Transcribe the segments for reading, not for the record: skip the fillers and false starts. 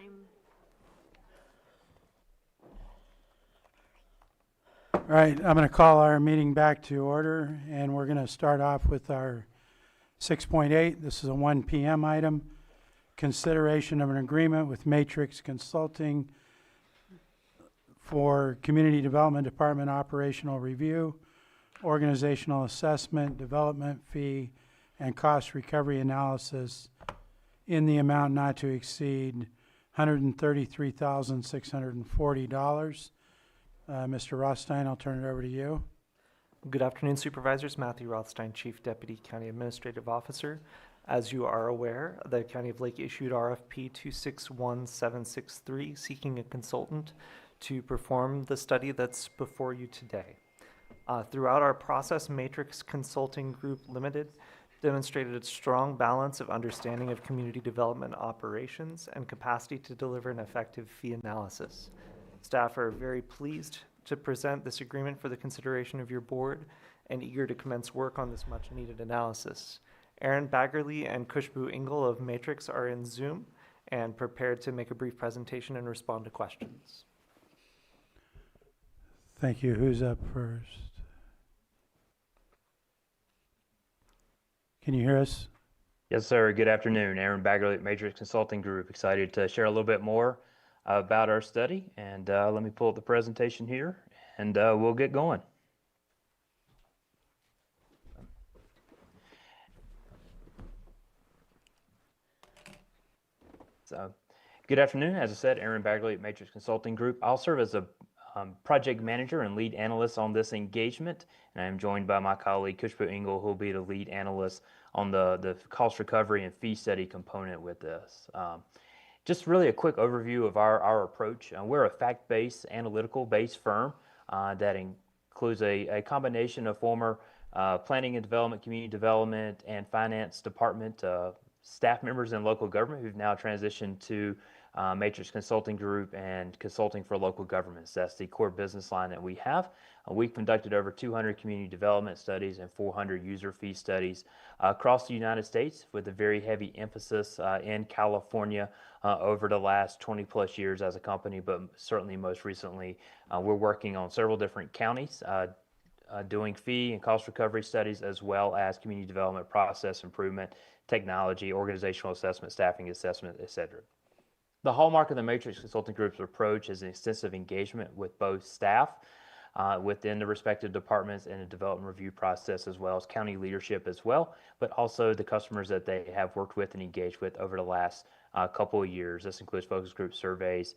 time. All right, I'm going to call our meeting back to order, and we're going to start off with our 6.8. This is a 1 p.m. item. Consideration of an agreement with Matrix Consulting for Community Development Department operational review, organizational assessment, development fee, and cost recovery analysis in the amount not to exceed $133,640. Mr. Rothstein, I'll turn it over to you. Good afternoon, Supervisors. Matthew Rothstein, Chief Deputy County Administrative Officer. As you are aware, the County of Lake issued RFP 261763 seeking a consultant to perform the study that's before you today. Throughout our process, Matrix Consulting Group Limited demonstrated a strong balance of understanding of community development operations and capacity to deliver an effective fee analysis. Staff are very pleased to present this agreement for the consideration of your board and eager to commence work on this much needed analysis. Aaron Baggerly and Kushbu Engel of Matrix are in Zoom and prepared to make a brief presentation and respond to questions. Thank you. Who's up first? Can you hear us? Yes, sir. Good afternoon. Aaron Baggerly at Matrix Consulting Group. Excited to share a little bit more about our study. And let me pull up the presentation here, and we'll get going. So, good afternoon. As I said, Aaron Baggerly at Matrix Consulting Group. I'll serve as a project manager and lead analyst on this engagement, and I am joined by my colleague Kushbu Engel, who will be the lead analyst on the cost recovery and fee study component with this. Just really a quick overview of our approach. We're a fact-based, analytical-based firm that includes a combination of former planning and development, community development, and finance department staff members in local government who've now transitioned to Matrix Consulting Group and consulting for local governments. That's the core business line that we have. We've conducted over 200 community development studies and 400 user fee studies across the United States, with a very heavy emphasis in California over the last 20 plus years as a company, but certainly most recently we're working on several different counties doing fee and cost recovery studies, as well as community development, process improvement, technology, organizational assessment, staffing assessment, etc. The hallmark of the Matrix Consulting Group's approach is an extensive engagement with both staff within the respective departments in the development review process, as well as county leadership as well, but also the customers that they have worked with and engaged with over the last couple of years. This includes focus group surveys,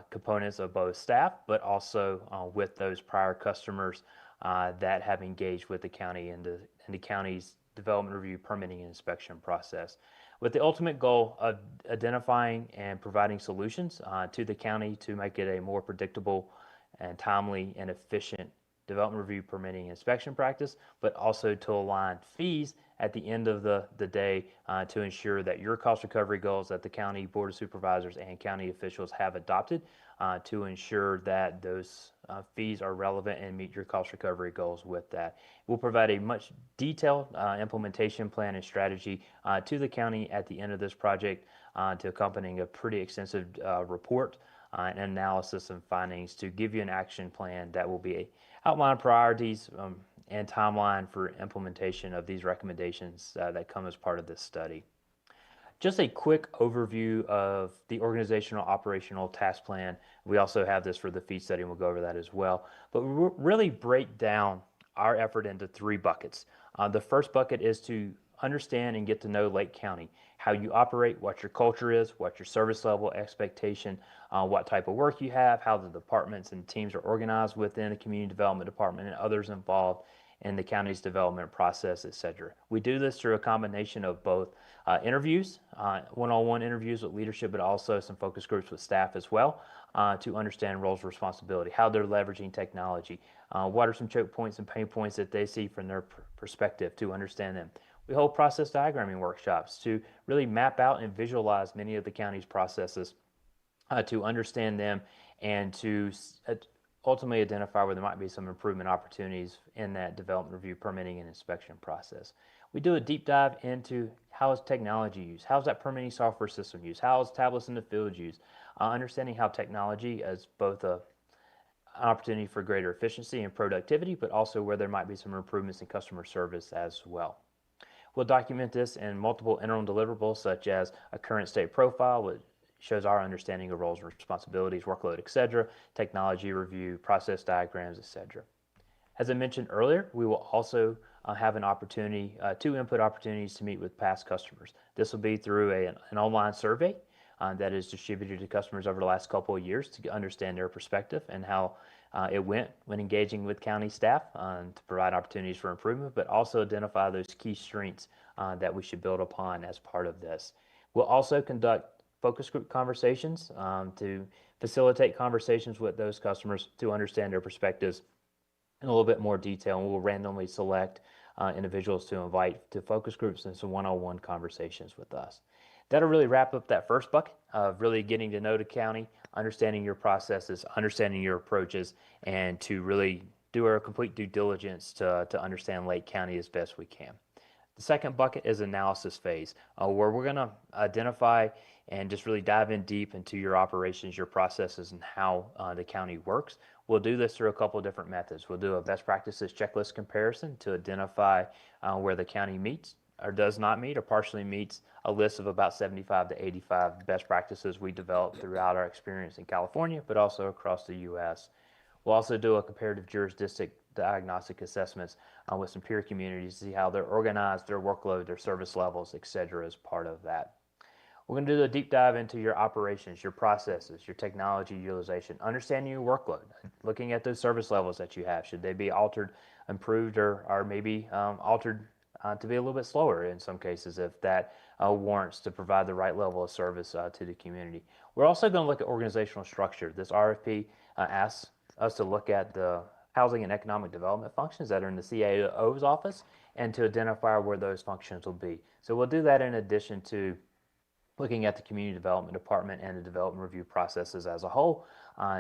components of both staff, but also with those prior customers that have engaged with the county and the county's development review, permitting, and inspection process, with the ultimate goal of identifying and providing solutions to the county to make it a more predictable and timely and efficient development review, permitting, and inspection practice, but also to align fees at the end of the day to ensure that your cost recovery goals that the county board of supervisors and county officials have adopted to ensure that those fees are relevant and meet your cost recovery goals with that. We'll provide a much detailed implementation plan and strategy to the county at the end of this project to accompanying a pretty extensive report and analysis and findings to give you an action plan that will be outline priorities and timeline for implementation of these recommendations that come as part of this study. Just a quick overview of the organizational operational task plan. We also have this for the fee study, and we'll go over that as well. But we really break down our effort into three buckets. The first bucket is to understand and get to know Lake County, how you operate, what your culture is, what your service level expectation, what type of work you have, how the departments and teams are organized within the community development department and others involved in the county's development process, etc. We do this through a combination of both interviews, one-on-one interviews with leadership, but also some focus groups with staff as well to understand roles and responsibility, how they're leveraging technology, what are some choke points and pain points that they see from their perspective to understand them. We hold process diagramming workshops to really map out and visualize many of the county's processes to understand them and to ultimately identify where there might be some improvement opportunities in that development review, permitting, and inspection process. We do a deep dive into how is technology used, how is that permitting software system used, how is tablets in the field used, understanding how technology is both an opportunity for greater efficiency and productivity, but also where there might be some improvements in customer service as well. We'll document this in multiple interim deliverables, such as a current state profile, which shows our understanding of roles and responsibilities, workload, etc., technology review, process diagrams, etc. As I mentioned earlier, we will also have an opportunity, two input opportunities to meet with past customers. This will be through an online survey that is distributed to customers over the last couple of years to understand their perspective and how it went when engaging with county staff to provide opportunities for improvement, but also identify those key strengths that we should build upon as part of this. We'll also conduct focus group conversations to facilitate conversations with those customers to understand their perspectives in a little bit more detail, and we'll randomly select individuals to invite to focus groups and some one-on-one conversations with us. That'll really wrap up that first bucket of really getting to know the county, understanding your processes, understanding your approaches, and to really do our complete due diligence to understand Lake County as best we can. The second bucket is analysis phase, where we're going to identify and just really dive in deep into your operations, your processes, and how the county works. We'll do this through a couple of different methods. We'll do a best practices checklist comparison to identify where the county meets or does not meet or partially meets a list of about 75 to 85 best practices we developed throughout our experience in California, but also across the U.S. We'll also do a comparative jurisdiction diagnostic assessments with some peer communities to see how they're organized, their workload, their service levels, etc. as part of that. We're going to do a deep dive into your operations, your processes, your technology utilization, understanding your workload, looking at those service levels that you have. Should they be altered, improved, or maybe altered to be a little bit slower in some cases if that warrants to provide the right level of service to the community. We're also going to look at organizational structure. This RFP asks us to look at the housing and economic development functions that are in the CAO's office and to identify where those functions will be. So we'll do that in addition to looking at the community development department and the development review processes as a whole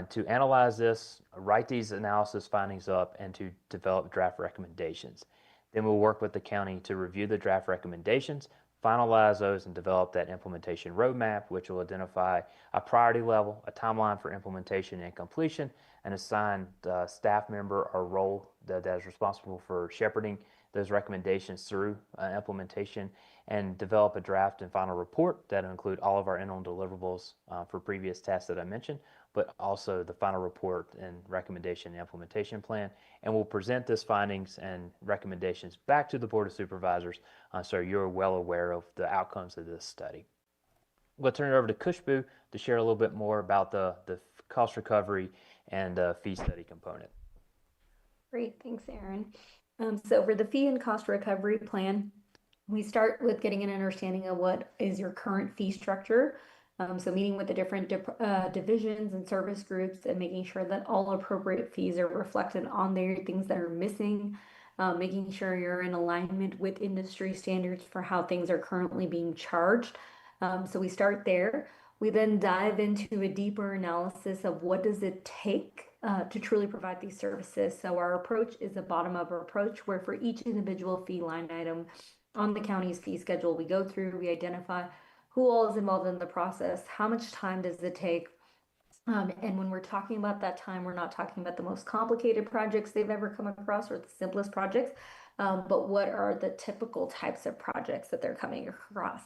to analyze this, write these analysis findings up, and to develop draft recommendations. Then we'll work with the county to review the draft recommendations, finalize those, and develop that implementation roadmap, which will identify a priority level, a timeline for implementation and completion, and assign the staff member or role that is responsible for shepherding those recommendations through implementation, and develop a draft and final report that'll include all of our interim deliverables for previous tasks that I mentioned, but also the final report and recommendation and implementation plan. And we'll present this findings and recommendations back to the Board of Supervisors so you're well aware of the outcomes of this study. We'll turn it over to Kushbu to share a little bit more about the cost recovery and fee study component. Great, thanks, Aaron. So for the fee and cost recovery plan, we start with getting an understanding of what is your current fee structure. So meeting with the different divisions and service groups and making sure that all appropriate fees are reflected on there, things that are missing, making sure you're in alignment with industry standards for how things are currently being charged. So we start there. We then dive into a deeper analysis of what does it take to truly provide these services. So our approach is a bottom-up approach where for each individual fee line item on the county's fee schedule, we go through, we identify who all is involved in the process, how much time does it take, and when we're talking about that time, we're not talking about the most complicated projects they've ever come across or the simplest projects, but what are the typical types of projects that they're coming across.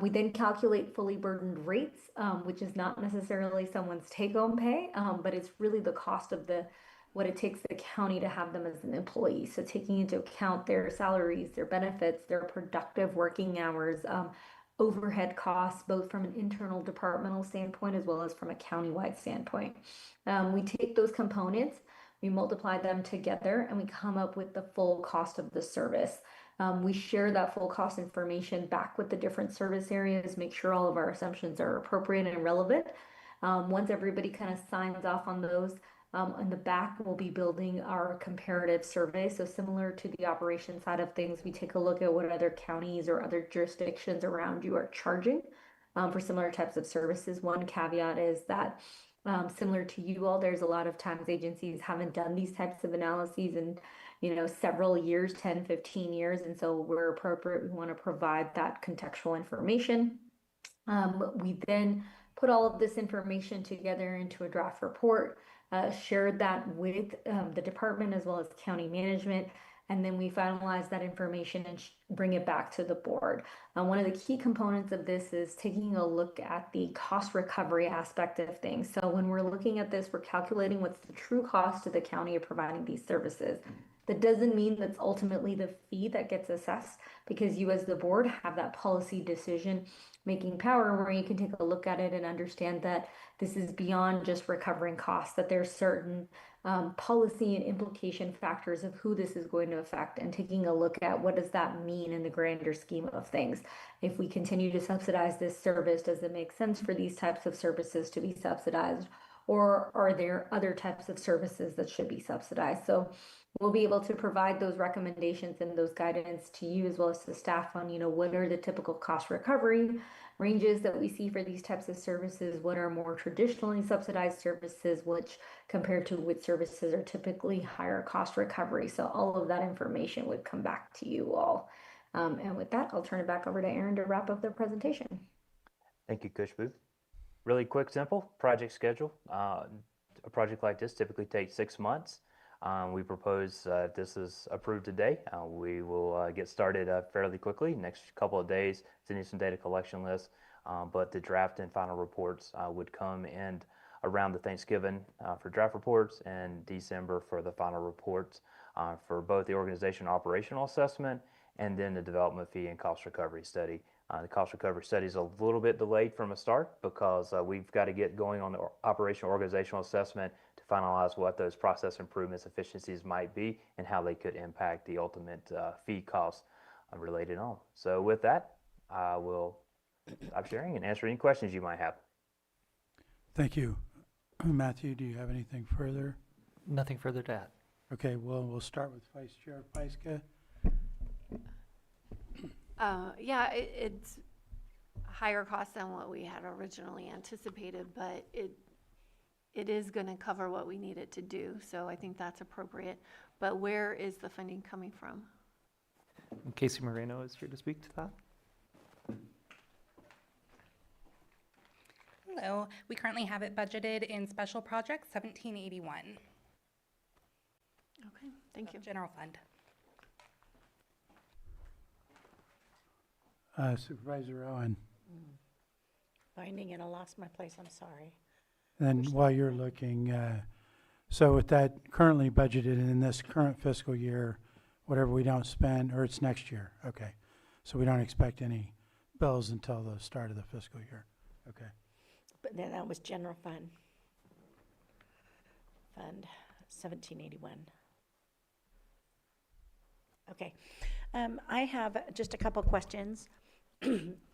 We then calculate fully burdened rates, which is not necessarily someone's take-home pay, but it's really the cost of what it takes the county to have them as an employee. So taking into account their salaries, their benefits, their productive working hours, overhead costs, both from an internal departmental standpoint as well as from a countywide standpoint. We take those components, we multiply them together, and we come up with the full cost of the service. We share that full cost information back with the different service areas, make sure all of our assumptions are appropriate and relevant. Once everybody kind of signs off on those, in the back, we'll be building our comparative survey. So similar to the operation side of things, we take a look at what other counties or other jurisdictions around you are charging for similar types of services. One caveat is that Similar to you all, there's a lot of times agencies haven't done these types of analyses in, several years, 10, 15 years. And so we're appropriate. We want to provide that contextual information. We then put all of this information together into a draft report, shared that with the department as well as county management, and then we finalize that information and bring it back to the board. One of the key components of this is taking a look at the cost recovery aspect of things. So when we're looking at this, we're calculating what's the true cost to the county of providing these services. That doesn't mean that's ultimately the fee that gets assessed, because you as the board have that policy decision making power where you can take a look at it and understand that this is beyond just recovering costs, that there's certain policy and implication factors of who this is going to affect, and taking a look at what does that mean in the grander scheme of things. If we continue to subsidize this service, does it make sense for these types of services to be subsidized? Or are there other types of services that should be subsidized? So we'll be able to provide those recommendations and those guidance to you as well as to staff on, what are the typical cost recovery ranges that we see for these types of services, what are more traditionally subsidized services, which compared to which services are typically higher cost recovery. So all of that information would come back to you all. And with that, I'll turn it back over to Aaron to wrap up the presentation. Thank you, Kushbu. Really quick, simple project schedule. A project like this typically takes 6 months. We propose if this is approved today, we will get started fairly quickly. Next couple of days, sending some data collection lists, but the draft and final reports would come in around the Thanksgiving for draft reports and December for the final reports for both the organization operational assessment and then the development fee and cost recovery study. The cost recovery study is a little bit delayed from a start because we've got to get going on the operational organizational assessment to finalize what those process improvements, efficiencies might be and how they could impact the ultimate fee costs related on. So with that, I will stop sharing and answer any questions you might have. Thank you. Matthew, do you have anything further? Nothing further to add. Okay, well, we'll start with Vice Chair Pyska. Yeah, it's higher cost than what we had originally anticipated, but it is going to cover what we need it to do. So I think that's appropriate. But where is the funding coming from? Casey Moreno is here to speak to that. Hello, we currently have it budgeted in special projects 1781. Okay, thank you. General fund. Supervisor Owen. Finding it, I lost my place, I'm sorry. Then while you're looking, so with that currently budgeted in this current fiscal year, whatever we don't spend, or it's next year, okay. So we don't expect any bills until the start of the fiscal year, okay. But then that was general fund. Fund 1781. Okay, I have just a couple questions.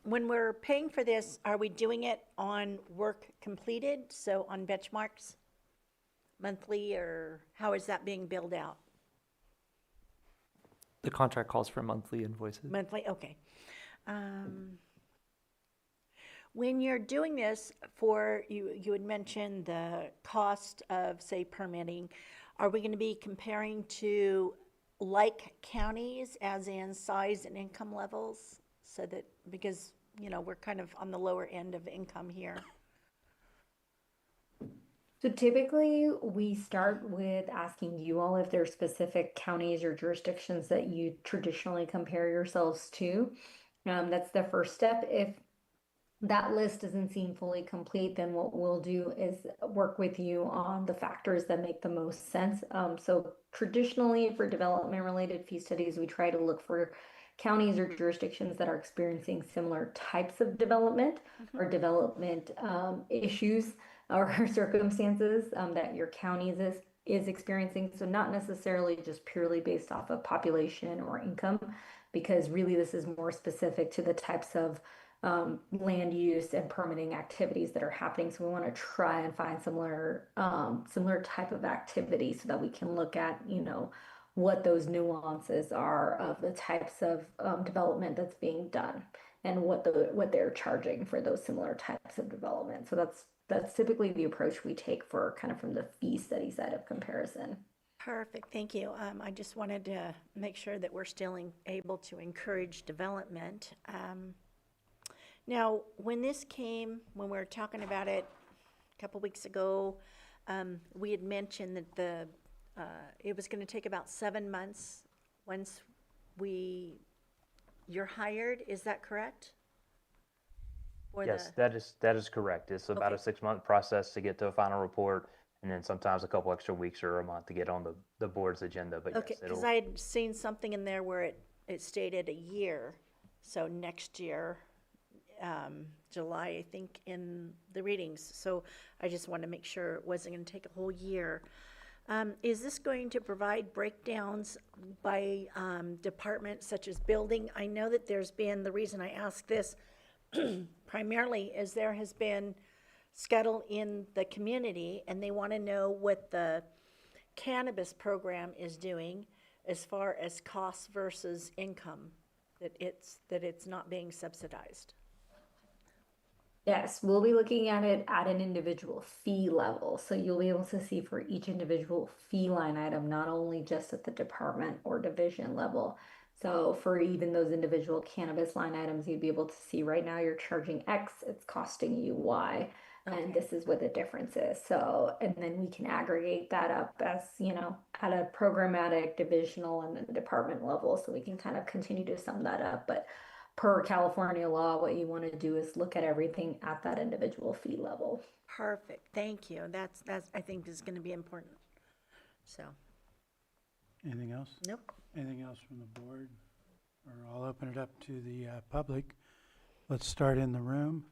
When we're paying for this, are we doing it on work completed, so on benchmarks monthly, or how is that being billed out? The contract calls for monthly invoices. Monthly, okay. When you're doing this for, you had mentioned the cost of, say, permitting. Are we going to be comparing to like counties as in size and income levels? So that, because, we're kind of on the lower end of income here. So typically we start with asking you all if there are specific counties or jurisdictions that you traditionally compare yourselves to. That's the first step. If that list doesn't seem fully complete, then what we'll do is work with you on the factors that make the most sense. So traditionally for development related fee studies, we try to look for counties or jurisdictions that are experiencing similar types of development or development issues or circumstances that your county is experiencing. So not necessarily just purely based off of population or income, because really this is more specific to the types of land use and permitting activities that are happening. So we want to try and find similar type of activity so that we can look at, what those nuances are of the types of development that's being done and what they're charging for those similar types of development. So that's typically the approach we take for kind of from the fee study side of comparison. Perfect, thank you. I just wanted to make sure that we're still able to encourage development. Now, when we were talking about it a couple weeks ago, we had mentioned that it was gonna take about 7 months once you're hired, is that correct? For Yes, the- that is correct. It's about a Okay. 6-month process to get to a final report, and then sometimes a couple extra weeks or a month to get on the board's agenda. But Okay, yes, because it'll, I had seen something in there where it stated a year, so next year, July, I think, in the readings. So I just want to make sure it wasn't going to take a whole year. Is this going to provide breakdowns by department such as building? I know that the reason I ask this primarily is there has been scuttle in the community, and they want to know what the cannabis program is doing as far as costs versus income, that it's not being subsidized. Yes, we'll be looking at it at an individual fee level. So you'll be able to see for each individual fee line item, not only just at the department or division level. So for even those individual cannabis line items, you'd be able to see right now you're charging X, it's costing you Y. And this is what the difference is. So, and then we can aggregate that up as, at a programmatic, divisional, and then department level. So we can kind of continue to sum that up. But per California law, what you want to do is look at everything at that individual fee level. Perfect, thank you. That's I think is going to be important. So, Anything else? nope. Anything else from the board? Or I'll open it up to the public. Let's start in the room.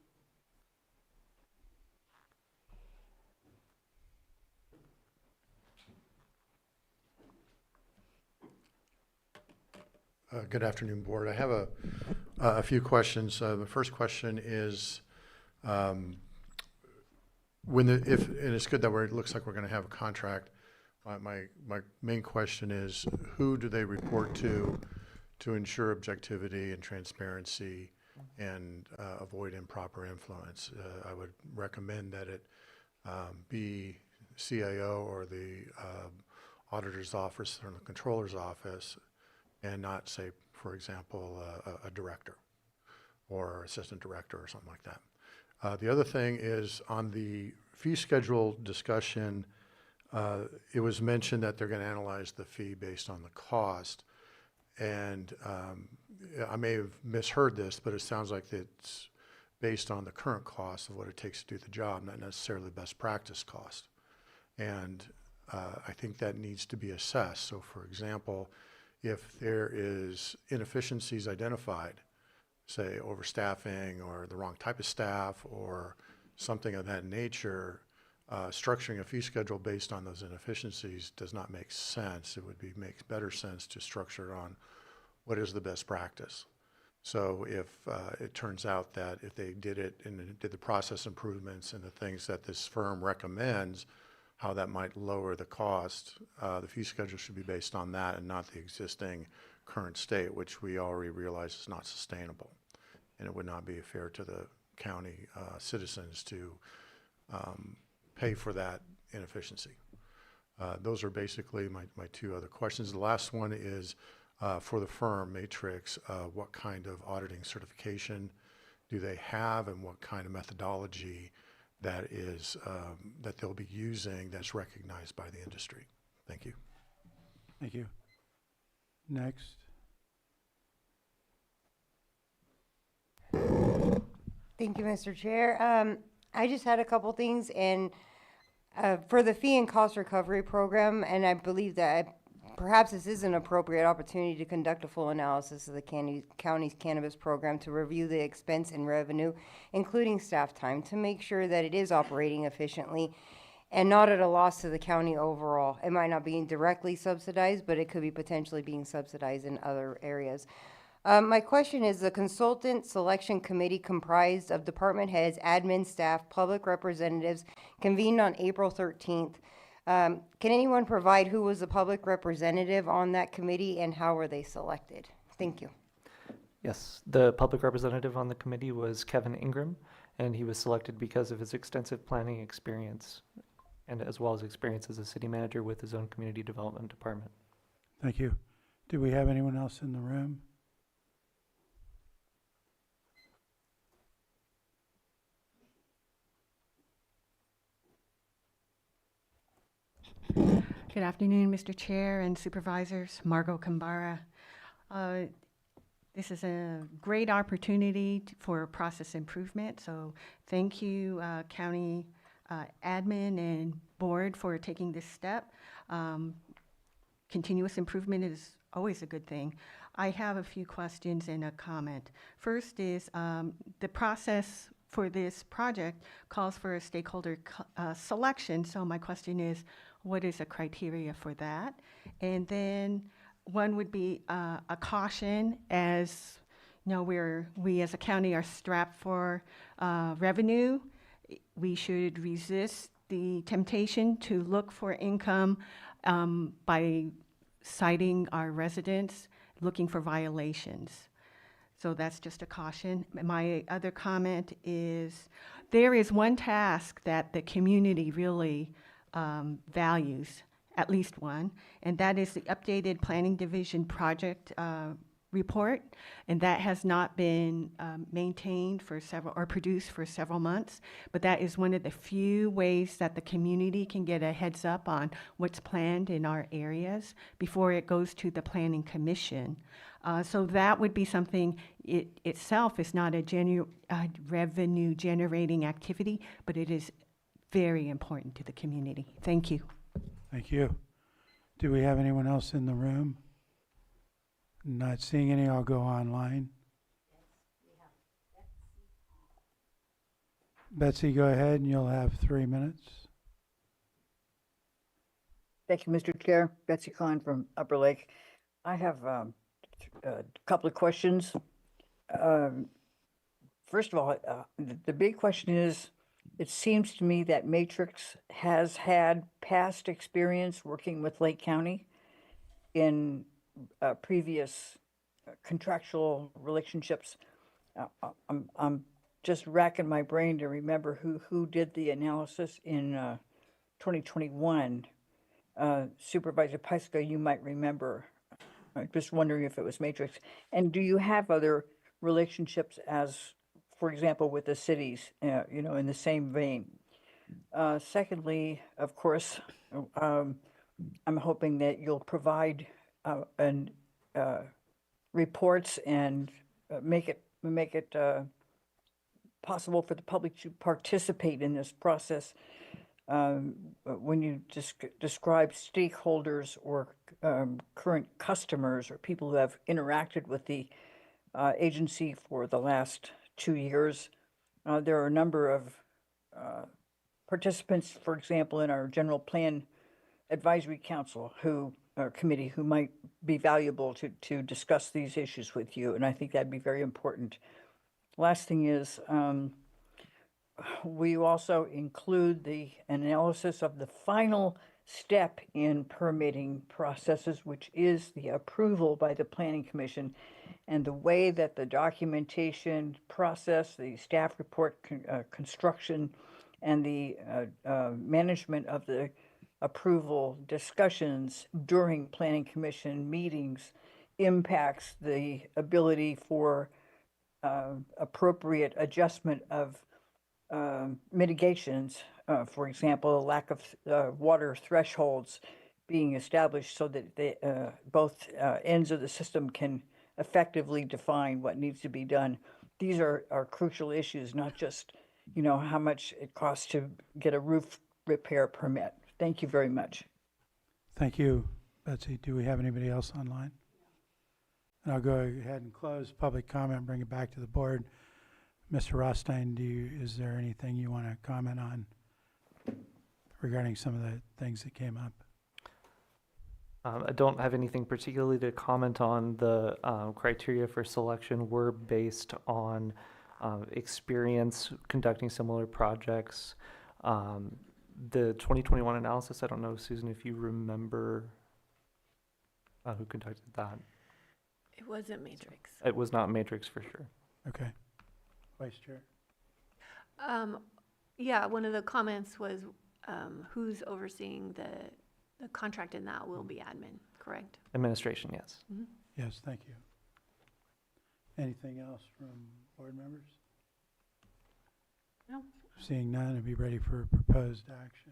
Good afternoon, Board. I have a few questions. The first question is, and it's good that it looks like we're going to have a contract. My main question is, who do they report to ensure objectivity and transparency and avoid improper influence? I would recommend that it be CIO or the auditor's office or the controller's office, and not, say, for example, a director or assistant director or something like that. The other thing is on the fee schedule discussion, it was mentioned that they're going to analyze the fee based on the cost. And I may have misheard this, but it sounds like it's based on the current cost of what it takes to do the job, not necessarily best practice cost. And I think that needs to be assessed. So, for example, if there is inefficiencies identified, say overstaffing or the wrong type of staff or something of that nature, structuring a fee schedule based on those inefficiencies does not make sense. It would make better sense to structure it on what is the best practice. So if it turns out that if they did it and did the process improvements and the things that this firm recommends, how that might lower the cost, the fee schedule should be based on that and not the existing current state, which we already realize is not sustainable. And it would not be fair to the county citizens to pay for that inefficiency. Those are basically my two other questions. The last one is for the firm, Matrix, what kind of auditing certification do they have and what kind of methodology that is that they'll be using that's recognized by the industry? Thank you. Thank you. Next. Thank you, Mr. Chair. I just had a couple things, and for the fee and cost recovery program, and I believe that perhaps this is an appropriate opportunity to conduct a full analysis of the county's cannabis program to review the expense and revenue, including staff time, to make sure that it is operating efficiently and not at a loss to the county overall. It might not be directly subsidized, but it could be potentially being subsidized in other areas. My question is, the consultant selection committee comprised of department heads, admin staff, public representatives convened on April 13th. Can anyone provide who was the public representative on that committee and how were they selected? Thank you. Yes, the public representative on the committee was Kevin Ingram, and he was selected because of his extensive planning experience and as well as experience as a city manager with his own community development department. Thank you. Do we have anyone else in the room? Good afternoon, Mr. Chair and Supervisors. Margot Kambara. Uh, This is a great opportunity for process improvement, so thank you, County Admin and Board for taking this step. Continuous improvement is always a good thing. I have a few questions and a comment. First is the process for this project calls for a stakeholder selection, so my question is, what is the criteria for that? And then one would be a caution, as you know, we as a county are strapped for revenue. We should resist the temptation to look for income by citing our residents looking for violations. So that's just a caution. My other comment is there is one task that the community really values, at least one, and that is the updated Planning Division project report, and that has not been maintained for several, or produced for several months, but that is one of the few ways that the community can get a heads up on what's planned in our areas before it goes to the Planning Commission. So that would be something, it itself is not a revenue generating activity, but it is very important to the community. Thank you. Thank you. Do we have anyone else in the room? Not seeing any, I'll go online. Betsy, go ahead, and you'll have 3 minutes. Thank you, Mr. Chair. Betsy Klein from Upper Lake. I have a couple of questions. First of all, the big question is, it seems to me that Matrix has had past experience working with Lake County in previous contractual relationships. I'm just racking my brain to remember who did the analysis in 2021. Supervisor Pyska, you might remember. I'm just wondering if it was Matrix. And do you have other relationships as, for example, with the cities, you know, in the same vein? Secondly, of course, I'm hoping that you'll provide reports and make it possible for the public to participate in this process. When you describe stakeholders or current customers or people who have interacted with the agency for the last 2 years, there are a number of participants, for example, in our General Plan Advisory Council committee who might be valuable to discuss these issues with you, and I think that'd be very important. Last thing is, we also include the analysis of the final step in permitting processes, which is the approval by the Planning Commission, and the way that the documentation process, the staff report construction, and the management of the approval discussions during Planning Commission meetings impacts the ability for appropriate adjustment of mitigations, for example, a lack of water thresholds being established so that both ends of the system can effectively define what needs to be done. These are crucial issues, not just, you know, how much it costs to get a roof repair permit. Thank you very much. Thank you, Betsy. Do we have anybody else online? And I'll go ahead and close public comment, bring it back to the board. Mr. Rothstein, is there anything you want to comment on regarding some of the things that came up? I don't have anything particularly to comment on. The criteria for selection were based on experience conducting similar projects. The 2021 analysis, I don't know, Susan, if you remember who conducted that. It wasn't Matrix. It was not Matrix for sure. Okay. Vice Chair. Yeah, one of the comments was, who's overseeing the contract in that will be admin, correct? Administration, yes. Yes, thank you. Anything else from board members? No. Seeing none, I'd be ready for proposed action.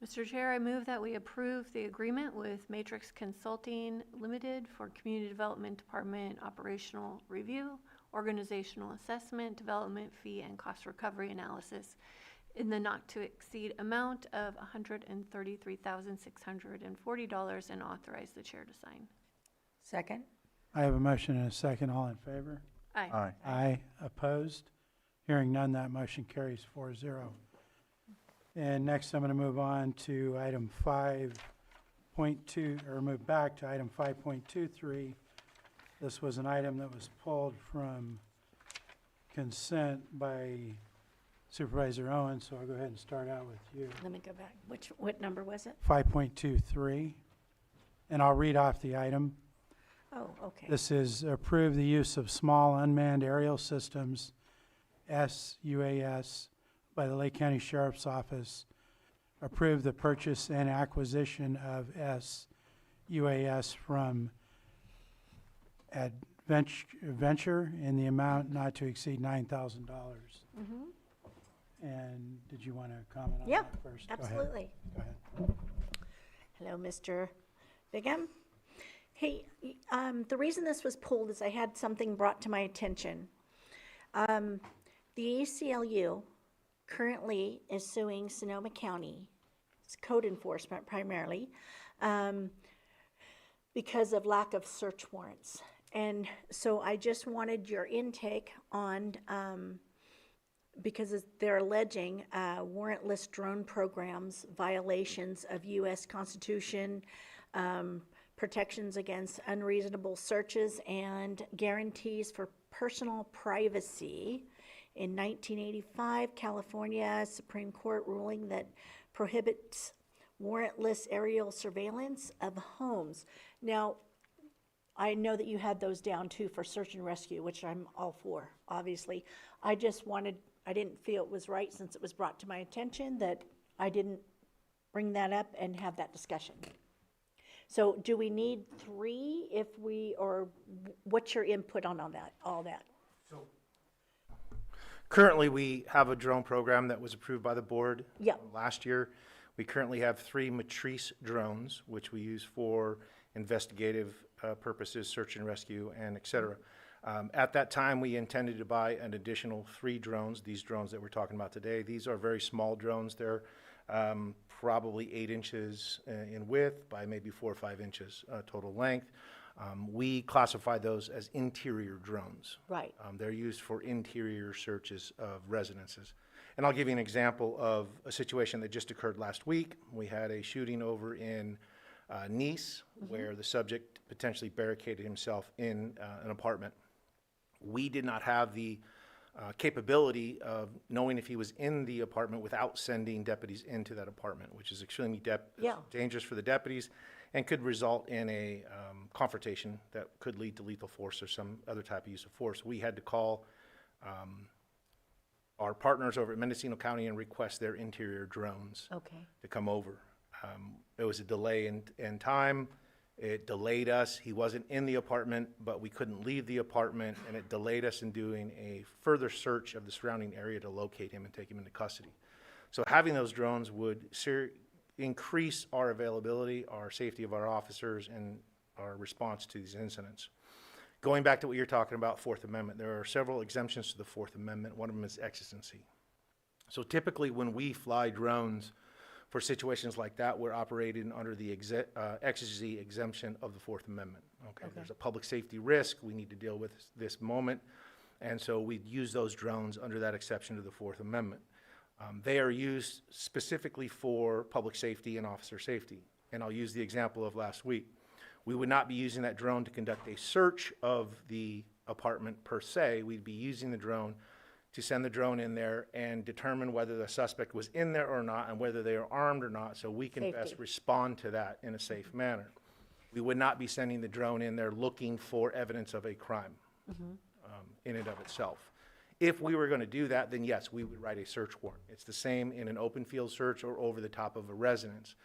Mr. Chair, I move that we approve the agreement with Matrix Consulting Limited for Community Development Department operational review, organizational assessment, development fee, and cost recovery analysis in the not-to-exceed amount of $133,640 and authorize the chair to sign. Second? I have a motion and a second. All in favor? Aye. Aye. Opposed? Hearing none, that motion carries 4-0. And next, I'm going to move on to item 5.2, or move back to item 5.23. This was an item that was pulled from consent by Supervisor Owen, so I'll go ahead and start out with you. Let me go back. What number was it? 5.23, and I'll read off the item. Oh, okay. This is approve the use of small unmanned aerial systems, SUAS, by the Lake County Sheriff's Office. Approve the purchase and acquisition of SUAS from Adventure in the amount not to exceed $9,000. And did you want to comment on Yeah, that first? Go ahead. absolutely. Go ahead. Hello, Mr. Bigham. Hey, the reason this was pulled is I had something brought to my attention. The ACLU currently is suing Sonoma County, it's code enforcement primarily, because of lack of search warrants. And so I just wanted your intake on, because they're alleging warrantless drone programs, violations of U.S. Constitution, protections against unreasonable searches, and guarantees for personal privacy. In 1985, California Supreme Court ruling that prohibits warrantless aerial surveillance of homes. Now, I know that you had those down too for search and rescue, which I'm all for, obviously. I didn't feel it was right, since it was brought to my attention, that I didn't bring that up and have that discussion. So do we need 3 or what's your input on all that? Currently, we have a drone program that was approved by the board last year. We currently have 3 Matrice drones, which we use for investigative purposes, search and rescue, and et cetera. At that time, we intended to buy an additional 3 drones, these drones that we're talking about today. These are very small drones. They're probably 8 inches in width by maybe 4 or 5 inches total length. We classify those as interior drones. Right. They're used for interior searches of residences. And I'll give you an example of a situation that just occurred last week. We had a shooting over in Nice, where the subject potentially barricaded himself in an apartment. We did not have the capability of knowing if he was in the apartment without sending deputies into that apartment, which is extremely dangerous for the deputies and could result in a confrontation that could lead to lethal force or some other type of use of force. We had to call our partners over at Mendocino County and request their interior drones to come over. There was a delay in time. It delayed us. He wasn't in the apartment, but we couldn't leave the apartment, and it delayed us in doing a further search of the surrounding area to locate him and take him into custody. So having those drones would increase our availability, our safety of our officers, and our response to these incidents. Going back to what you're talking about, Fourth Amendment, there are several exemptions to the Fourth Amendment. One of them is exigency. So typically when we fly drones for situations like that, we're operating under the exigency exemption of the Fourth Amendment. Okay, there's a public safety risk we need to deal with this moment, and so we use those drones under that exception to the Fourth Amendment. They are used specifically for public safety and officer safety. And I'll use the example of last week. We would not be using that drone to conduct a search of the apartment per se. We'd be using the drone to send the drone in there and determine whether the suspect was in there or not and whether they are armed or not, so we can best respond to that in a safe manner. We would not be sending the drone in there looking for evidence of a crime in and of itself. If we were going to do that, then yes, we would write a search warrant. It's the same in an open field search or over the top of a residence.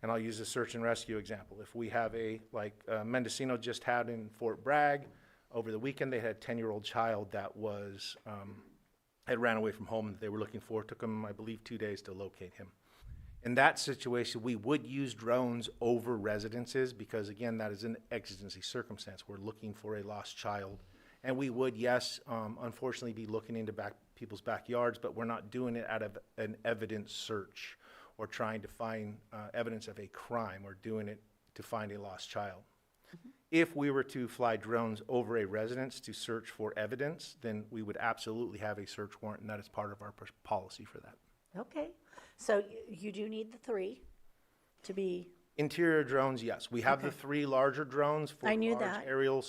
And I'll use a search and rescue example. If we have like Mendocino just had in Fort Bragg, over the weekend, they had a 10-year-old child that was, had ran away from home that they were looking for. It took them, I believe, 2 days to locate him. In that situation, we would use drones over residences because, again, that is an exigency circumstance. We're looking for a lost child. And we would, yes, unfortunately be looking into people's backyards, but we're not doing it out of an evidence search or trying to find evidence of a crime. We're doing it to find a lost child. If we were to fly drones over a residence to search for evidence, then we would absolutely have a search warrant, and that is part of our policy for that. Okay, so you do need the 3 to be, Interior drones, yes. We have the 3 larger drones for I knew large that. aerial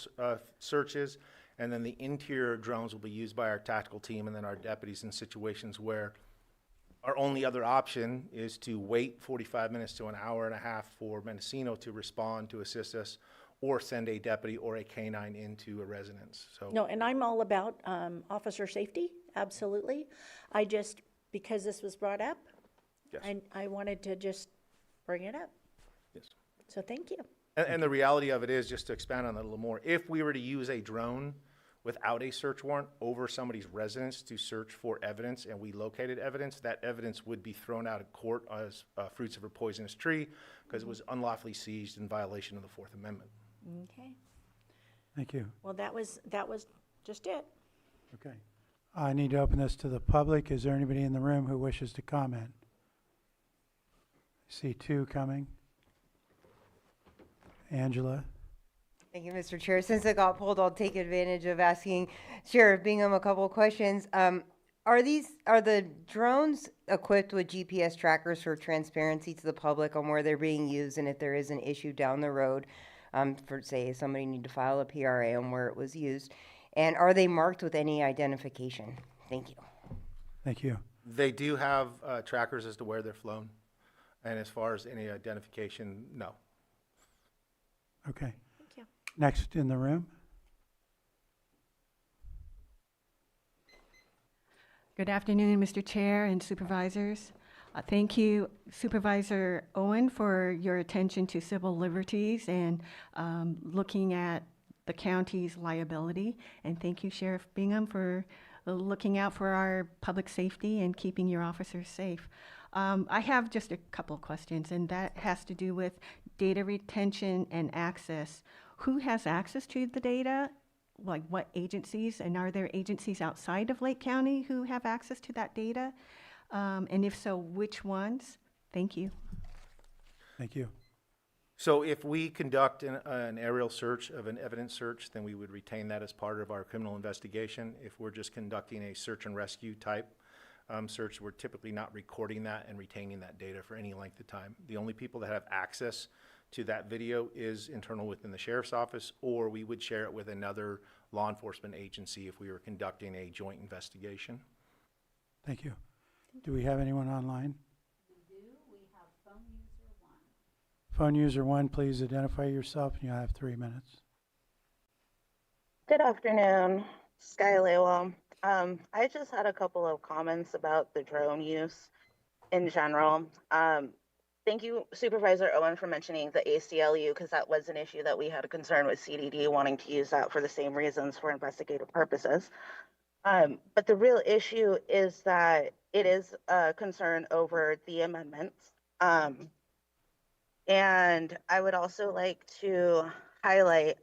searches, and then the interior drones will be used by our tactical team and then our deputies in situations where our only other option is to wait 45 minutes to an hour and a half for Mendocino to respond to assist us, or send a deputy or a canine into a residence. So no, and I'm all about officer safety, absolutely. I just, because this was brought up, yes, I wanted to just bring it up. yes. So thank you. And the reality of it is, just to expand on that a little more, if we were to use a drone without a search warrant over somebody's residence to search for evidence and we located evidence, that evidence would be thrown out of court as fruits of a poisonous tree because it was unlawfully seized in violation of the Fourth Amendment. Okay, Thank you. well, that was just it. Okay. I need to open this to the public. Is there anybody in the room who wishes to comment? I see 2 coming. Angela? Thank you, Mr. Chair. Since it got pulled, I'll take advantage of asking Sheriff Bingham a couple of questions. Are the drones equipped with GPS trackers for transparency to the public on where they're being used and if there is an issue down the road, for say somebody need to file a PRA on where it was used? And are they marked with any identification? Thank you. Thank you. They do have trackers as to where they're flown. And as far as any identification, no. Okay. Thank you. Next in the room. Good afternoon, Mr. Chair and Supervisors. Thank you, Supervisor Owen, for your attention to civil liberties and looking at the county's liability. And thank you, Sheriff Bingham, for looking out for our public safety and keeping your officers safe. I have just a couple of questions, and that has to do with data retention and access. Who has access to the data? Like what agencies? And are there agencies outside of Lake County who have access to that data? And if so, which ones? Thank you. Thank you. So if we conduct an aerial search of an evidence search, then we would retain that as part of our criminal investigation. If we're just conducting a search and rescue type search, we're typically not recording that and retaining that data for any length of time. The only people that have access to that video is internal within the sheriff's office, or we would share it with another law enforcement agency if we were conducting a joint investigation. Thank you. Do we have anyone online? We do. We have phone user 1. Phone user 1, please identify yourself, and you'll have 3 minutes. Good afternoon, Sky Lewell. I just had a couple of comments about the drone use in general. Thank you, Supervisor Owen, for mentioning the ACLU, because that was an issue that we had a concern with CDD wanting to use that for the same reasons for investigative purposes. But the real issue is that it is a concern over the amendments. And I would also like to highlight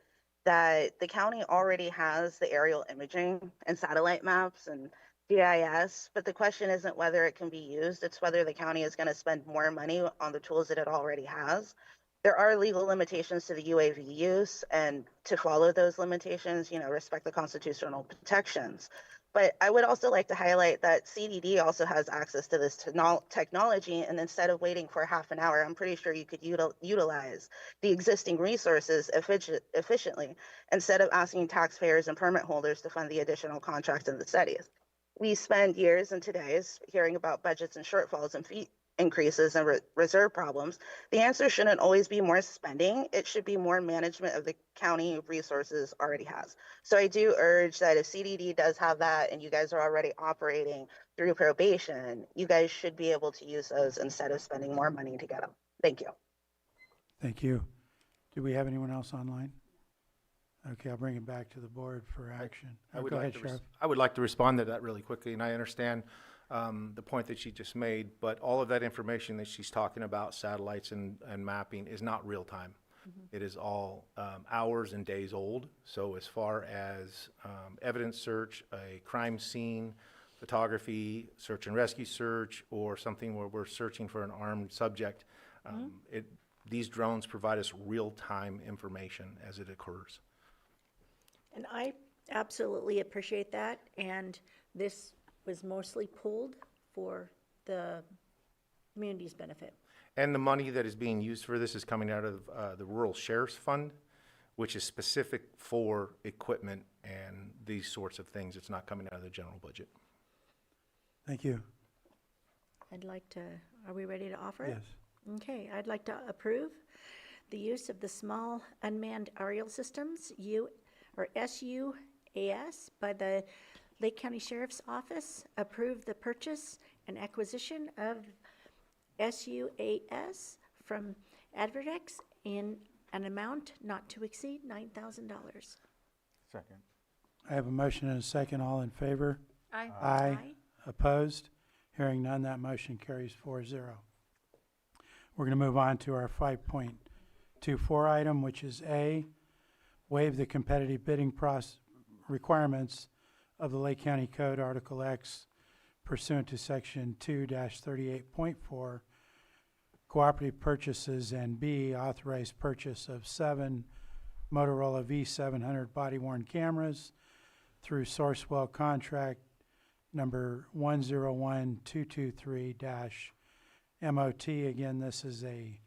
that the county already has the aerial imaging and satellite maps and GIS, but the question isn't whether it can be used, it's whether the county is going to spend more money on the tools that it already has. There are legal limitations to the UAV use, and to follow those limitations, respect the constitutional protections. But I would also like to highlight that CDD also has access to this technology, and instead of waiting for half an hour, I'm pretty sure you could utilize the existing resources efficiently instead of asking taxpayers and permit holders to fund the additional contracts in the studies. We spend years and todays hearing about budgets and shortfalls increases and reserve problems, the answer shouldn't always be more spending. It should be more management of the county resources already has. So I do urge that if CDD does have that and you guys are already operating through probation, you guys should be able to use those instead of spending more money to get them. Thank you. Thank you. Do we have anyone else online? Okay, I'll bring it back to the board for action. Go ahead, Sheriff. I would like to respond to that really quickly, and I understand the point that she just made, but all of that information that she's talking about, satellites and mapping, is not real time. It is all hours and days old. So as far as evidence search, a crime scene, photography, search and rescue search, or something where we're searching for an armed subject, these drones provide us real-time information as it occurs. And I absolutely appreciate that, and this was mostly pulled for the community's benefit. And the money that is being used for this is coming out of the Rural Sheriff's Fund, which is specific for equipment and these sorts of things. It's not coming out of the general budget. Thank you. I'd like to, are we ready to offer it? Yes. Okay, I'd like to approve the use of the Small Unmanned Aerial Systems, SUAS, by the Lake County Sheriff's Office. Approve the purchase and acquisition of SUAS from Advertex in an amount not to exceed $9,000. Second. I have a motion and a second. All in favor? Aye. Aye. Opposed? Hearing none, that motion carries 4-0. We're going to move on to our 5.24 item, which is A, waive the competitive bidding requirements of the Lake County Code, Article X, pursuant to Section 2-38.4, cooperative purchases, and B, authorized purchase of 7 Motorola V700 body-worn cameras through Sourcewell contract number 101223-MOT. Again, this is a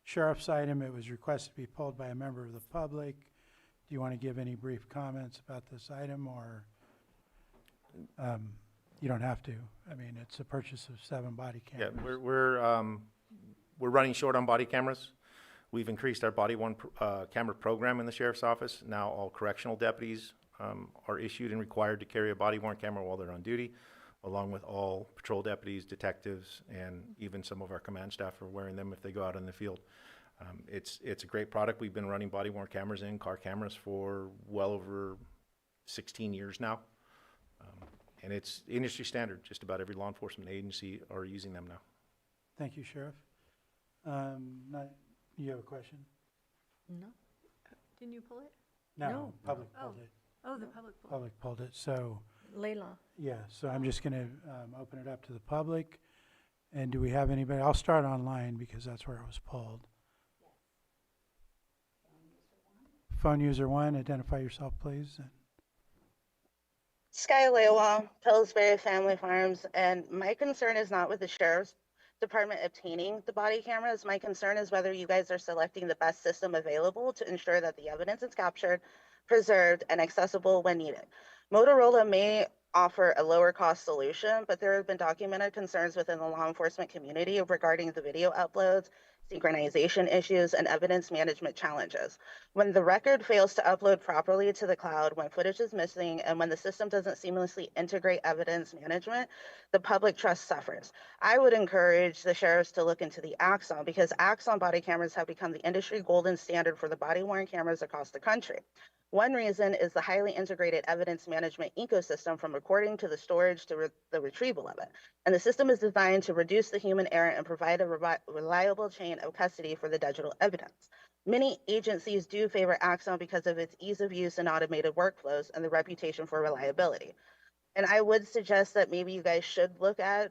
sheriff's item. It was requested to be pulled by a member of the public. Do you want to give any brief comments about this item, or you don't have to? I mean, it's a purchase of 7 body cameras. Yeah, we're running short on body cameras. We've increased our body-worn camera program in the sheriff's office. Now all correctional deputies are issued and required to carry a body-worn camera while they're on duty, along with all patrol deputies, detectives, and even some of our command staff are wearing them if they go out in the field. It's a great product. We've been running body-worn cameras car cameras for well over 16 years now. And it's industry standard. Just about every law enforcement agency are using them now. Thank you, Sheriff. You have a question? No. Didn't you pull it? No. Public pulled it. Oh, the public pulled it. Public pulled it. So, Layla. yeah, so I'm just going to open it up to the public. And do we have anybody? I'll start online because that's where it was pulled. Phone user 1, identify yourself, please. Sky Lewa, Pillsbury Family Farms, and my concern is not with the sheriff's department obtaining the body cameras. My concern is whether you guys are selecting the best system available to ensure that the evidence is captured, preserved, and accessible when needed. Motorola may offer a lower cost solution, but there have been documented concerns within the law enforcement community regarding the video uploads, synchronization issues, and evidence management challenges. When the record fails to upload properly to the cloud, when footage is missing, and when the system doesn't seamlessly integrate evidence management, the public trust suffers. I would encourage the sheriffs to look into the Axon, because Axon body cameras have become the industry golden standard for the body-worn cameras across the country. One reason is the highly integrated evidence management ecosystem, from recording to the storage to the retrieval of it. And the system is designed to reduce the human error and provide a reliable chain of custody for the digital evidence. Many agencies do favor Axon because of its ease of use and automated workflows and the reputation for reliability. And I would suggest that maybe you guys should look at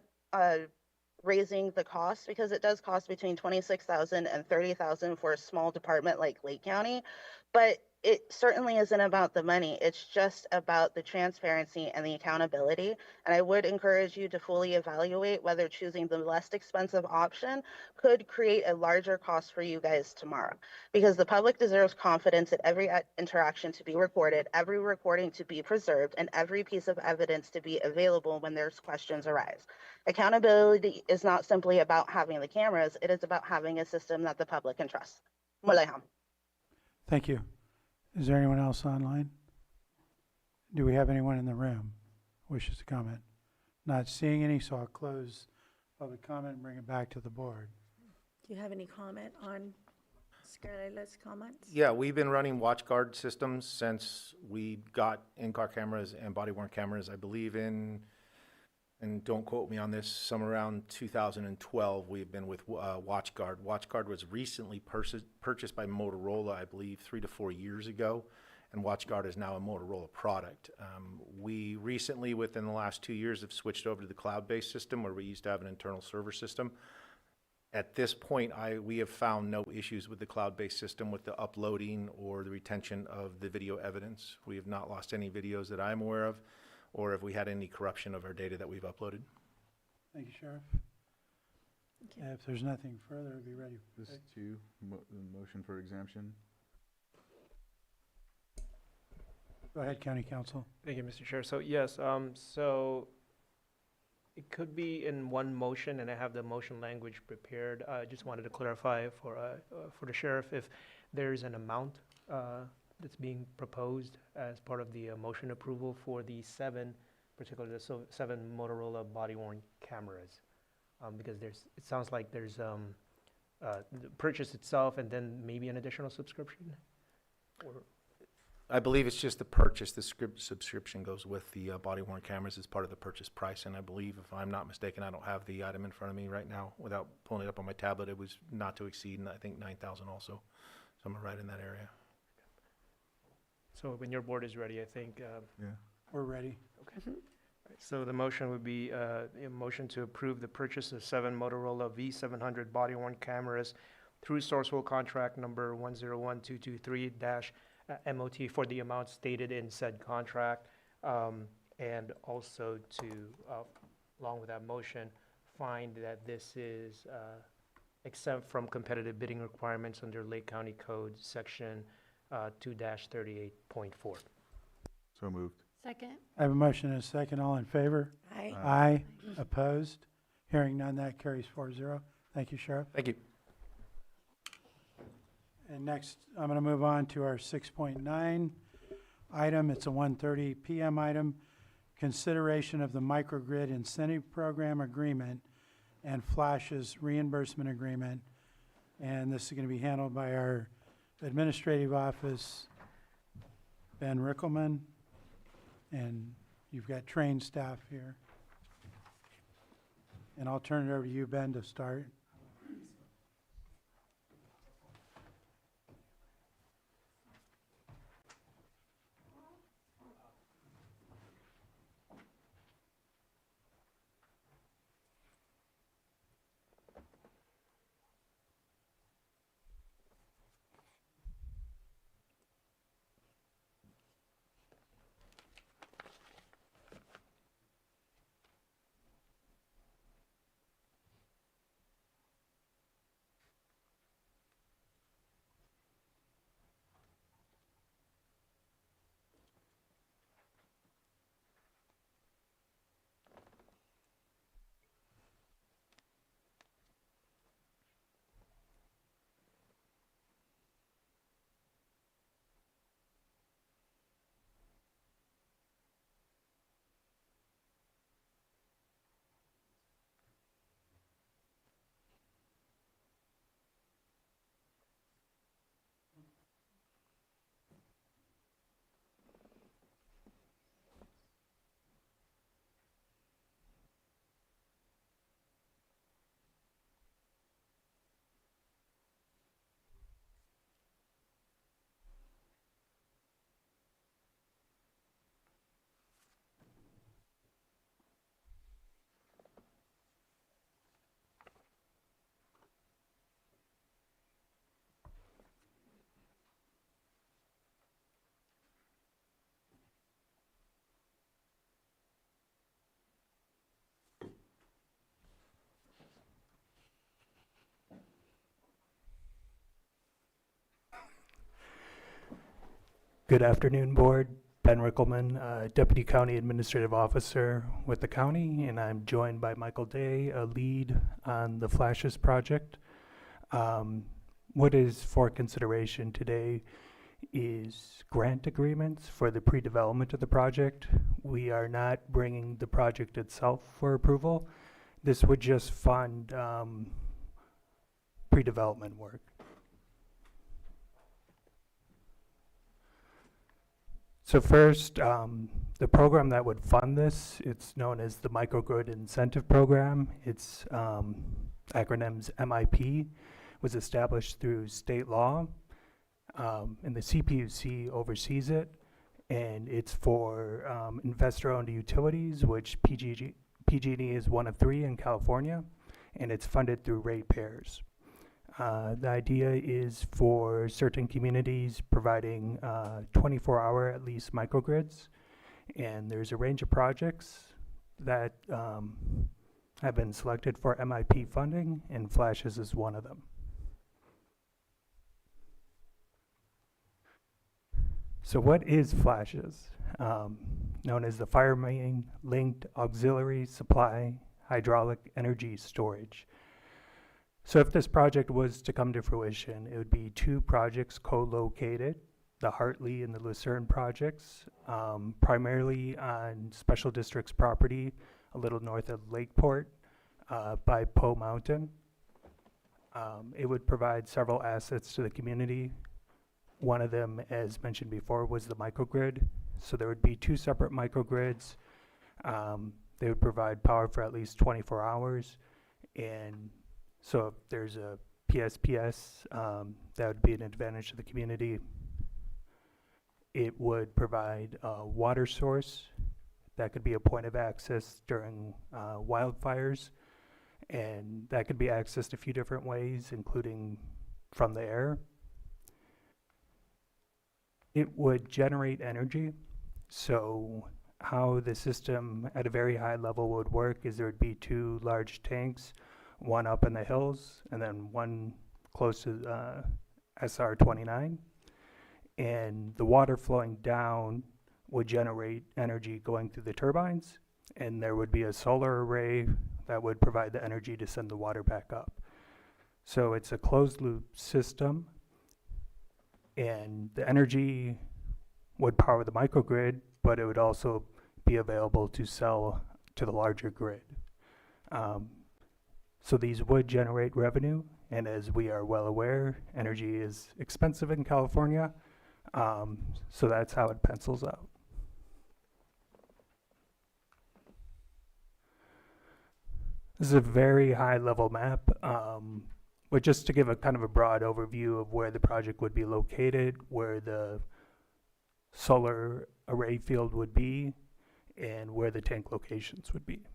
raising the cost, because it does cost between $26,000 and $30,000 for a small department like Lake County. But it certainly isn't about the money. It's just about the transparency and the accountability. And I would encourage you to fully evaluate whether choosing the less expensive option could create a larger cost for you guys tomorrow. Because the public deserves confidence in every interaction to be recorded, every recording to be preserved, and every piece of evidence to be available when there's questions arise. Accountability is not simply about having the cameras, it is about having a system that the public can trust. Muleham. Thank you. Is there anyone else online? Do we have anyone in the room who wishes to comment? Not seeing any, so I'll close public comment and bring it back to the board. Do you have any comment on Scarletta's comments? Yeah, we've been running WatchGuard systems since we got in-car cameras and body-worn cameras, I believe and don't quote me on this, somewhere around 2012, we've been with WatchGuard. WatchGuard was recently purchased by Motorola, I believe, 3 to 4 years ago, and WatchGuard is now a Motorola product. We recently, within the last 2 years, have switched over to the cloud-based system where we used to have an internal server system. At this point, we have found no issues with the cloud-based system with the uploading or the retention of the video evidence. We have not lost any videos that I'm aware of, or if we had any corruption of our data that we've uploaded. Thank you, Sheriff. If there's nothing further, I'll be ready. This too, motion for exemption. Go ahead, County Council. Thank you, Mr. Chair. So yes, so it could be in one motion, and I have the motion language prepared. I just wanted to clarify for the sheriff if there's an amount that's being proposed as part of the motion approval for the particularly the 7 Motorola body-worn cameras, because it sounds like there's the purchase itself and then maybe an additional subscription. Or I believe it's just the purchase. The subscription goes with the body-worn cameras as part of the purchase price, and I believe, if I'm not mistaken, I don't have the item in front of me right now without pulling it up on my tablet. It was not to exceed, I think, $9,000 also. So I'm right in that area. So when your board is ready, I think. Yeah. We're ready. Okay. Right, so the motion would be a motion to approve the purchase of 7 Motorola V700 body-worn cameras through Sourcewell contract number 101223-MOT for the amount stated in said contract, and also to, along with that motion, find that this is exempt from competitive bidding requirements under Lake County Code Section 2-38.4. So moved. Second? I have a motion and a second. All in favor? Aye. Aye. Opposed? Hearing none, that carries 4-0. Thank you, Sheriff. Thank you. And next, I'm going to move on to our 6.9 item. It's a 1:30 p.m. item. Consideration of the microgrid incentive program agreement and Flash's reimbursement agreement. And this is going to be handled by our administrative office, Ben Rickelman. And you've got trained staff here. And I'll turn it over to you, Ben, to start. Good afternoon, Board. Ben Rickelman, Deputy County Administrative Officer with the county, and I'm joined by Michael Day, a lead on the Flashes project. What is for consideration today is grant agreements for the pre-development of the project. We are not bringing the project itself for approval. This would just fund pre-development work. So first, the program that would fund this, it's known as the Microgrid Incentive Program. Its acronyms MIP, was established through state law, and the CPUC oversees it, and it's for investor-owned utilities, which PG&E is one of 3 in California, and it's funded through ratepayers. The idea is for certain communities providing 24-hour at least microgrids, and there's a range of projects that have been selected for MIP funding, and Flashes is one of them. So what is Flashes? Known as the Fire Main Linked Auxiliary Supply Hydraulic Energy Storage. So if this project was to come to fruition, it would be 2 projects co-located, the Hartley and the Lucerne projects, primarily on Special District's property, a little north of Lakeport, by Poe Mountain. It would provide several assets to the community. One of them, as mentioned before, was the microgrid. So there would be 2 separate microgrids. They would provide power for at least 24 hours. And so if there's a PSPS, that would be an advantage to the community. It would provide a water source that could be a point of access during wildfires. And that could be accessed a few different ways, including from the air. It would generate energy. So how the system at a very high level would work is there would be 2 large tanks, one up in the hills and then one close to SR29. And the water flowing down would generate energy going through the turbines, and there would be a solar array that would provide the energy to send the water back up. So it's a closed loop system, and the energy would power the microgrid, but it would also be available to sell to the larger grid. So these would generate revenue, and as we are well aware, energy is expensive in California, so that's how it pencils out. This is a very high level map, but just to give a kind of a broad overview of where the project would be located, where the solar array field would be, and where the tank locations would be.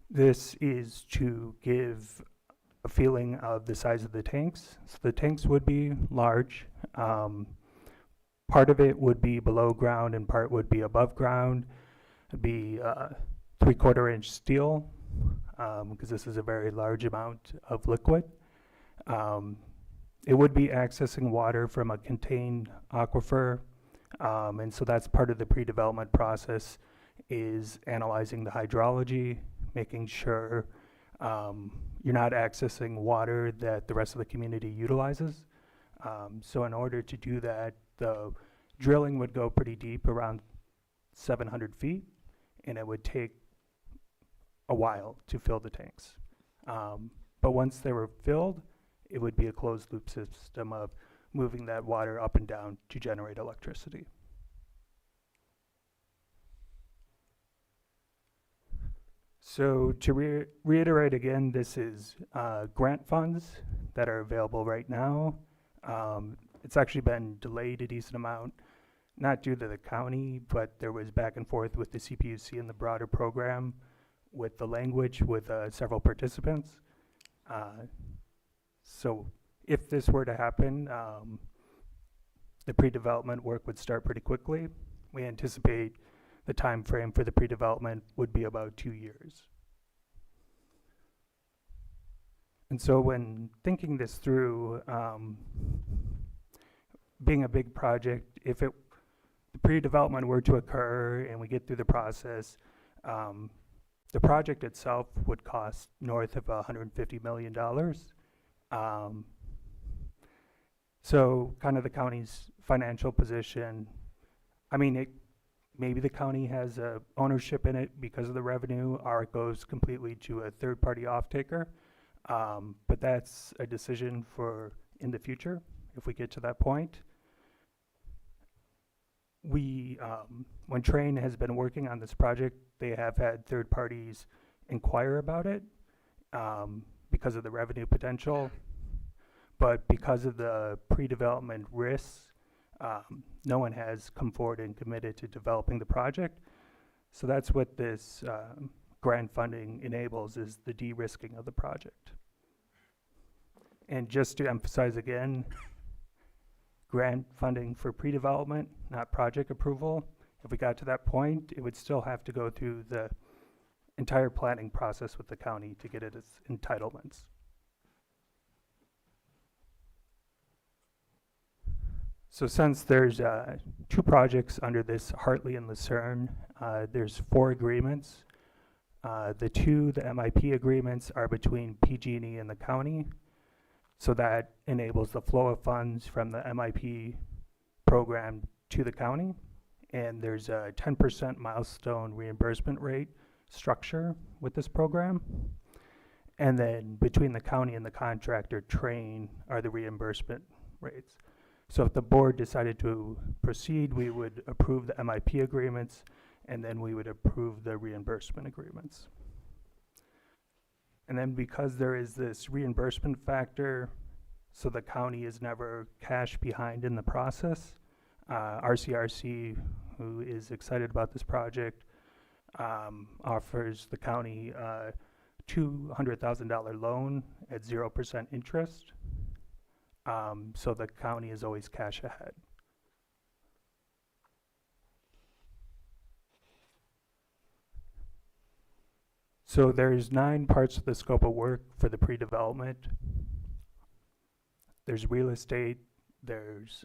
This is to give a feeling of the size of the tanks. So the tanks would be large. Part of it would be below ground and part would be above ground. It'd be 3/4 inch steel, because this is a very large amount of liquid. It would be accessing water from a contained aquifer, and so that's part of the pre-development process, is analyzing the hydrology, making sure you're not accessing water that the rest of the community utilizes. So in order to do that, the drilling would go pretty deep, around 700 feet, and it would take a while to fill the tanks. But once they were filled, it would be a closed loop system of moving that water up and down to generate electricity. So to reiterate again, this is grant funds that are available right now. It's actually been delayed a decent amount, not due to the county, but there was back and forth with the CPUC and the broader program with the language with several participants. So if this were to happen, the pre-development work would start pretty quickly. We anticipate the time frame for the pre-development would be about 2 years. And And so when thinking this through, being a big project, if the pre-development were to occur and we get through the process, the project itself would cost north of $150 million. So kind of the county's financial position, I mean, maybe the county has ownership in it because of the revenue, or it goes completely to a third-party off-taker. But that's a decision for in the future, if we get to that point. When Train has been working on this project, they have had third parties inquire about it because of the revenue potential. But because of the pre-development risks, no one has come forward and committed to developing the project. So that's what this grant funding enables, is the de-risking of the project. And just to emphasize again, grant funding for pre-development, not project approval. If we got to that point, it would still have to go through the entire planning process with the county to get it its entitlements. So since there's 2 projects under this, Hartley and Lucerne, there's 4 agreements. The MIP agreements are between PG&E and the county. So that enables the flow of funds from the MIP program to the county. And there's a 10% milestone reimbursement rate structure with this program. And then between the county and the contractor, Train, are the reimbursement rates. So if the board decided to proceed, we would approve the MIP agreements, and then we would approve the reimbursement agreements. And then because there is this reimbursement factor, so the county is never cash behind in the process, RCRC, who is excited about this project, offers the county a $200,000 loan at 0% interest. So the county is always cash ahead. So there's 9 parts of the scope of work for the pre-development. There's real estate, there's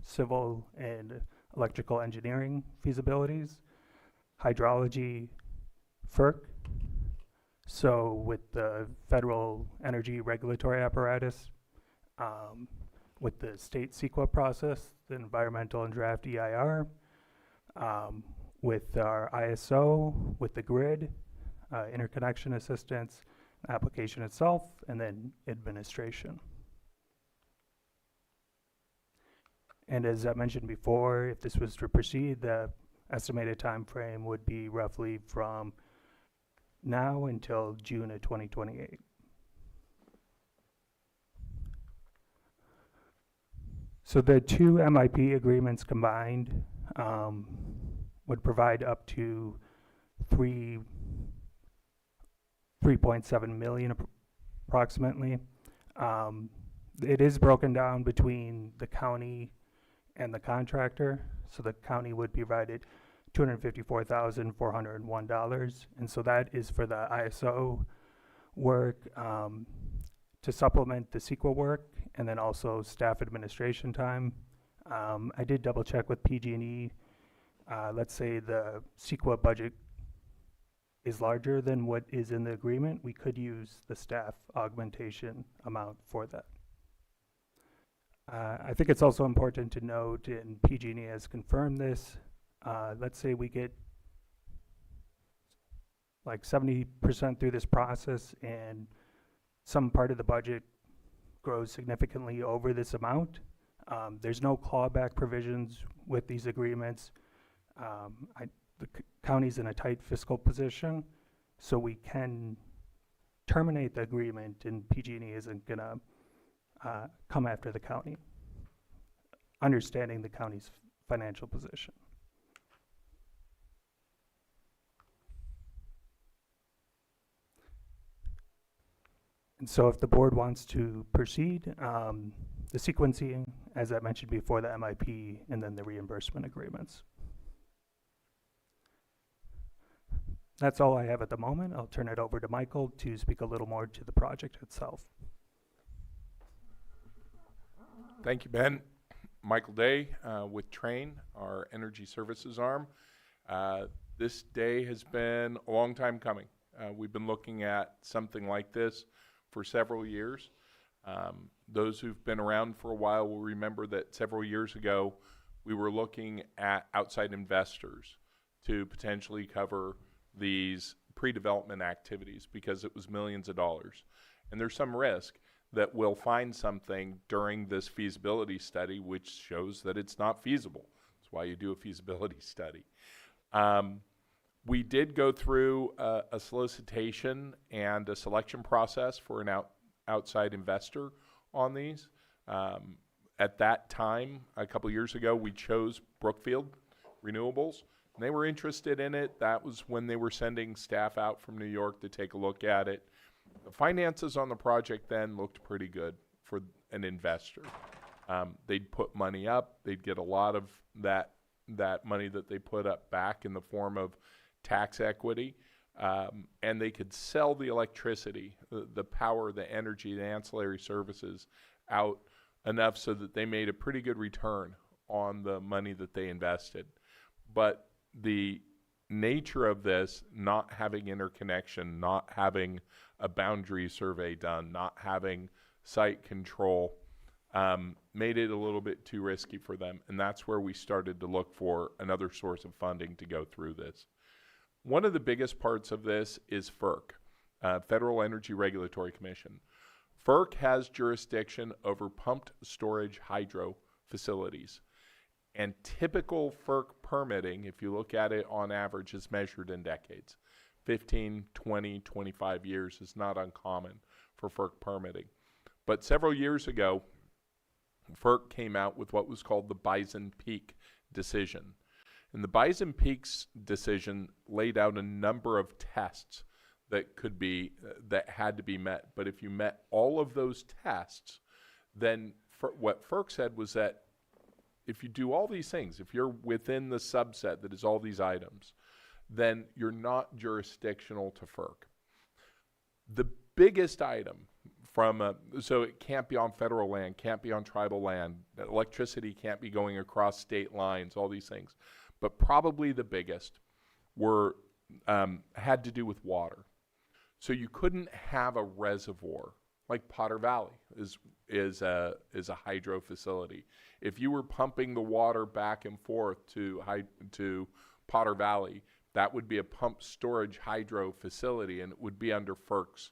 civil and electrical engineering feasibilities, hydrology, FERC. So with the federal energy regulatory apparatus, with the state CEQA process, the environmental and draft EIR, with our ISO, with the grid, interconnection assistance, application itself, and then administration. And as I mentioned before, if this was to proceed, the estimated time frame would be roughly from now until June of 2028. So the 2 MIP agreements combined would provide up to 3.7 million approximately. It is broken down between the county and the contractor. So the county would be provided $254,401, and so that is for the ISO work to supplement the CEQA work, and then also staff administration time. I did double check with PG&E. Let's say the CEQA budget is larger than what is in the agreement, we could use the staff augmentation amount for that. I think it's also important to note, and PG&E has confirmed this, let's say we get like 70% through this process and some part of the budget grows significantly over this amount. There's no clawback provisions with these agreements. The county's in a tight fiscal position, so we can terminate the agreement and PG&E isn't gonna come after the county, understanding the county's financial position. And so if the board wants to proceed, the sequencing, as I mentioned before, the MIP and then the reimbursement agreements. That's all I have at the moment. I'll turn it over to Michael to speak a little more to the project itself. Thank you, Ben. Michael Day with Train, our energy services arm. This day has been a long time coming. We've been looking at something like this for several years. Those who've been around for a while will remember that several years ago we were looking at outside investors to potentially cover these pre-development activities because it was millions of dollars. And there's some risk that we'll find something during this feasibility study which shows that it's not feasible. That's why you do a feasibility study. We did go through a solicitation and a selection process for an outside investor on these. At that time, a couple years ago, we chose Brookfield Renewables. And they were interested in it. That was when they were sending staff out from New York to take a look at it. The finances on the project then looked pretty good for an investor. They'd put money up. They'd get a lot of that money that they put up back in the form of tax equity. And they could sell the electricity, the power, the energy, the ancillary services out enough so that they made a pretty good return on the money that they invested. But the nature of this, not having interconnection, not having a boundary survey done, not having site control, made it a little bit too risky for them. And that's where we started to look for another source of funding to go through this. One of the biggest parts of this is FERC, Federal Energy Regulatory Commission. FERC has jurisdiction over pumped storage hydro facilities. And typical FERC permitting, if you look at it on average, is measured in decades. 15, 20, 25 years is not uncommon for FERC permitting. But several years ago, FERC came out with what was called the Bison Peak decision. And the Bison Peaks decision laid out a number of tests that could be, that had to be met. But if you met all of those tests, then what FERC said was that if you do all these things, if you're within the subset that is all these items, then you're not jurisdictional to FERC. The biggest item so it can't be on federal land, can't be on tribal land, electricity can't be going across state lines, all these things. But probably the biggest had to do with water. So you couldn't have a reservoir like Potter Valley is a hydro facility. If you were pumping the water back and forth to Potter Valley, that would be a pumped storage hydro facility, and it would be under FERC's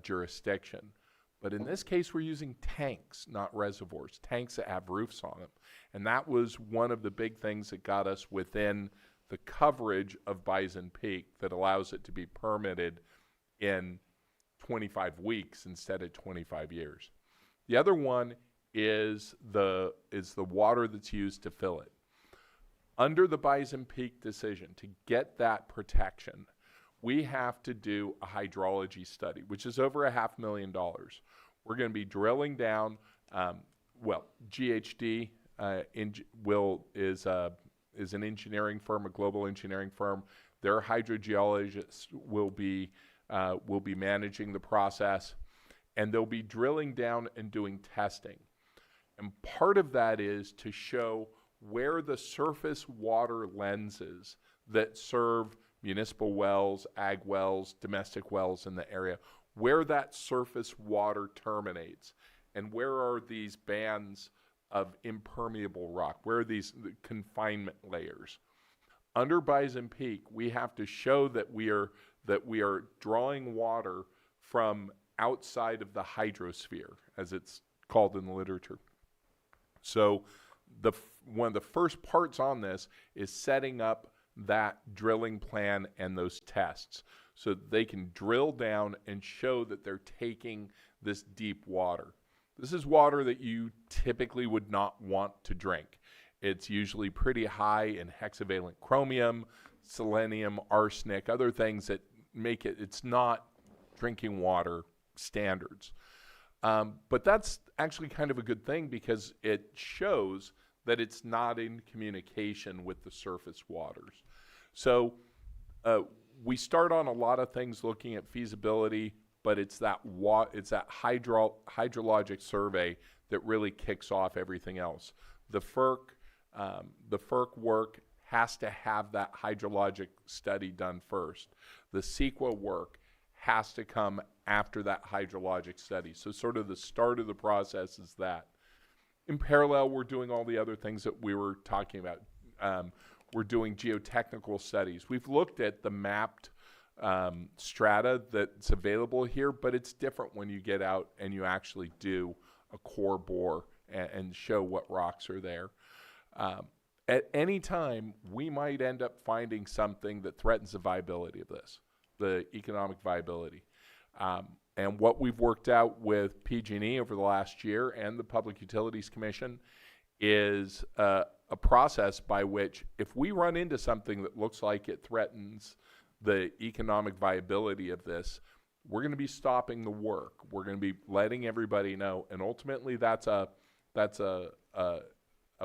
jurisdiction. But in this case, we're using tanks, not reservoirs, tanks that have roofs on them. And that was one of the big things that got us within the coverage of Bison Peak that allows it to be permitted in 25 weeks instead of 25 years. The other one is the water that's used to fill it. Under the Bison Peak decision, to get that protection, we have to do a hydrology study, which is over $500,000. We're going to be drilling down. GHD is an engineering firm, a global engineering firm. Their hydrogeologists will be managing the process, and they'll be drilling down and doing testing. And part of that is to show where the surface water lenses that serve municipal wells, ag wells, domestic wells in the area, where that surface water terminates, and where are these bands of impermeable rock, where are these confinement layers. Under Bison Peak, we have to show that we are drawing water from outside of the hydrosphere, as it's called in the literature. So one of the first parts on this is setting up that drilling plan and those tests so that they can drill down and show that they're taking this deep water. This is water that you typically would not want to drink. It's usually pretty high in hexavalent chromium, selenium, arsenic, other things that make it's not drinking water standards. But that's actually kind of a good thing because it shows that it's not in communication with the surface waters. So we start on a lot of things looking at feasibility, but it's that hydrologic survey that really kicks off everything else. The FERC work has to have that hydrologic study done first. The CEQA work has to come after that hydrologic study. So sort of the start of the process is that. In parallel, we're doing all the other things that we were talking about. We're doing geotechnical studies. We've looked at the mapped strata that's available here, but it's different when you get out and you actually do a core bore and show what rocks are there. At any time, we might end up finding something that threatens the viability of this, the economic viability. And what we've worked out with PG&E over the last year and the Public Utilities Commission is a process by which if we run into something that looks like it threatens the economic viability of this, we're going to be stopping the work. We're going to be letting everybody know, and ultimately that's a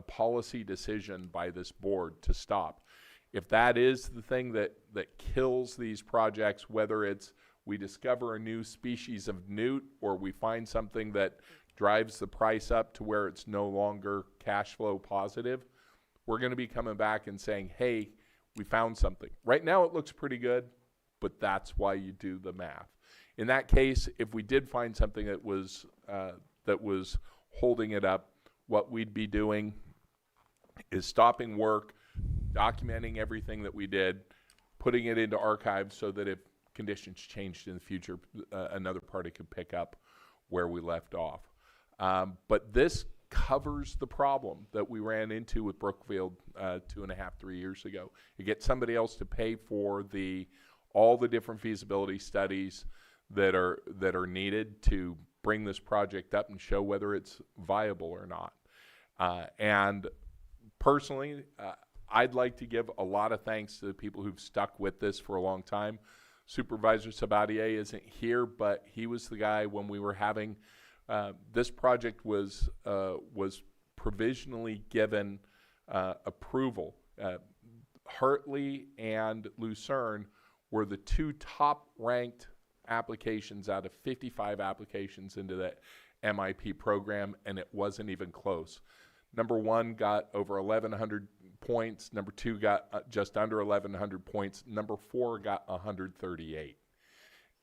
policy decision by this board to stop. If that is the thing that kills these projects, whether it's we discover a new species of newt or we find something that drives the price up to where it's no longer cash flow positive, we're going to be coming back and saying, hey, we found something. Right now it looks pretty good, but that's why you do the math. In that case, if we did find something that was holding it up, what we'd be doing is stopping work, documenting everything that we did, putting it into archives so that if conditions changed in the future, another party could pick up where we left off. But this covers the problem that we ran into with Brookfield 2.5, 3 years ago. You get somebody else to pay for all the different feasibility studies that are needed to bring this project up and show whether it's viable or not. And personally, I'd like to give a lot of thanks to the people who've stuck with this for a long time. Supervisor Sabatier isn't here, but he was the guy when we were having this project was provisionally given approval. Hartley and Lucerne were the two top-ranked applications out of 55 applications into the MIP program, and it wasn't even close. Number one got over 1,100 points. Number two got just under 1,100 points. Number four got 138.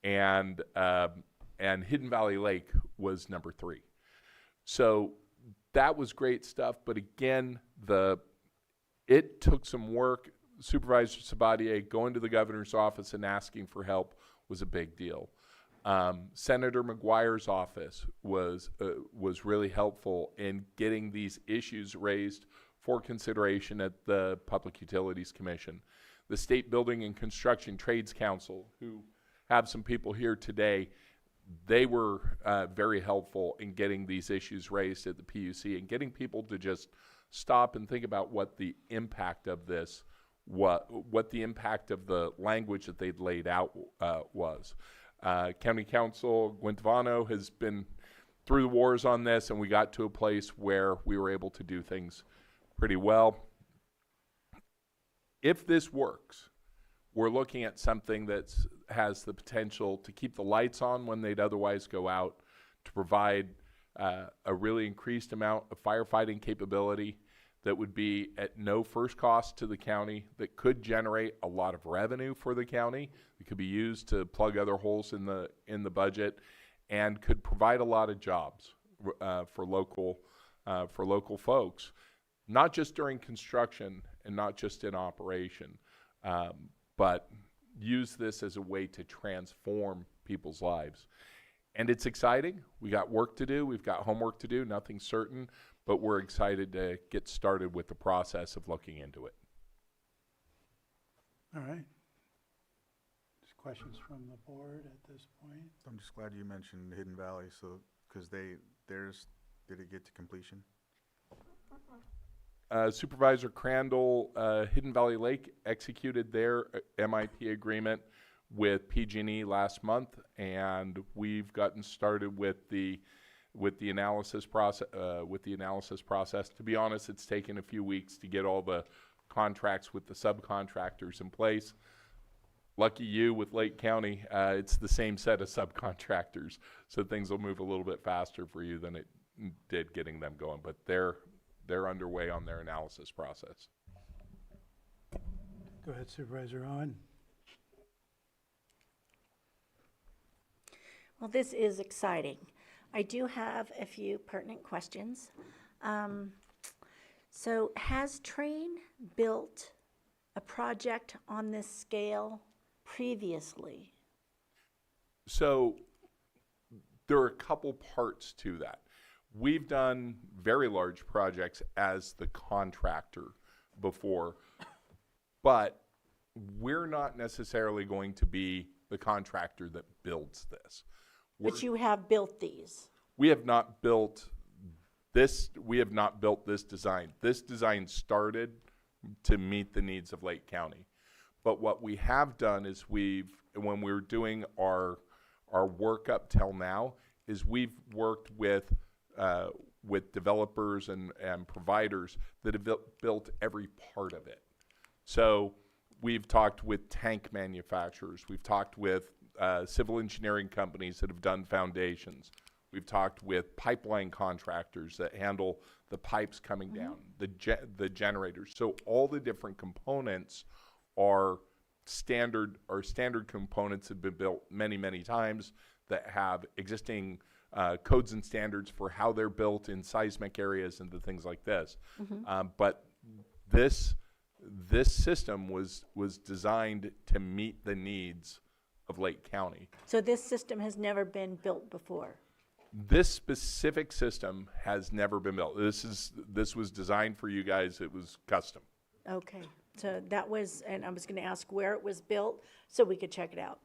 And Hidden Valley Lake was number three. So that was great stuff. But again, it took some work. Supervisor Sabatier going to the governor's office and asking for help was a big deal. Senator McGuire's office was really helpful in getting these issues raised for consideration at the Public Utilities Commission. The State Building and Construction Trades Council, who have some people here today, they were very helpful in getting these issues raised at the PUC and getting people to just stop and think about what the impact of this, what the impact of the language that they'd laid out was. County Council Guintvano has been through the wars on this, and we got to a place where we were able to do things pretty well. If this works, we're looking at something that has the potential to keep the lights on when they'd otherwise go out, to provide a really increased amount of firefighting capability that would be at no first cost to the county, that could generate a lot of revenue for the county, that could be used to plug other holes in the budget, and could provide a lot of jobs for local folks, not just during construction and not just in operation, but use this as a way to transform people's lives. And it's exciting. We got work to do. We've got homework to do. Nothing's certain, but we're excited to get started with the process of looking into it. All right. Just questions from the board at this point? I'm just glad you mentioned Hidden Valley, so, because did it get to completion? Supervisor Crandall, Hidden Valley Lake executed their MIP agreement with PG&E last month, and we've gotten started with the analysis process. To be honest, it's taken a few weeks to get all the contracts with the subcontractors in place. Lucky you with Lake County, it's the same set of subcontractors, so things will move a little bit faster for you than did getting them going, but they're underway on their analysis process. Go ahead, Supervisor Owen. Well, this is exciting. I do have a few pertinent questions. So has Train built a project on this scale previously? So there are a couple parts to that. We've done very large projects as the contractor before, but we're not necessarily going to be the contractor that builds this. But you have built these. We have not built this. We have not built this design. This design started to meet the needs of Lake County. But what we have done is when we were doing our work up till now, is we've worked with developers and providers that have built every part of it. So we've talked with tank manufacturers. We've talked with civil engineering companies that have done foundations. We've talked with pipeline contractors that handle the pipes coming down, the generators. So all the different components are standard components have been built many, many times that have existing codes and standards for how they're built in seismic areas and the things like this. But this system was designed to meet the needs of Lake County. So this system has never been built before? This specific system has never been built. This was designed for you guys. It was custom. Okay, so that was, and I was going to ask where it was built so we could check it out.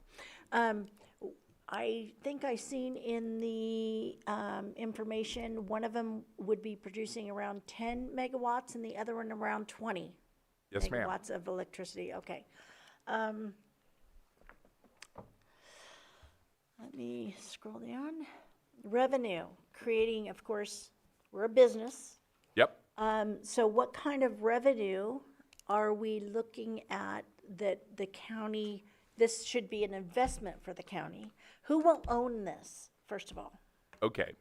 I think I seen in the information, one of them would be producing around 10 megawatts and the other one around 20 Yes, ma'am. megawatts of electricity. Okay. Let me scroll down. Revenue, creating, of course, we're a business. Yep. So what kind of revenue are we looking at that the county, this should be an investment for the county? Who will own this, first of all? Okay.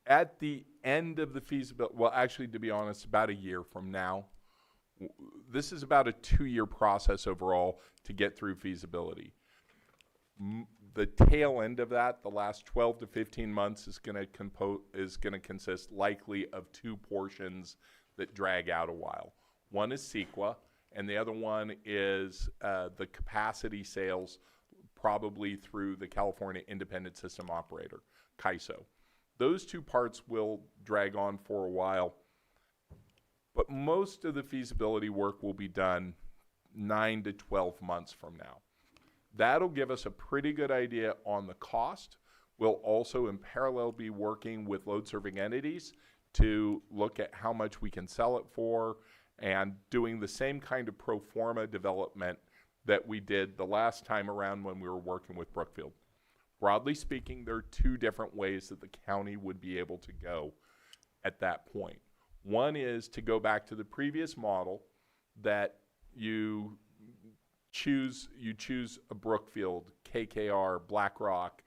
At the end of the feasibility, well, actually, to be honest, about a year from now, this is about a 2-year process overall to get through feasibility. The tail end of that, the last 12 to 15 months, is going to consist likely of 2 portions that drag out a while. One is CEQA, and the other one is the capacity sales, probably through the California Independent System Operator, CAISO. Those 2 parts will drag on for a while, but most of the feasibility work will be done 9 to 12 months from now. That'll give us a pretty good idea on the cost. We'll also in parallel be working with load serving entities to look at how much we can sell it for and doing the same kind of pro forma development that we did the last time around when we were working with Brookfield. Broadly speaking, there are 2 different ways that the county would be able to go at that point. One is to go back to the previous model that you choose a Brookfield, KKR, BlackRock,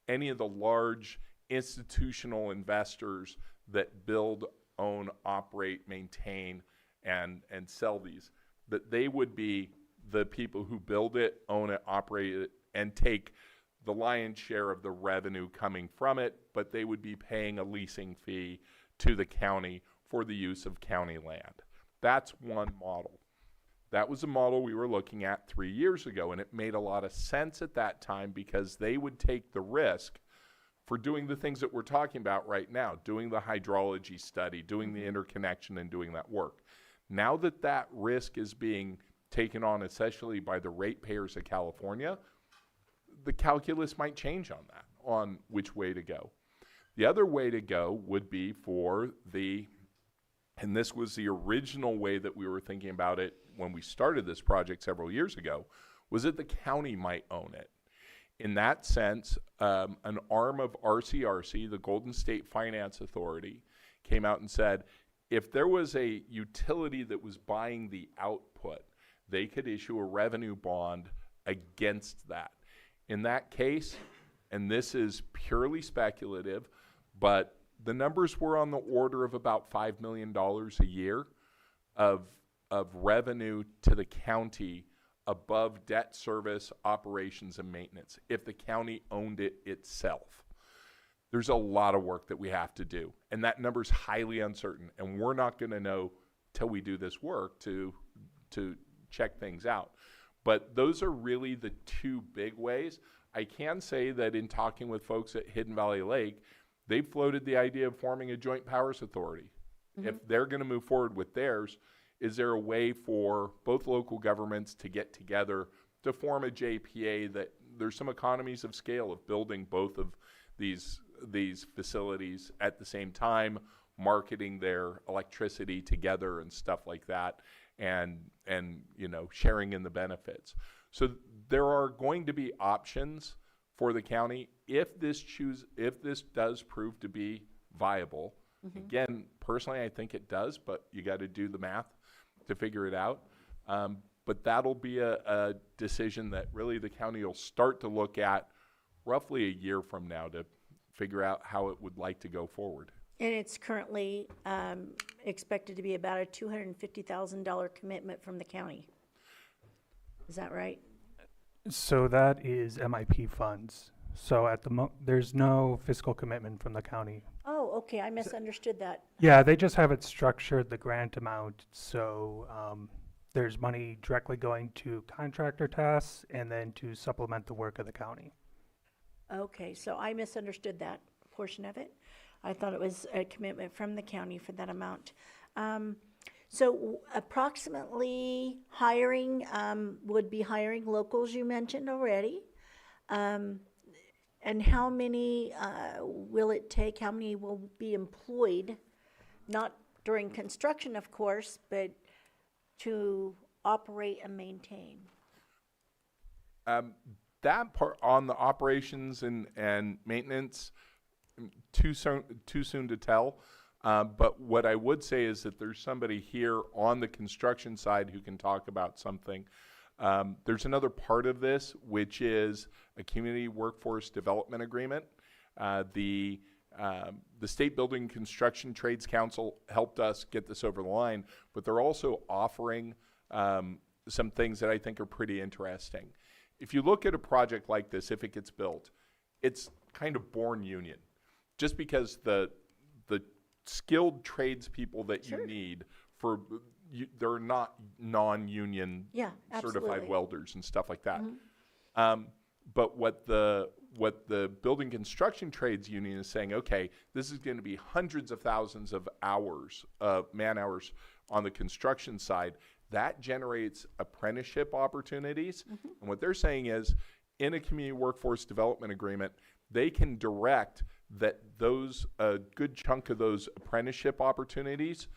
any of the large institutional investors that build, own, operate, maintain, and sell these, that they would be the people who build it, own it, operate it, and take the lion's share of the revenue coming from it, but they would be paying a leasing fee to the county for the use of county land. That's one model. That was a model we were looking at 3 years ago, and it made a lot of sense at that time because they would take the risk for doing the things that we're talking about right now, doing the hydrology study, doing the interconnection, and doing that work. Now that that risk is being taken on essentially by the ratepayers of California, the calculus might change on that, on which way to go. The other way to go would be for and this was the original way that we were thinking about it when we started this project several years ago, was that the county might own it. In that sense, an arm of RCRC, the Golden State Finance Authority, came out and said, if there was a utility that was buying the output, they could issue a revenue bond against that. In that case, and this is purely speculative, but the numbers were on the order of about $5 million a year of revenue to the county above debt service, operations, and maintenance if the county owned it itself. There's a lot of work that we have to do, and that number's highly uncertain, and we're not going to know till we do this work to check things out. But those are really the two big ways. I can say that in talking with folks at Hidden Valley Lake, they've floated the idea of forming a joint powers authority. If they're going to move forward with theirs, is there a way for both local governments to get together to form a JPA that there's some economies of scale of building both of these facilities at the same time, marketing their electricity together and stuff like that, and you know, sharing in the benefits. So there are going to be options for the county if this does prove to be viable. Again, personally, I think it does, but you got to do the math to figure it out. But that'll be a decision that really the county will start to look at roughly a year from now to figure out how it would like to go forward. And it's currently expected to be about a $250,000 commitment from the county. Is that right? So that is MIP funds. So at the there's no fiscal commitment from the county. Oh, okay, I misunderstood that. Yeah, they just have it structured, the grant amount, so there's money directly going to contractor tasks and then to supplement the work of the county. Okay, so I misunderstood that portion of it. I thought it was a commitment from the county for that amount. So approximately hiring, would be hiring locals you mentioned already. And how many will it take? How many will be employed? Not during construction, of course, but to operate and maintain. That part on the operations and maintenance, too soon to tell. But what I would say is that there's somebody here on the construction side who can talk about something. There's another part of this, which is a community workforce development agreement. The State Building Construction Trades Council helped us get this over the line, but they're also offering some things that I think are pretty interesting. If you look at a project like this, if it gets built, it's kind of born union. Just because the skilled tradespeople that you need for they're not non-union certified welders and stuff like that. But what the Building Construction Trades Union is saying, okay, this is going to be hundreds of thousands of hours, man hours on the construction side. That generates apprenticeship opportunities. And what they're saying is, in a community workforce development agreement, they can direct that a good chunk of those apprenticeship opportunities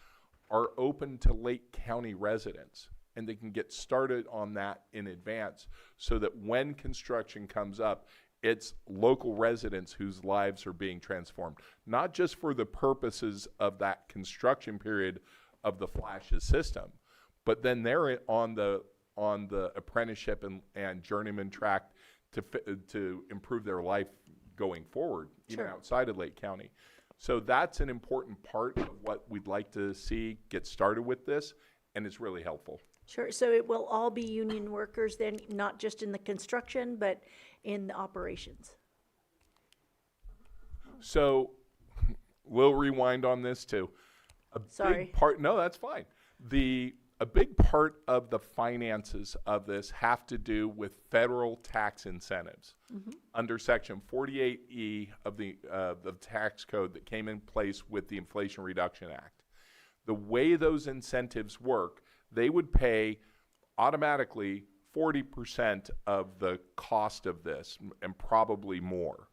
are open to Lake County residents, and they can get started on that in advance so that when construction comes up, it's local residents whose lives are being transformed, not just for the purposes of that construction period of the flashes system, but then they're on the apprenticeship and journeyman track to improve their life going forward, even outside of Lake County. So that's an important part of what we'd like to see get started with this, and it's really helpful. Sure, so it will all be union workers then, not just in the construction, but in the operations? So we'll rewind on this too. Sorry. Big part, no, that's fine. A big part of the finances of this have to do with federal tax incentives. Under Section 48E of the tax code that came in place with the Inflation Reduction Act. The way those incentives work, they would pay automatically 40% of the cost of this, and probably more.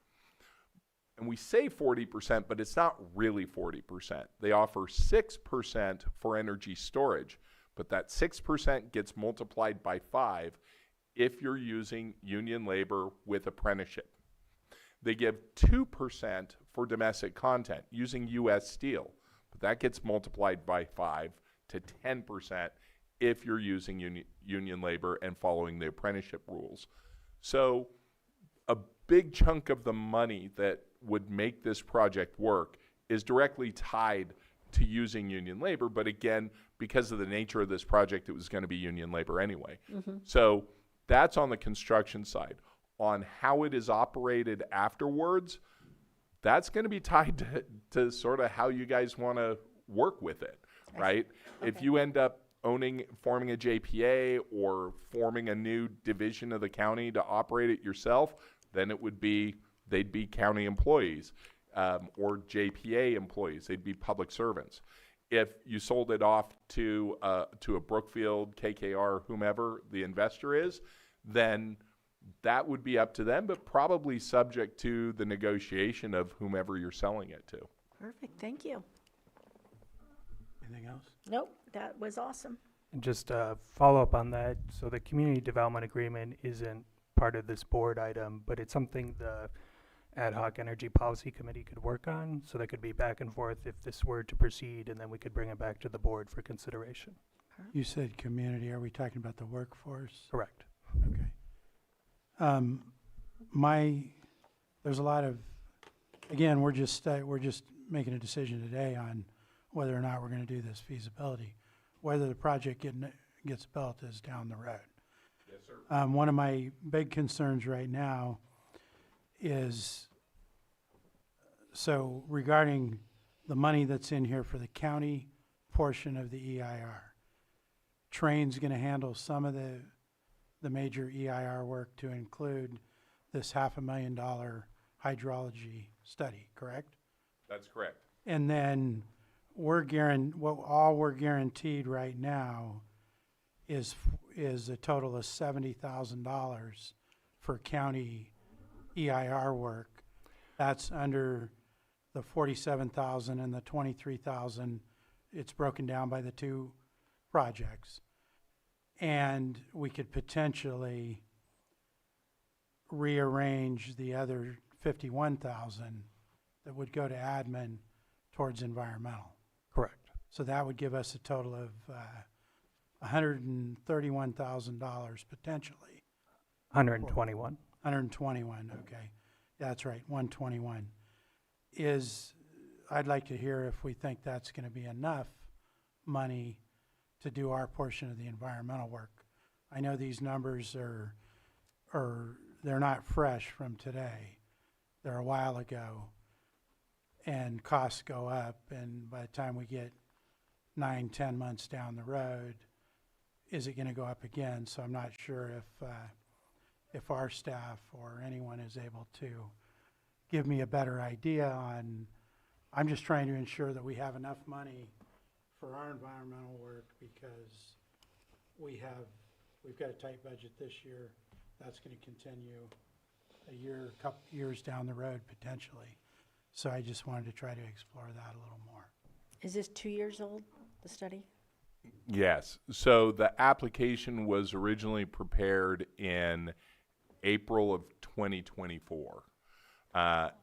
And we say 40%, but it's not really 40%. They offer 6% for energy storage, but that 6% gets multiplied by 5 if you're using union labor with apprenticeship. They give 2% for domestic content using U.S. steel, but that gets multiplied by 5 to 10% if you're using union labor and following the apprenticeship rules. So a big chunk of the money that would make this project work is directly tied to using union labor, but again, because of the nature of this project, it was going to be union labor anyway. So that's on the construction side. On how it is operated afterwards, that's going to be tied to sort of how you guys want to work with it, right? If you end up forming a JPA or forming a new division of the county to operate it yourself, then they'd be county employees or JPA employees. They'd be public servants. If you sold it off to a Brookfield, KKR, whomever the investor is, then that would be up to them, but probably subject to the negotiation of whomever you're selling it to. Perfect, thank you. Anything else? Nope, that was awesome. And just follow up on that, so the community development agreement isn't part of this board item, but it's something the ad hoc energy policy committee could work on, so they could be back and forth if this were to proceed, and then we could bring it back to the board for consideration. You said community, are we talking about the workforce? Correct. Okay. There's a lot of, again, we're just making a decision today on whether or not we're gonna do this feasibility. Whether the project gets built is down the road. Yes, sir. One of my big concerns right now is, so regarding the money that's in here for the county portion of the EIR, Train's gonna handle some of the major EIR work to include this $500,000 hydrology study, correct? That's correct. And then we're guaranteed right now is a total of $70,000 for county EIR work. That's under the 47,000 and the 23,000. It's broken down by the two projects. And we could potentially rearrange the other 51,000 that would go to admin towards environmental. Correct. So that would give us a total of $131,000 potentially. 121. 121, okay. That's right, 121. I'd like to hear if we think that's gonna be enough money to do our portion of the environmental work. I know these numbers they're not fresh from today. They're a while ago. And costs go up, and by the time we get 9-10 months down the road, is it gonna go up again? So I'm not sure if our staff or anyone is able to give me a better idea on, I'm just trying to ensure that we have enough money for our environmental work, because we've got a tight budget this year. That's gonna continue a couple years down the road potentially. So I just wanted to try to explore that a little more. Is this 2 years old, the study? Yes. So the application was originally prepared in April of 2024.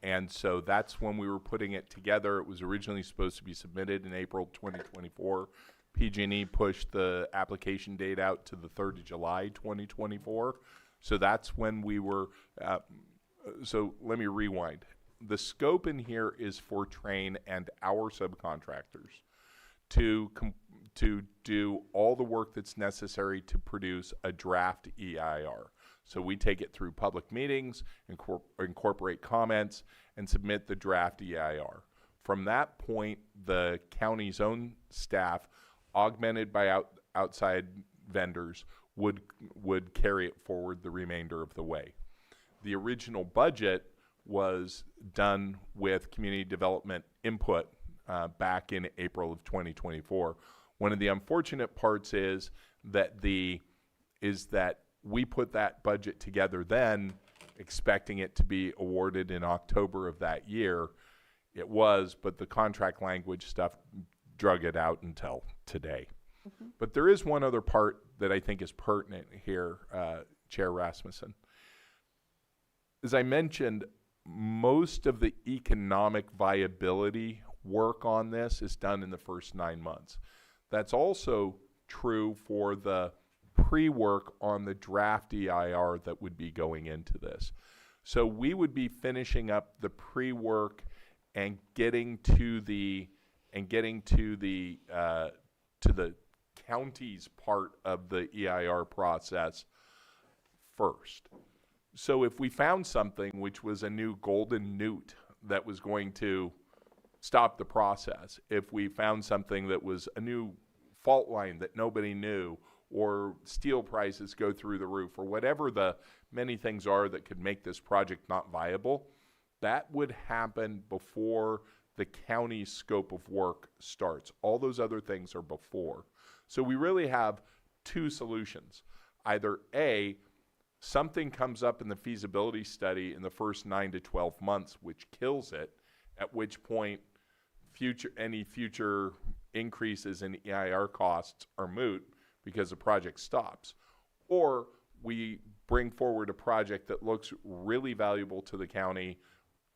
And so that's when we were putting it together. It was originally supposed to be submitted in April 2024. PG&E pushed the application date out to the 3rd of July 2024. So that's when we were, so let me rewind. The scope in here is for Train and our subcontractors to do all the work that's necessary to produce a draft EIR. So we take it through public meetings, incorporate comments, and submit the draft EIR. From that point, the county's own staff, augmented by outside vendors, would carry it forward the remainder of the way. The original budget was done with community development input back in April of 2024. One of the unfortunate parts is that we put that budget together then, expecting it to be awarded in October of that year. It was, but the contract language stuff drug it out until today. But there is one other part that I think is pertinent here, Chair Rasmussen. As I mentioned, most of the economic viability work on this is done in the first 9 months. That's also true for the pre-work on the draft EIR that would be going into this. So we would be finishing up the pre-work and getting to the county's part of the EIR process first. So if we found something which was a new golden newt that was going to stop the process, if we found something that was a new fault line that nobody knew, or steel prices go through the roof, or whatever the many things are that could make this project not viable, that would happen before the county's scope of work starts. All those other things are before. So we really have two solutions. Either A, something comes up in the feasibility study in the first 9 to 12 months, which kills it, at which point any future increases in EIR costs are moot because the project stops. Or we bring forward a project that looks really valuable to the county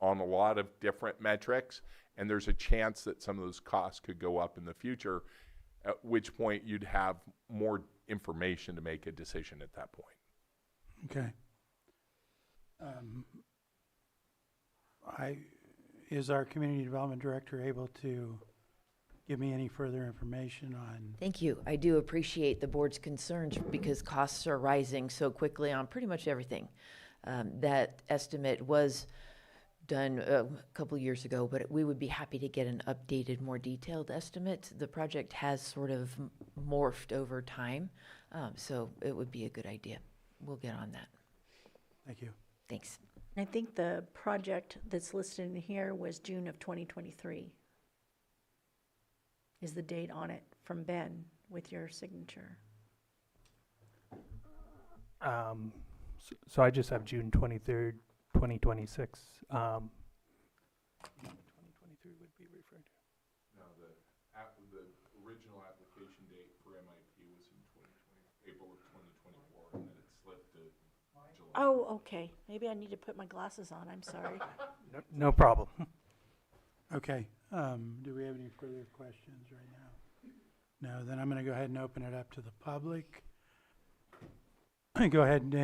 on a lot of different metrics, and there's a chance that some of those costs could go up in the future, at which point you'd have more information to make a decision at that point. Okay. Is our community development director able to give me any further information on? Thank you. I do appreciate the board's concerns because costs are rising so quickly on pretty much everything. That estimate was done a couple years ago, but we would be happy to get an updated, more detailed estimate. The project has sort of morphed over time, so it would be a good idea. We'll get on that. Thank you. Thanks. I think the project that's listed in here was June of 2023. Is the date on it from Ben with your signature? So I just have June 23rd, 2026. 2023 would be referred to. No, the original application date for MIP was in April of 2024, and then it slipped to July. Oh, okay. Maybe I need to put my glasses on. I'm sorry. No problem. Okay. Do we have any further questions right now? No, then I'm going to go ahead and open it up to the public. Go ahead and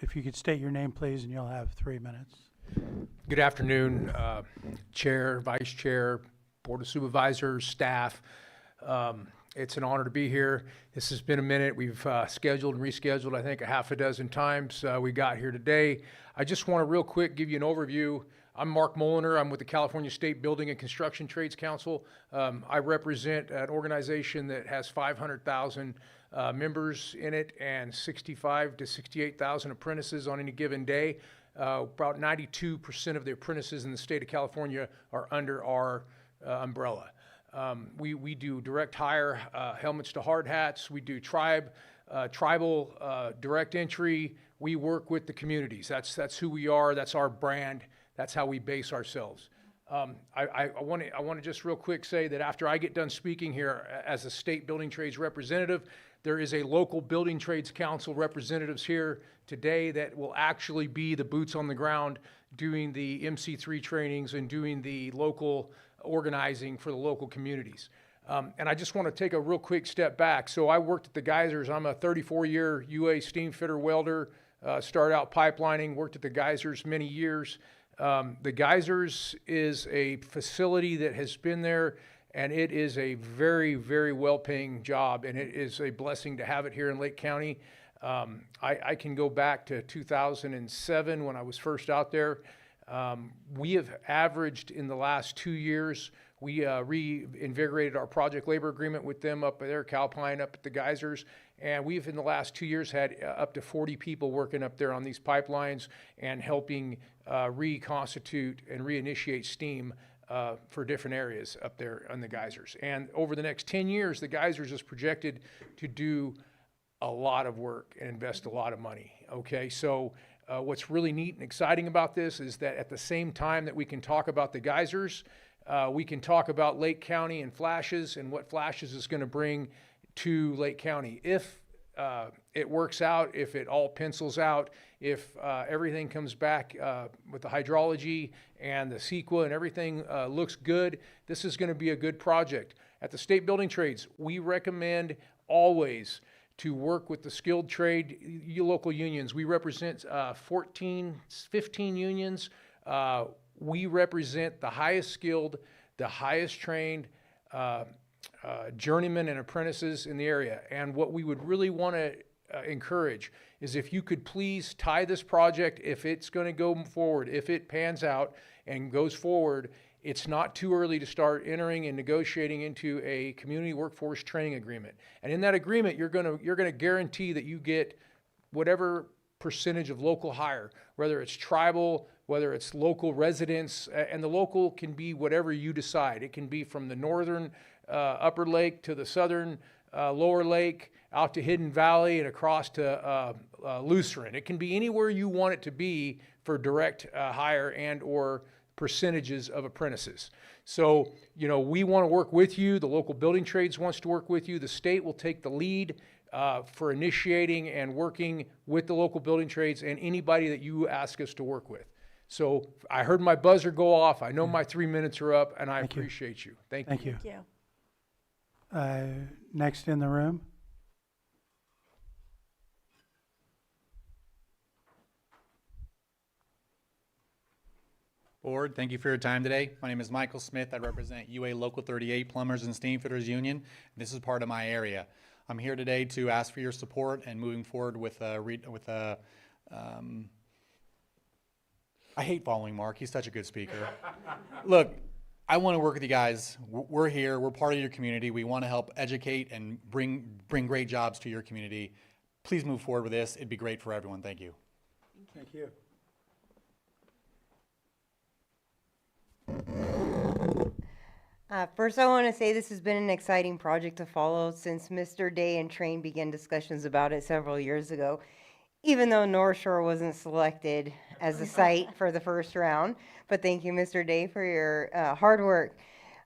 if you could state your name, please, and you'll have 3 minutes. Good afternoon, Chair, Vice Chair, Board of Supervisors, staff. It's an honor to be here. This has been a minute. We've scheduled and rescheduled, I think, a half a dozen times. We got here today. I just want to real quick give you an overview. I'm Mark Moliner. I'm with the California State Building and Construction Trades Council. I represent an organization that has 500,000 members in it and 65 to 68,000 apprentices on any given day. About 92% of the apprentices in the state of California are under our umbrella. We do direct hire, helmets to hard hats. We do tribal direct entry. We work with the communities. That's who we are. That's our brand. That's how we base ourselves. I want to just real quick say that after I get done speaking here as a state building trades representative, there is a local building trades council representatives here today that will actually be the boots on the ground doing the MC3 trainings and doing the local organizing for the local communities. And I just want to take a real quick step back. So I worked at the Geysers. I'm a 34-year UA steam fitter welder, started out pipelining, worked at the Geysers many years. The Geysers is a facility that has been there, and it is a very, very well-paying job, and it is a blessing to have it here in Lake County. I can go back to 2007 when I was first out there. We have averaged in the last 2 years, we reinvigorated our project labor agreement with them up there, Calpine up at the Geysers, and we've in the last 2 years had up to 40 people working up there on these pipelines and helping reconstitute and reinitiate steam for different areas up there on the Geysers. And over the next 10 years, the Geysers is projected to do a lot of work and invest a lot of money, okay? So what's really neat and exciting about this is that at the same time that we can talk about the Geysers, we can talk about Lake County and Flashes and what Flashes is going to bring to Lake County. If it works out, if it all pencils out, if everything comes back with the hydrology and the CEQA and everything looks good, this is going to be a good project. At the State Building Trades, we recommend always to work with the skilled trade local unions. We represent 15 unions. we represent the highest skilled, the highest trained journeymen and apprentices in the area. And what we would really want to encourage is if you could please tie this project, if it's going to go forward, if it pans out and goes forward, it's not too early to start entering and negotiating into a community workforce training agreement. And in that agreement, you're going to guarantee that you get whatever percentage of local hire, whether it's tribal, whether it's local residents, and the local can be whatever you decide. It can be from the northern upper lake to the southern lower lake, out to Hidden Valley and across to Lucerne. It can be anywhere you want it to be for direct hire and or percentages of apprentices. So, we want to work with you. The local building trades wants to work with you. The state will take the lead for initiating and working with the local building trades and anybody that you ask us to work with. So I heard my buzzer go off. I know my 3 minutes are up, and I appreciate you. Thank you. Thank you. Next in the room. Board, thank you for your time today. My name is Michael Smith. I represent UA Local 38 Plumbers and Steamfitters Union. This is part of my area. I'm here today to ask for your support and moving forward with I hate following Mark. He's such a good speaker. Look, I want to work with you guys. We're here. We're part of your community. We want to help educate and bring great jobs to your community. Please move forward with this. It'd be great for everyone. Thank you. Thank you. First, I want to say this has been an exciting project to follow since Mr. Day and Train began discussions about it several years ago, even though North Shore wasn't selected as a site for the first round. But thank you, Mr. Day, for your hard work.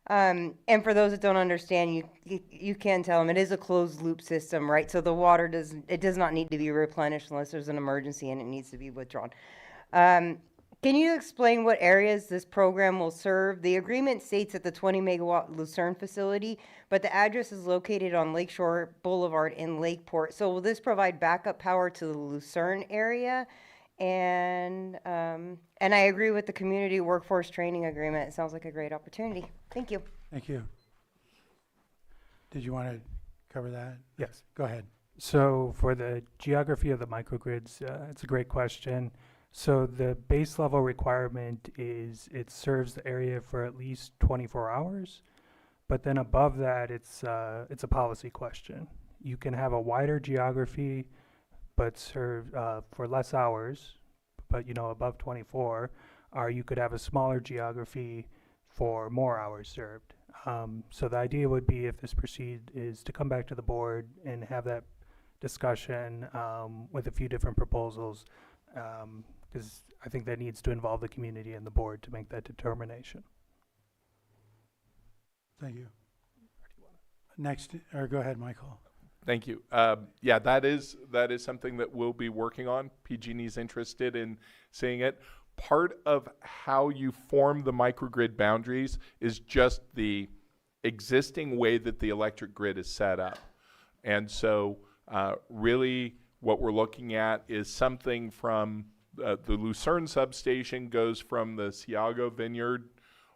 And for those that don't understand, you can tell them it is a closed loop system, right? So the water does not need to be replenished unless there's an emergency and it needs to be withdrawn. Can you explain what areas this program will serve? The agreement states at the 20 megawatt Lucerne facility, but the address is located on Lakeshore Boulevard in Lakeport. So will this provide backup power to the Lucerne area? And I agree with the community workforce training agreement. It sounds like a great opportunity. Thank you. Thank you. Did you want to cover that? Yes. Go ahead. So for the geography of the microgrids, it's a great question. So the base level requirement is it serves the area for at least 24 hours, but then above that, it's a policy question. You can have a wider geography, but serve for less hours, but above 24, or you could have a smaller geography for more hours served. So the idea would be, if this proceeds, is to come back to the board and have that discussion with a few different proposals, because I think that needs to involve the community and the board to make that determination. Thank you. Next, or go ahead, Michael. Thank you. Yeah, that is something that we'll be working on. PG&E's interested in seeing it. Part of how you form the microgrid boundaries is just the existing way that the electric grid is set up. And so really what we're looking at is something from the Lucerne substation goes from the Siago Vineyard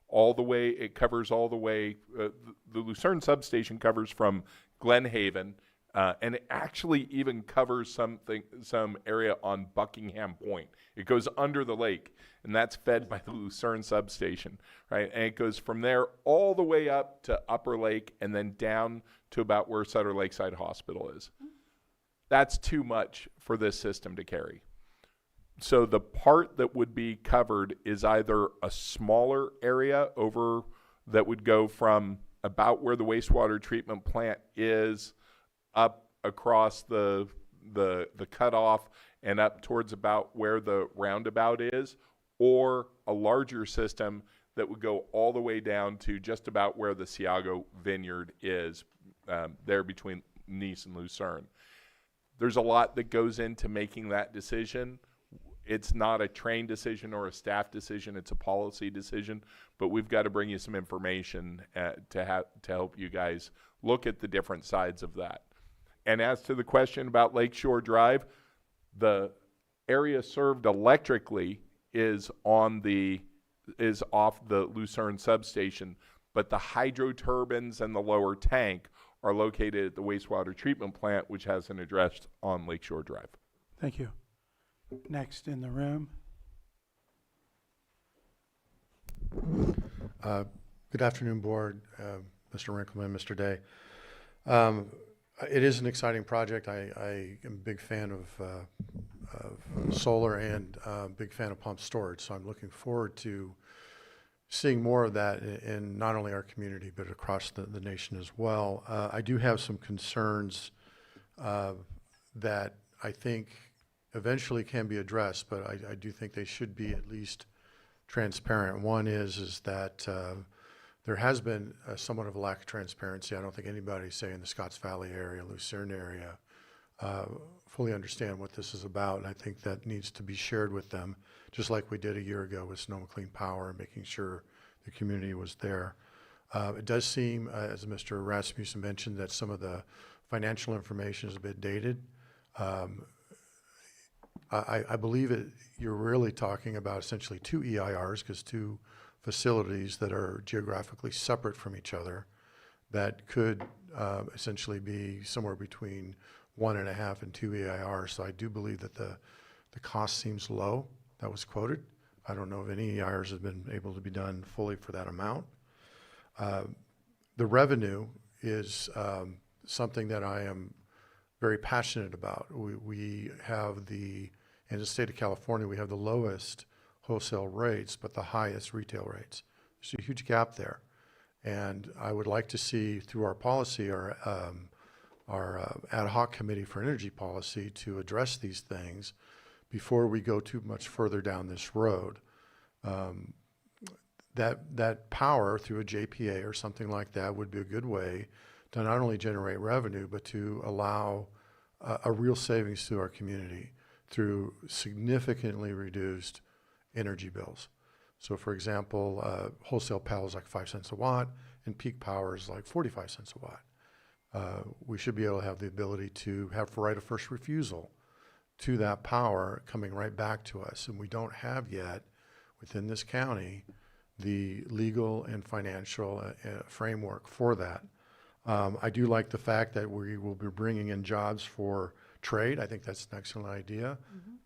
all the way, it covers all the way, the Lucerne substation covers from Glen Haven, and it actually even covers some area on Buckingham Point. It goes under the lake, and that's fed by the Lucerne substation, right? And it goes from there all the way up to Upper Lake and then down to about where Sutter Lakeside Hospital is. That's too much for this system to carry. So the part that would be covered is either a smaller area over that would go from about where the wastewater treatment plant is up across the cutoff and up towards about where the roundabout is, or a larger system that would go all the way down to just about where the Siago Vineyard is, there between Nice and Lucerne. There's a lot that goes into making that decision. It's not a train decision or a staff decision, it's a policy decision, but we've got to bring you some information to help you guys look at the different sides of that. And as to the question about Lakeshore Drive, the area served electrically is on the is off the Lucerne substation, but the hydro turbines and the lower tank are located at the wastewater treatment plant, which has an address on Lakeshore Drive. Thank you. Next in the room. Good afternoon, Board, Mr. Winkleman, Mr. Day. It is an exciting project. I am a big fan of solar and big fan of pump storage, so I'm looking forward to seeing more of that in not only our community, but across the nation as well. I do have some concerns that I think eventually can be addressed, but I do think they should be at least transparent. One is that there has been somewhat of a lack of transparency. I don't think anybody, say in the Scotts Valley area, Lucerne area, fully understand what this is about, and I think that needs to be shared with them, just like we did a year ago with Sonoma Clean Power, making sure the community was there. It does seem, as Mr. Rasmussen mentioned, that some of the financial information is a bit dated. I believe you're really talking about essentially two EIRs, because two facilities that are geographically separate from each other that could essentially be somewhere between 1.5 and 2 EIRs. So I do believe that the cost seems low. That was quoted. I don't know if any EIRs have been able to be done fully for that amount. The revenue is something that I am very passionate about. We have in the state of California, we have the lowest wholesale rates, but the highest retail rates. There's a huge gap there. And I would like to see through our policy, our ad hoc committee for energy policy, to address these things before we go too much further down this road. That power through a JPA or something like that would be a good way to not only generate revenue, but to allow a real savings to our community through significantly reduced energy bills. So for example, wholesale power is like 5 cents a watt and peak power is like 45 cents a watt. We should be able to have the ability to have right of first refusal to that power coming right back to us. And we don't have yet within this county the legal and financial framework for that. I do like the fact that we will be bringing in jobs for trade. I think that's an excellent idea.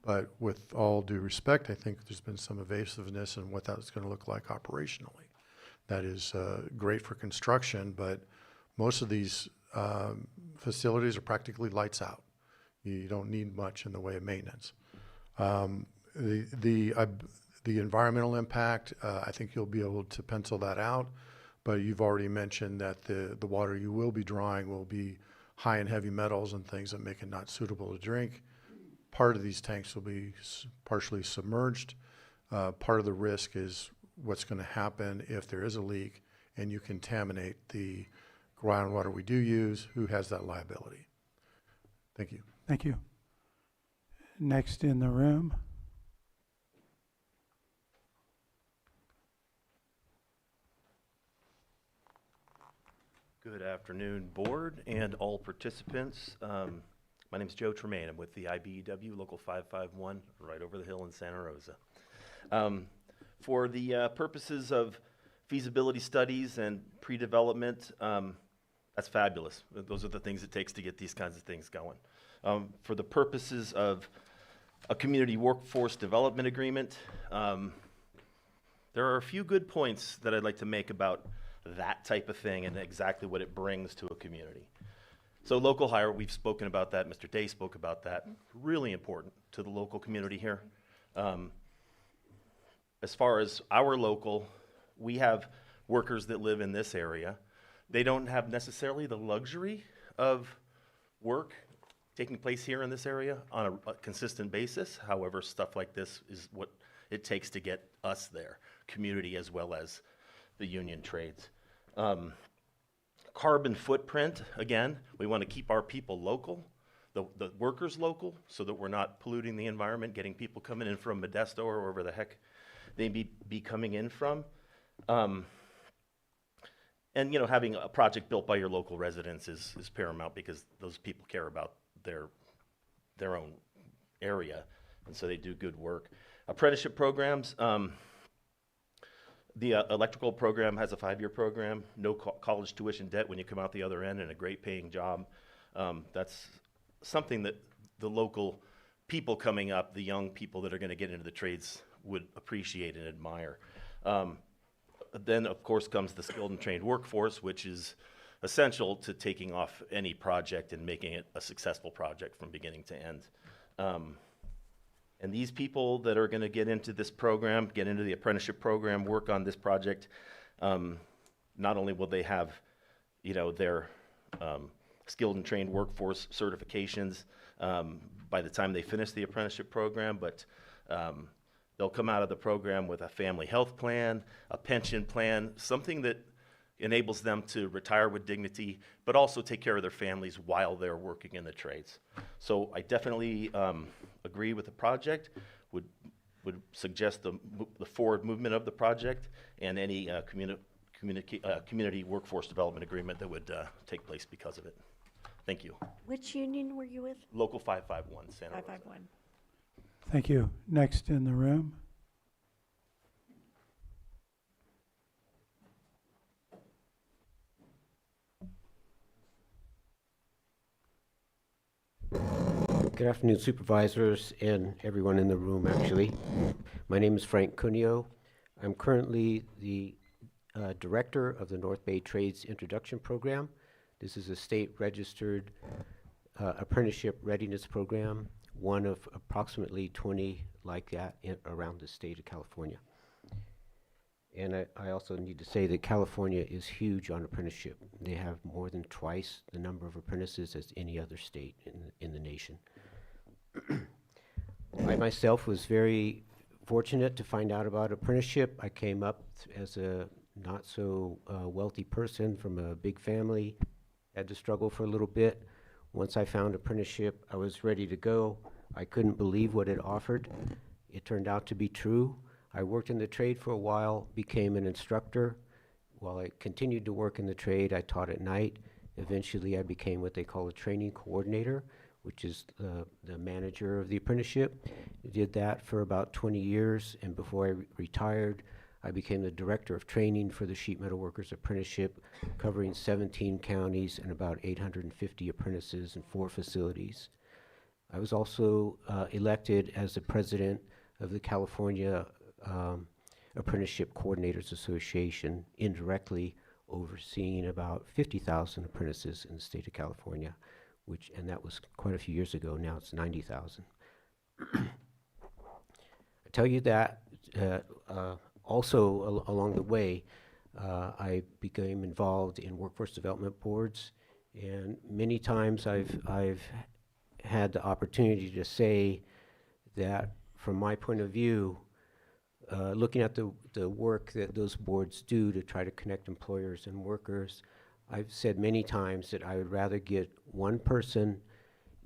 But with all due respect, I think there's been some evasiveness in what that's going to look like operationally. That is great for construction, but most of these facilities are practically lights out. You don't need much in the way of maintenance. The environmental impact, I think you'll be able to pencil that out, but you've already mentioned that the water you will be drawing will be high in heavy metals and things that make it not suitable to drink. Part of these tanks will be partially submerged. Part of the risk is what's going to happen if there is a leak and you contaminate the groundwater we do use. Who has that liability? Thank you. Thank you. Next in the room. Good afternoon, board and all participants. My name is Joe Tremaine. I'm with the IBEW Local 551 right over the hill in Santa Rosa. For the purposes of feasibility studies and pre-development, that's fabulous. Those are the things it takes to get these kinds of things going. For the purposes of a community workforce development agreement, there are a few good points that I'd like to make about that type of thing and exactly what it brings to a community. So local hire, we've spoken about that. Mr. Day spoke about that. Really important to the local community here. As far as our local, we have workers that live in this area. They don't have necessarily the luxury of work taking place here in this area on a consistent basis. However, stuff like this is what it takes to get us there, community as well as the union trades. Carbon footprint, again, we want to keep our people local, the workers local, so that we're not polluting the environment, getting people coming in from Modesto or wherever the heck they be coming in from. And, you know, having a project built by your local residents is paramount, because those people care about their own area, and so they do good work. Apprenticeship programs, The electrical program has a 5-year program, no college tuition debt when you come out the other end, and a great paying job. That's something that the local people coming up, the young people that are going to get into the trades, would appreciate and admire. Then, of course, comes the skilled and trained workforce, which is essential to taking off any project and making it a successful project from beginning to end. And these people that are going to get into this program, get into the apprenticeship program, work on this project, not only will they have, their skilled and trained workforce certifications by the time they finish the apprenticeship program, but they'll come out of the program with a family health plan, a pension plan, something that enables them to retire with dignity, but also take care of their families while they're working in the trades. So I definitely agree with the project, would suggest the forward movement of the project and any community workforce development agreement that would take place because of it. Thank you. Which union were you with? Local 551, Santa Rosa. 551. Thank you. Next in the room. Good afternoon, supervisors and everyone in the room, actually. My name is Frank Cuneo. I'm currently the director of the North Bay Trades Introduction Program. This is a state-registered apprenticeship readiness program, one of approximately 20 like that around the state of California. And I also need to say that California is huge on apprenticeship. They have more than twice the number of apprentices as any other state in the nation. I myself was very fortunate to find out about apprenticeship. I came up as a not so wealthy person from a big family, had to struggle for a little bit. Once I found apprenticeship, I was ready to go. I couldn't believe what it offered. It turned out to be true. I worked in the trade for a while, became an instructor. While I continued to work in the trade, I taught at night. Eventually, I became what they call a training coordinator, which is the manager of the apprenticeship. I did that for about 20 years, and before I retired, I became the director of training for the Sheet Metal Workers Apprenticeship, covering 17 counties and about 850 apprentices in 4 facilities. I was also elected as the president of the California Apprenticeship Coordinators Association, indirectly overseeing about 50,000 apprentices in the state of California, and that was quite a few years ago. Now it's 90,000. I tell you that also along the way, I became involved in workforce development boards, and many times I've had the opportunity to say that from my point of view, looking at the work that those boards do to try to connect employers and workers, I've said many times that I would rather get one person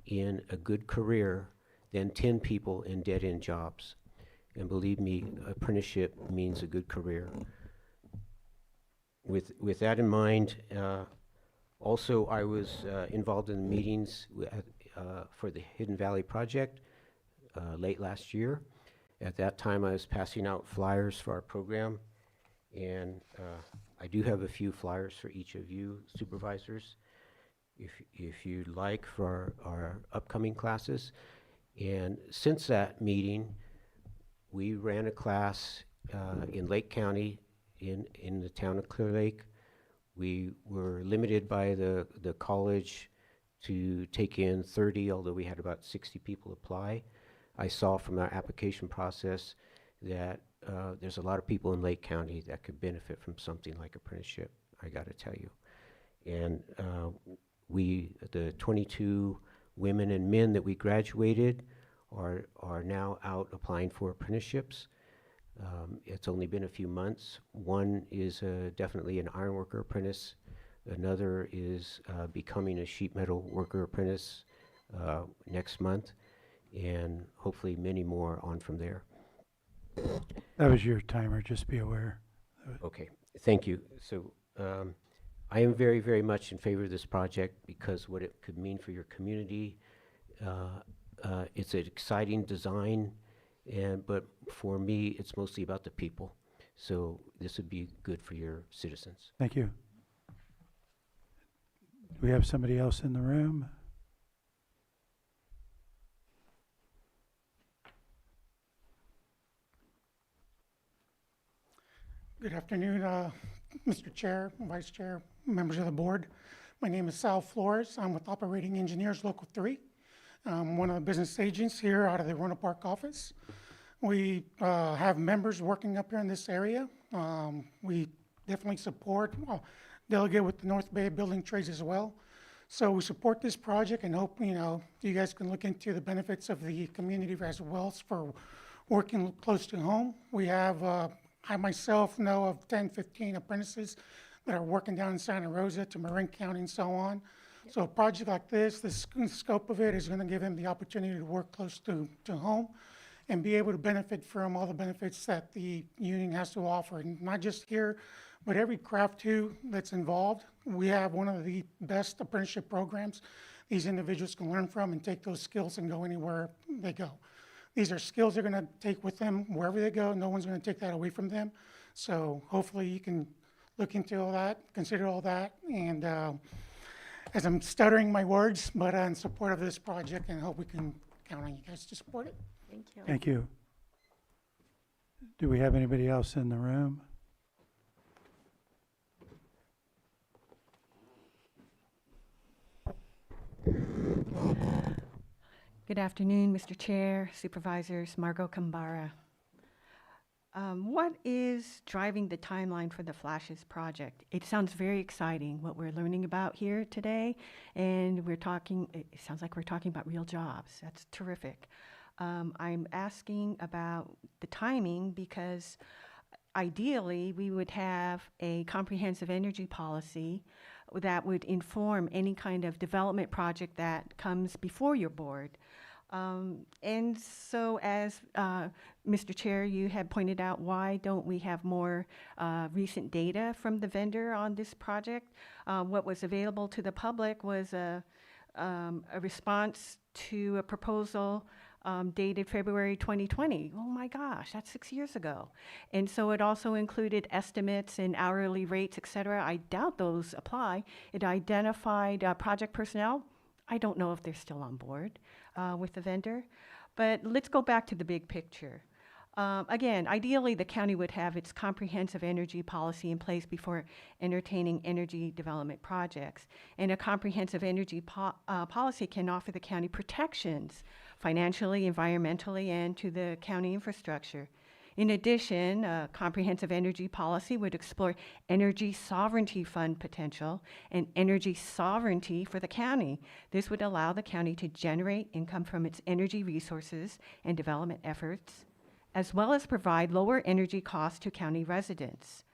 in a good career than 10 people in dead-end jobs. And believe me, apprenticeship means a good career. With that in mind, also I was involved in the meetings for the Hidden Valley Project late last year. At that time, I was passing out flyers for our program, and I do have a few flyers for each of you supervisors, if you'd like, for our upcoming classes. And since that meeting, we ran a class in Lake County in the town of Clear Lake. We were limited by the college to take in 30, although we had about 60 people apply. I saw from our application process that there's a lot of people in Lake County that could benefit from something like apprenticeship, I got to tell you. And the 22 women and men that we graduated are now out applying for apprenticeships. It's only been a few months. One is definitely an ironworker apprentice. Another is becoming a sheet metal worker apprentice next month, and hopefully many more on from there. That was your timer, just be aware. Okay, thank you. So I am very, very much in favor of this project because what it could mean for your community. It's an exciting design, but for me, it's mostly about the people. So this would be good for your citizens. Thank you. Do we have somebody else in the room? Good afternoon, Mr. Chair, Vice Chair, members of the board. My name is Sal Flores. I'm with Operating Engineers Local 3. I'm one of the business agents here out of the Roanoke Park office. We have members working up here in this area. We definitely support, delegate with the North Bay Building Trades as well. So we support this project and hope, you guys can look into the benefits of the community as well as for working close to home. We have, I myself know of 10, 15 apprentices that are working down in Santa Rosa to Marin County and so on. So a project like this, the scope of it is going to give them the opportunity to work close to home and be able to benefit from all the benefits that the union has to offer. And not just here, but every craft too that's involved. We have one of the best apprenticeship programs these individuals can learn from and take those skills and go anywhere they go. These are skills they're going to take with them wherever they go. No one's going to take that away from them. So hopefully you can look into all that, consider all that, and as I'm stuttering my words, but in support of this project, and hope we can count on you guys to support it. Thank you. Thank you. Do we have anybody else in the room? Good afternoon, Mr. Chair, Supervisors, Margot Kambara. What is driving the timeline for the Flashes project? It sounds very exciting, what we're learning about here today, and it sounds like we're talking about real jobs. That's terrific. I'm asking about the timing because ideally we would have a comprehensive energy policy that would inform any kind of development project that comes before your board. And so as Mr. Chair, you had pointed out, why don't we have more recent data from the vendor on this project? What was available to the public was a response to a proposal dated February 2020. Oh my gosh, that's 6 years ago. And so it also included estimates and hourly rates, et cetera. I doubt those apply. It identified project personnel. I don't know if they're still on board with the vendor. But let's go back to the big picture. Again, ideally, the county would have its comprehensive energy policy in place before entertaining energy development projects. And a comprehensive energy policy can offer the county protections financially, environmentally, and to the county infrastructure. In addition, a comprehensive energy policy would explore energy sovereignty fund potential and energy sovereignty for the county. This would allow the county to generate income from its energy resources and development efforts, as well as provide lower energy costs to county residents.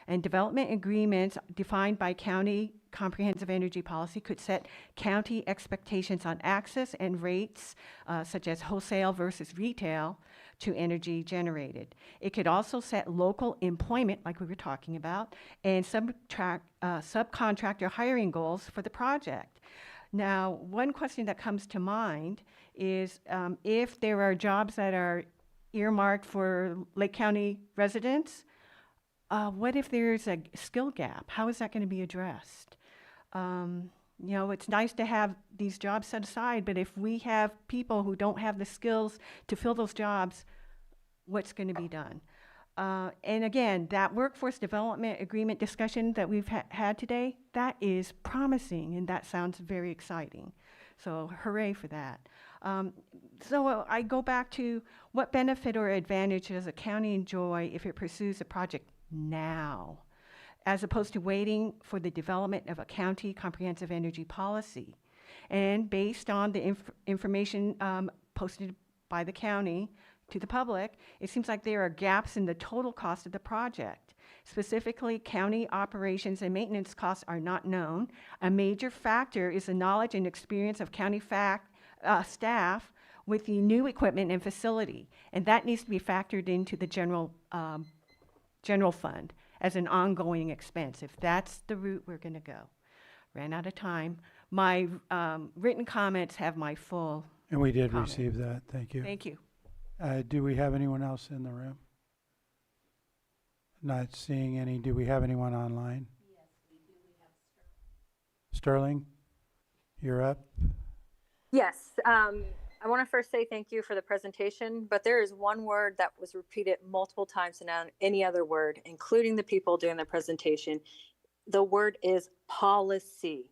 And development agreements defined by county comprehensive energy policy could set county expectations on access and rates, such as wholesale versus retail, to energy generated. It could also set local employment, like we were talking about, and subcontractor hiring goals for the project. Now, one question that comes to mind is if there are jobs that are earmarked for Lake County residents, what if there's a skill gap? How is that going to be addressed? It's nice to have these jobs set aside, but if we have people who don't have the skills to fill those jobs, what's going to be done? And again, that workforce development agreement discussion that we've had today, that is promising, and that sounds very exciting. So hooray for that. So I go back to what benefit or advantage does a county enjoy if it pursues a project now, as opposed to waiting for the development of a county comprehensive energy policy? And based on the information posted by the county to the public, it seems like there are gaps in the total cost of the project. Specifically, county operations and maintenance costs are not known. A major factor is the knowledge and experience of county staff with the new equipment and facility, and that needs to be factored into the general fund as an ongoing expense, if that's the route we're going to go. Ran out of time. My written comments have my full And we did comment. receive that. Thank you. Thank you. Do we have anyone else in the room? Not seeing any. Do we have anyone online? Yes, we do. We have Sterling. Sterling, you're up. Yes, I want to first say thank you for the presentation, but there is one word that was repeated multiple times and on any other word, including the people doing the presentation. The word is policy.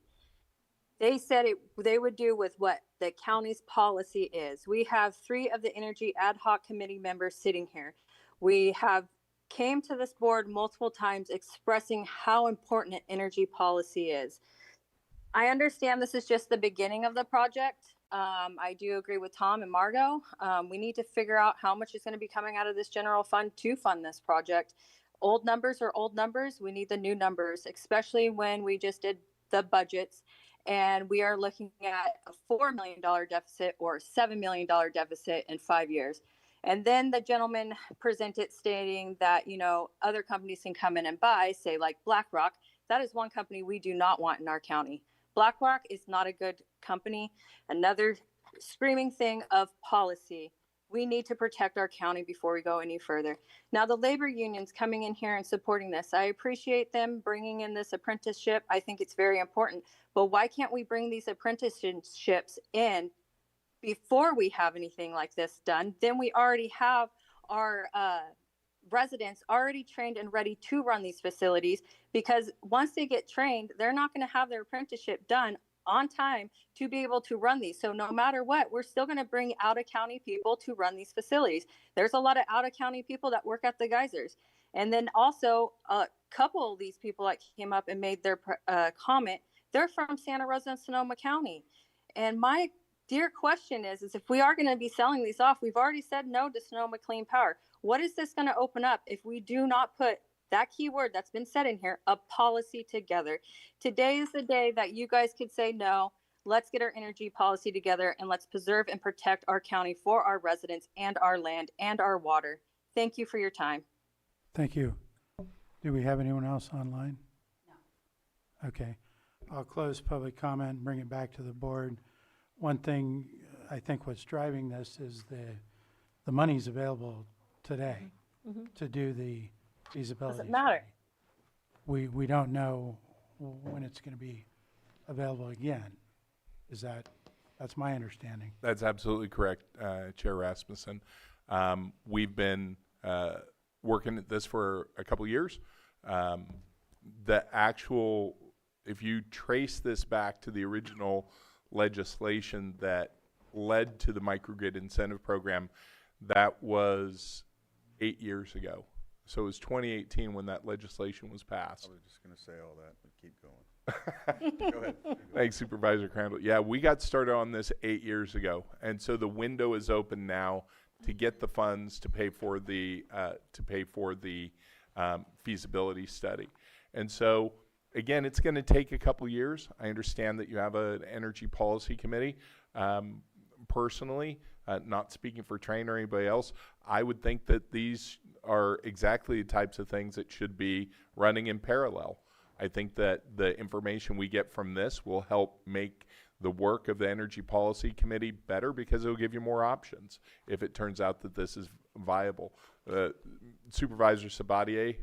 They said they would do with what the county's policy is. We have 3 of the Energy Ad Hoc Committee members sitting here. We have came to this board multiple times expressing how important an energy policy is. I understand this is just the beginning of the project. I do agree with Tom and Margot. We need to figure out how much is going to be coming out of this general fund to fund this project. Old numbers are old numbers. We need the new numbers, especially when we just did the budgets and we are looking at a $4 million deficit or $7 million deficit in 5 years. And then the gentleman presented stating that, you know, other companies can come in and buy, say like BlackRock. That is one company we do not want in our county. BlackRock is not a good company. Another screaming thing of policy. We need to protect our county before we go any further. Now, the labor unions coming in here and supporting this, I appreciate them bringing in this apprenticeship. I think it's very important. But why can't we bring these apprenticeships in before we have anything like this done? Then we already have our residents already trained and ready to run these facilities, because once they get trained, they're not going to have their apprenticeship done on time to be able to run these. So no matter what, we're still going to bring out of county people to run these facilities. There's a lot of out of county people that work at the geysers. And then also a couple of these people that came up and made their comment, they're from Santa Rosa and Sonoma County. And my dear question is if we are going to be selling these off, we've already said no to Sonoma Clean Power. What is this going to open up if we do not put that key word that's been said in here, a policy together? Today is the day that you guys could say, no, let's get our energy policy together and let's preserve and protect our county for our residents and our land and our water. Thank you for your time. Thank you. Do we have anyone else online? No. Okay. I'll close public comment and bring it back to the board. One thing I think what's driving this is the money's available today to do the feasibility. Doesn't matter. We don't know when it's going to be available again. That's my understanding. That's absolutely correct, Chair Rasmussen. We've been working at this for a couple of years. If you trace this back to the original legislation that led to the microgrid incentive program, that was 8 years ago. So it was 2018 when that legislation was passed. I was just going to say all that, but keep going. Go ahead. Thanks, Supervisor Crandall. Yeah, we got started on this 8 years ago, and so the window is open now to get the funds to pay for the feasibility study. And so, again, it's going to take a couple years. I understand that you have an energy policy committee. Personally, not speaking for Train or anybody else, I would think that these are exactly the types of things that should be running in parallel. I think that the information we get from this will help make the work of the Energy Policy Committee better, because it will give you more options if it turns out that this is viable. Supervisor Sabatier,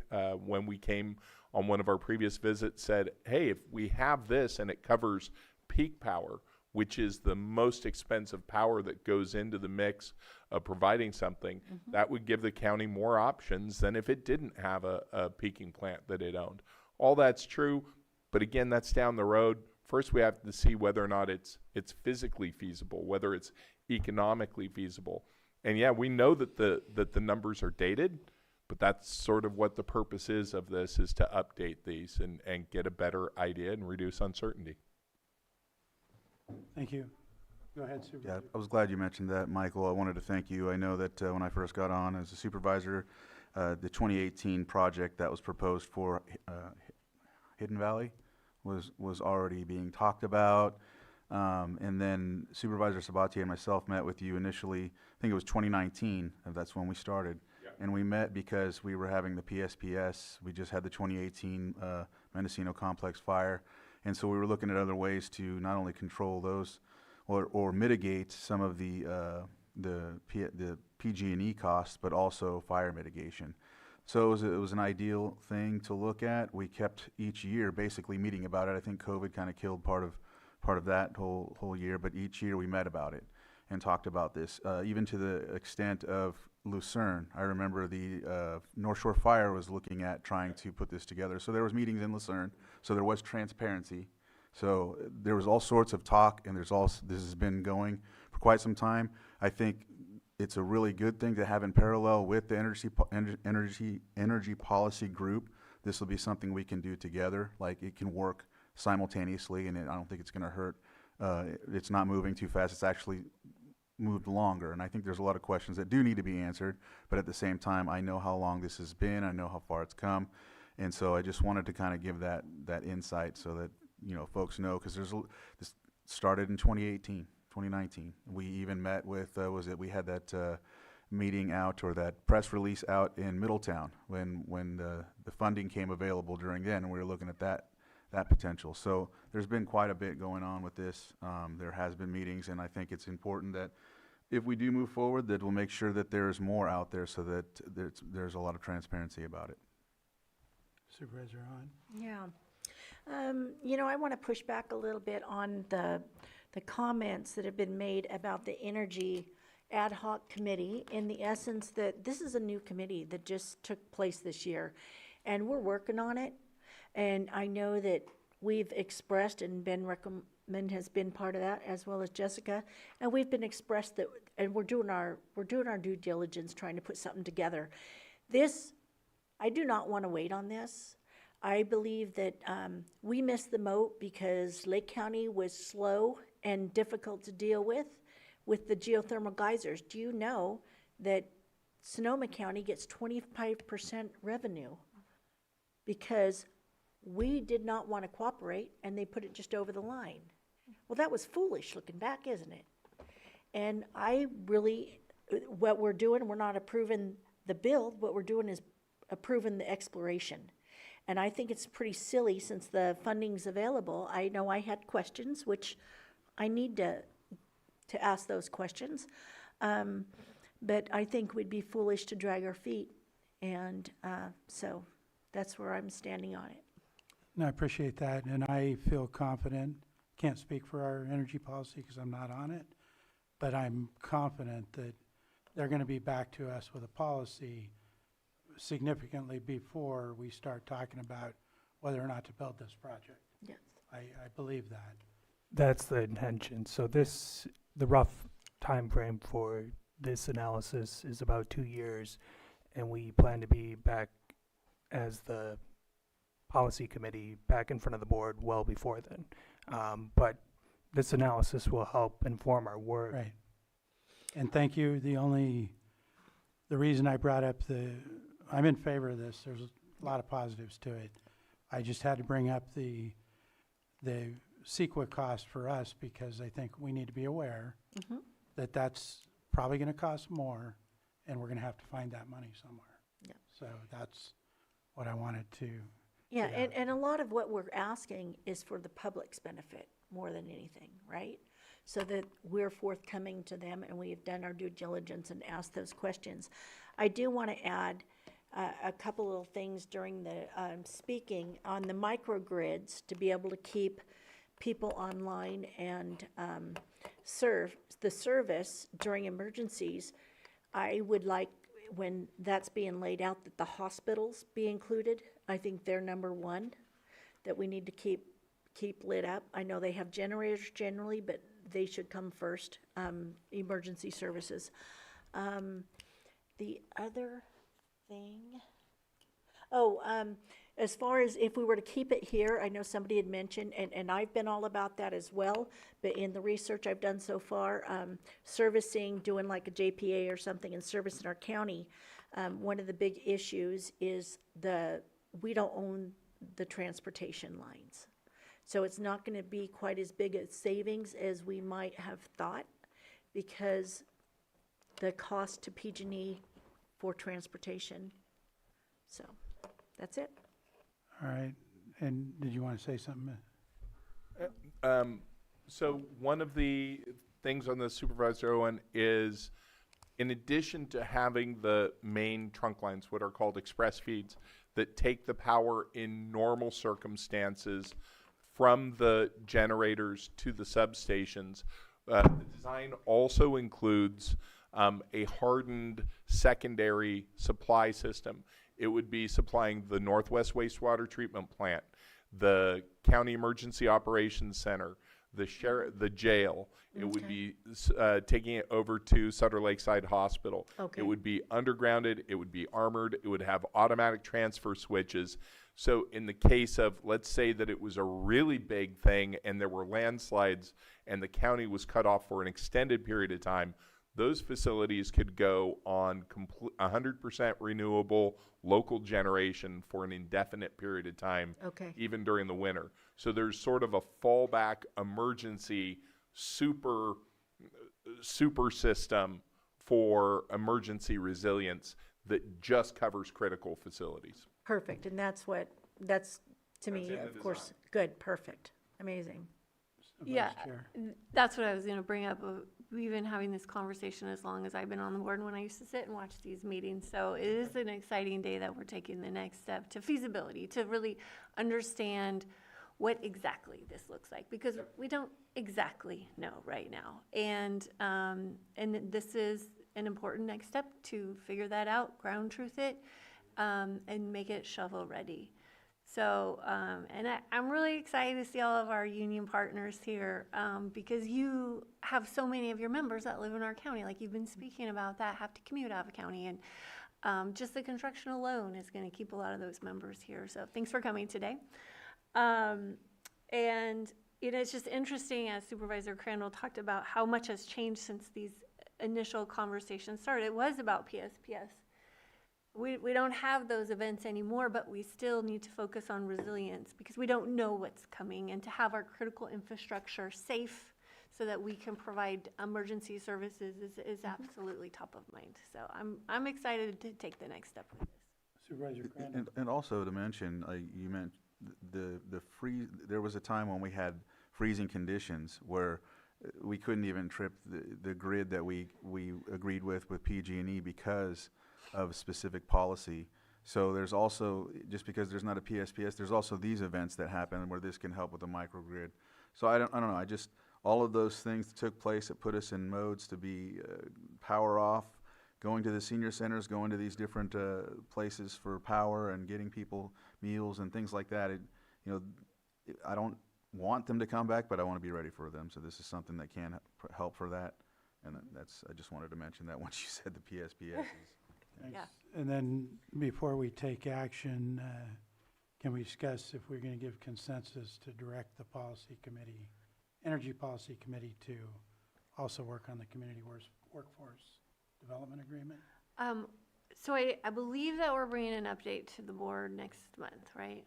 when we came on one of our previous visits, said, hey, if we have this and it covers peak power, which is the most expensive power that goes into the mix of providing something, that would give the county more options than if it didn't have a peaking plant that it owned. All that's true, but again, that's down the road. First, we have to see whether or not it's physically feasible, whether it's economically feasible. And yeah, we know that the numbers are dated, but that's sort of what the purpose is of this, is to update these and get a better idea and reduce uncertainty. Thank you. Go ahead, Supervisor. Yeah, I was glad you mentioned that, Michael. I wanted to thank you. I know that when I first got on as a supervisor, the 2018 project that was proposed for Hidden Valley was already being talked about. And then Supervisor Sabatier and myself met with you initially, I think it was 2019, and that's when we started. Yep. And we met because we were having the PSPS. We just had the 2018 Mendocino Complex fire. And so we were looking at other ways to not only control those or mitigate some of the PG&E costs, but also fire mitigation. So it was an ideal thing to look at. We kept each year basically meeting about it. I think COVID kind of killed part of that whole year, but each year we met about it and talked about this, even to the extent of Lucerne. I remember the North Shore Fire was looking at trying to put this together. So there was meetings in Lucerne, so there was transparency. So there was all sorts of talk, and this has been going for quite some time. I think it's a really good thing to have in parallel with the energy policy group. This will be something we can do together. Like, it can work simultaneously, and I don't think it's going to hurt. It's not moving too fast. It's actually moved longer, and I think there's a lot of questions that do need to be answered. But at the same time, I know how long this has been. I know how far it's come, and so I just wanted to kind of give that insight so that folks know, because this started in 2018. 2019. We even met with, we had that meeting out, or that press release out in Middletown when the funding came available during then, and we were looking at that potential. So there's been quite a bit going on with this. There has been meetings, and I think it's important that if we do move forward, that we'll make sure that there's more out there so that there's a lot of transparency about it. Supervisor Hahn? Yeah. I want to push back a little bit on the comments that have been made about the Energy Ad Hoc Committee, in the essence that this is a new committee that just took place this year, and we're working on it. And I know that we've expressed, and Ben Recommend has been part of that, as well as Jessica, and we've been expressed that, and we're doing our due diligence trying to put something together. I do not want to wait on this. I believe that we missed the moat because Lake County was slow and difficult to deal with the geothermal geysers. Do you know that Sonoma County gets 25% revenue because we did not want to cooperate, and they put it just over the line? Well, that was foolish looking back, isn't it? And what we're doing, we're not approving the build, what we're doing is approving the exploration. And I think it's pretty silly, since the funding's available. I know I had questions, which I need to ask those questions. But I think we'd be foolish to drag our feet. And so that's where I'm standing on it. No, I appreciate that, and I feel confident. Can't speak for our energy policy because I'm not on it, but I'm confident that they're going to be back to us with a policy significantly before we start talking about whether or not to build this project. Yes. I believe that. That's the intention. So the rough time frame for this analysis is about 2 years, and we plan to be back as the policy committee back in front of the board well before then. But this analysis will help inform our work. Right. And thank you. The reason I brought up I'm in favor of this. There's a lot of positives to it. I just had to bring up the CEQA cost for us, because I think we need to be aware that that's probably going to cost more, and we're going to have to find that money somewhere. Yeah. So that's what I wanted to. Yeah, and a lot of what we're asking is for the public's benefit more than anything, right? So that we're forthcoming to them, and we have done our due diligence and asked those questions. I do want to add a couple little things during the speaking on the microgrids, to be able to keep people online and serve the service during emergencies. I would like, when that's being laid out, that the hospitals be included. I think they're number one that we need to keep lit up. I know they have generators generally, but they should come first, emergency services. The other thing, as far as if we were to keep it here, I know somebody had mentioned, and I've been all about that as well, but in the research I've done so far, doing like a JPA or something and servicing our county, one of the big issues is we don't own the transportation lines. So it's not going to be quite as big a savings as we might have thought, because the cost to PG&E for transportation. So that's it. All right. And did you want to say something? So one of the things on the Supervisor Owen is in addition to having the main trunk lines, what are called express feeds, that take the power in normal circumstances from the generators to the substations, the design also includes a hardened secondary supply system. It would be supplying the Northwest Wastewater Treatment Plant, the County Emergency Operations Center, the jail. It would be taking it over to Sutter Lakeside Hospital. Okay. It would be undergrounded. It would be armored. It would have automatic transfer switches. So in the case of, let's say that it was a really big thing and there were landslides and the county was cut off for an extended period of time, those facilities could go on 100% renewable local generation for an indefinite period of time, Okay. even during the winter. So there's sort of a fallback emergency super system for emergency resilience that just covers critical facilities. Perfect, and that's to me, in the of course, good, perfect, amazing. Yeah, Vice Chair. that's what I was gonna bring up. We've been having this conversation as long as I've been on the board when I used to sit and watch these meetings. So it is an exciting day that we're taking the next step to feasibility, to really understand what exactly this looks like, because we don't exactly know right now. And this is an important next step to figure that out, ground truth it, and make it shovel ready. So, I'm really excited to see all of our union partners here, because you have so many of your members that live in our county, like you've been speaking about, that have to commute out of county. And just the construction alone is going to keep a lot of those members here. So thanks for coming today. And it's just interesting, as Supervisor Crandall talked about, how much has changed since these initial conversations started. It was about PSPS. We don't have those events anymore, but we still need to focus on resilience because we don't know what's coming, and to have our critical infrastructure safe so that we can provide emergency services is absolutely top of mind. So I'm excited to take the next step with this. Supervisor Crandall. And also to mention, you meant there was a time when we had freezing conditions where we couldn't even trip the grid that we agreed with PG&E because of specific policy. So there's also, just because there's not a PSPS, there's also these events that happen where this can help with the microgrid. So I don't know, all of those things took place that put us in modes to be power off, going to the senior centers, going to these different places for power and getting people meals and things like that. I don't want them to come back, but I want to be ready for them. So this is something that can help for that. And I just wanted to mention that once you said the PSPS. Thanks. Yeah. And then before we take action, can we discuss if we're going to give consensus to direct the policy committee, Energy Policy Committee, to also work on the community workforce development agreement? So I believe that we're bringing an update to the board next month, right?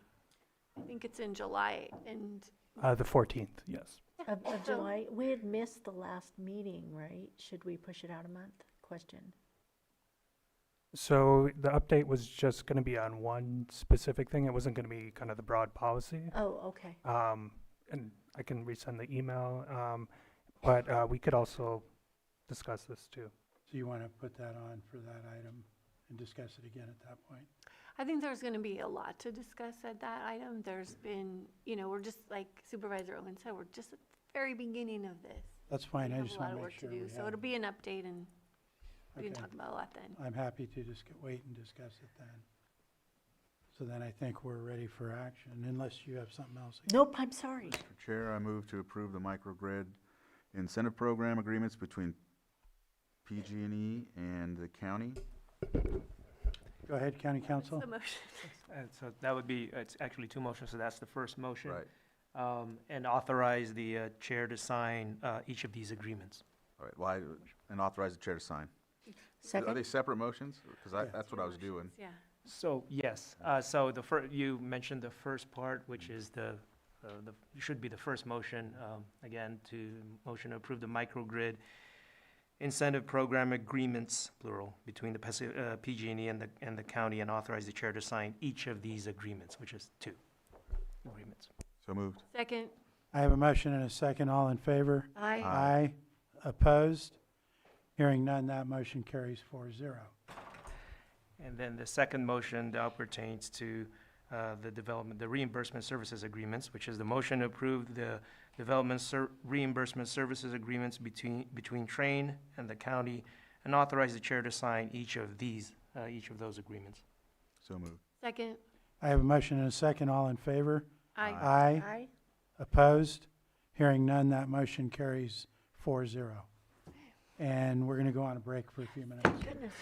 I think it's in July, and The 14th, yes. Of July, we had missed the last meeting, right? Should we push it out a month? Question. So the update was just going to be on one specific thing. It wasn't going to be kind of the broad policy. Oh, okay. And I can resend the email, but we could also discuss this too. So you want to put that on for that item and discuss it again at that point? I think there's going to be a lot to discuss at that item. There's been, we're just, like Supervisor Owen said, we're just at the very beginning of this. That's fine. We I have just a lot want of to work make to sure do, we so have. it'll be an update, and we can Okay. talk about a lot then. I'm happy to just wait and discuss it then. So then I think we're ready for action, unless you have something else. Nope, I'm sorry. Mr. Chair, I move to approve the microgrid incentive program agreements between PG&E and the county. Go ahead, County Council. The motion. So that would be, it's actually two motions, so that's the first motion. Right. And authorize the chair to sign each of these agreements. All right, and authorize the chair to sign. Second? Are they separate motions? Because Yeah. that's what I was doing. Yeah. So, yes, so you mentioned the first part, which is should be the first motion, again, to motion to approve the microgrid incentive program agreements, plural, between the PG&E and the county, and authorize the chair to sign each of these agreements, which is two agreements. So moved. Second. I have a motion and a second. All in favor? Aye. Aye. Opposed? Hearing none, that motion carries 4-0. And then the second motion now pertains to the reimbursement services agreements, which is the motion to approve the reimbursement services agreements between Train and the county, and authorize the chair to sign each of those agreements. So moved. Second. I have a motion and a second. All in favor? Aye. Aye. Aye. Opposed? Hearing none, that motion carries 4-0. And we're going to go on a break for a few minutes. Goodness.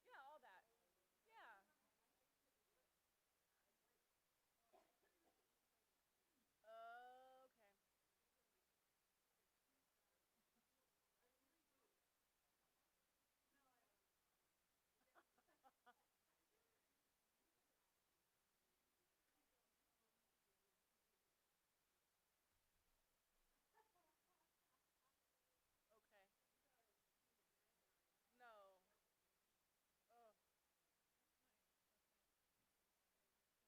Yeah, all that. Yeah. Okay. Okay. No. Oh.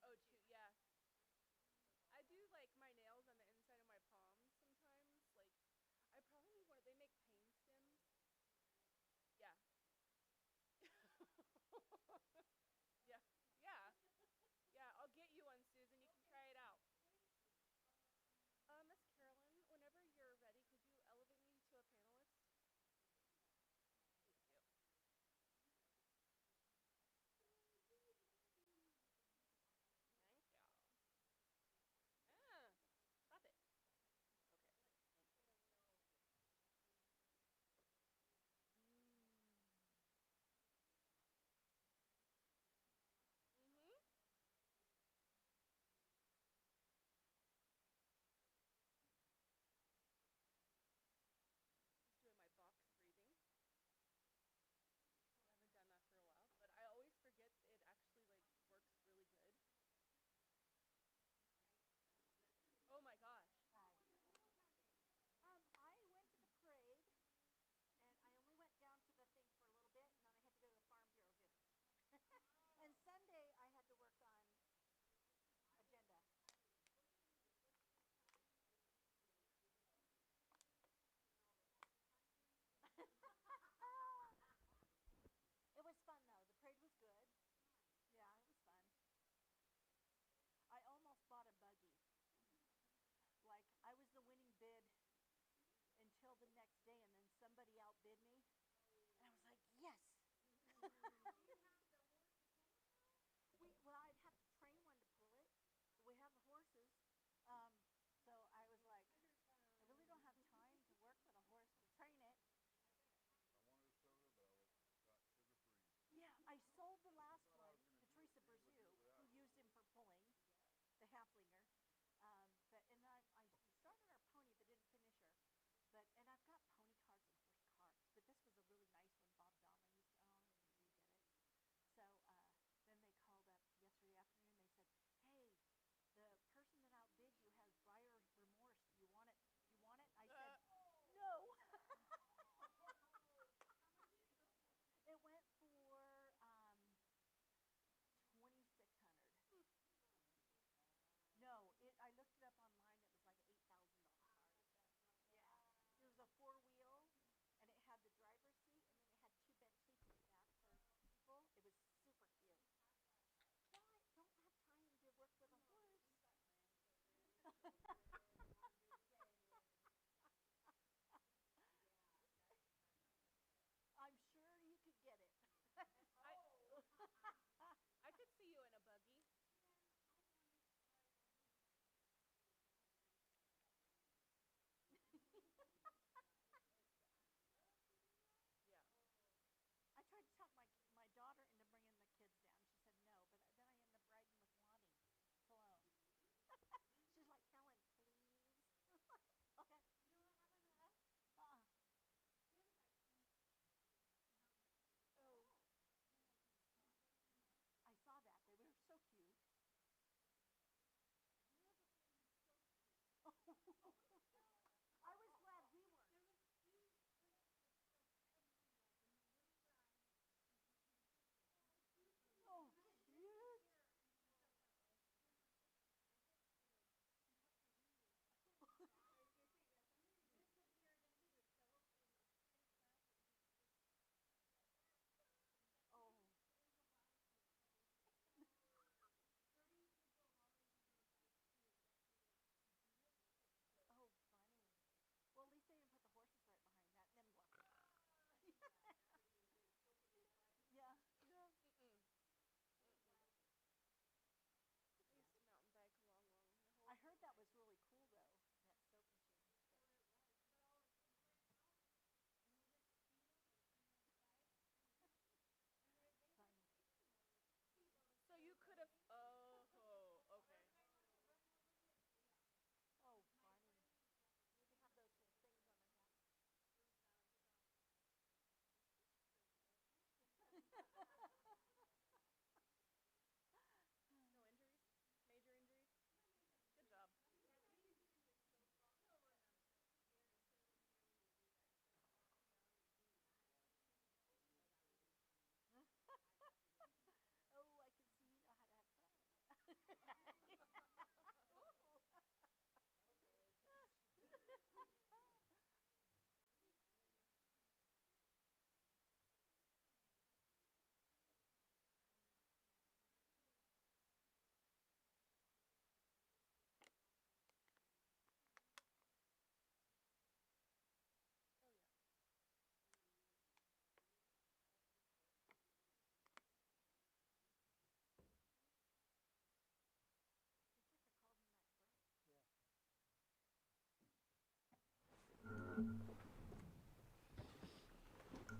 Oh, shoot, yeah. I do like my nails on the inside of my palms sometimes. Like, I probably need one. They make pain stims. Yeah. Yeah. Yeah. Yeah. I'll get you one, Susan. You can try it out. Miss Carolyn, whenever you're ready, could you elevate me to a panelist? Thank you. Thank you. Stop it. Okay. Mm-hmm. Just doing my box breathing. I haven't done that for a while, but I always forget it actually like works really good. Oh my gosh. I went to the parade, and I only went down to the thing for a little bit, and then I had to go to the Farm Bureau dinner. And Sunday, I had to work on agenda. It was fun, though. The parade was good. Yeah, it was fun. I almost bought a buggy. Like, I was the winning bid until the next day, and then somebody outbid me. And I was like, yes. Well, I'd have to train one to pull it. We have the horses. So I was like, I really don't have time to work with a horse to train it. I wanted a soda, but I got sugar-free. Yeah, I sold the last one to Teresa Berzu, who used him for pulling, the Halflinger. And I started our pony, but didn't finish her. And I've got pony carts and horse carts, but this was a really nice one Bob Donnelly used to own, and he redid it. So then they called up yesterday afternoon. They said, "Hey, the person that outbid you has buyer's remorse. Do you want it? Do you want it?" I said, "No." It went for 2,600. No, I looked it up online. It was like $8,000 card. Yeah, it was a four-wheel, and it had the driver's seat, and then it had two bench seats in the back for people. It was super cute. Well, I don't have time to work with a horse. I'm sure you could get it. I could see you in a buggy. Yeah. I tried to talk my daughter into bringing the kids down. She said no, but then I ended up riding with Lonnie Cologne. She's like, "Helen, please."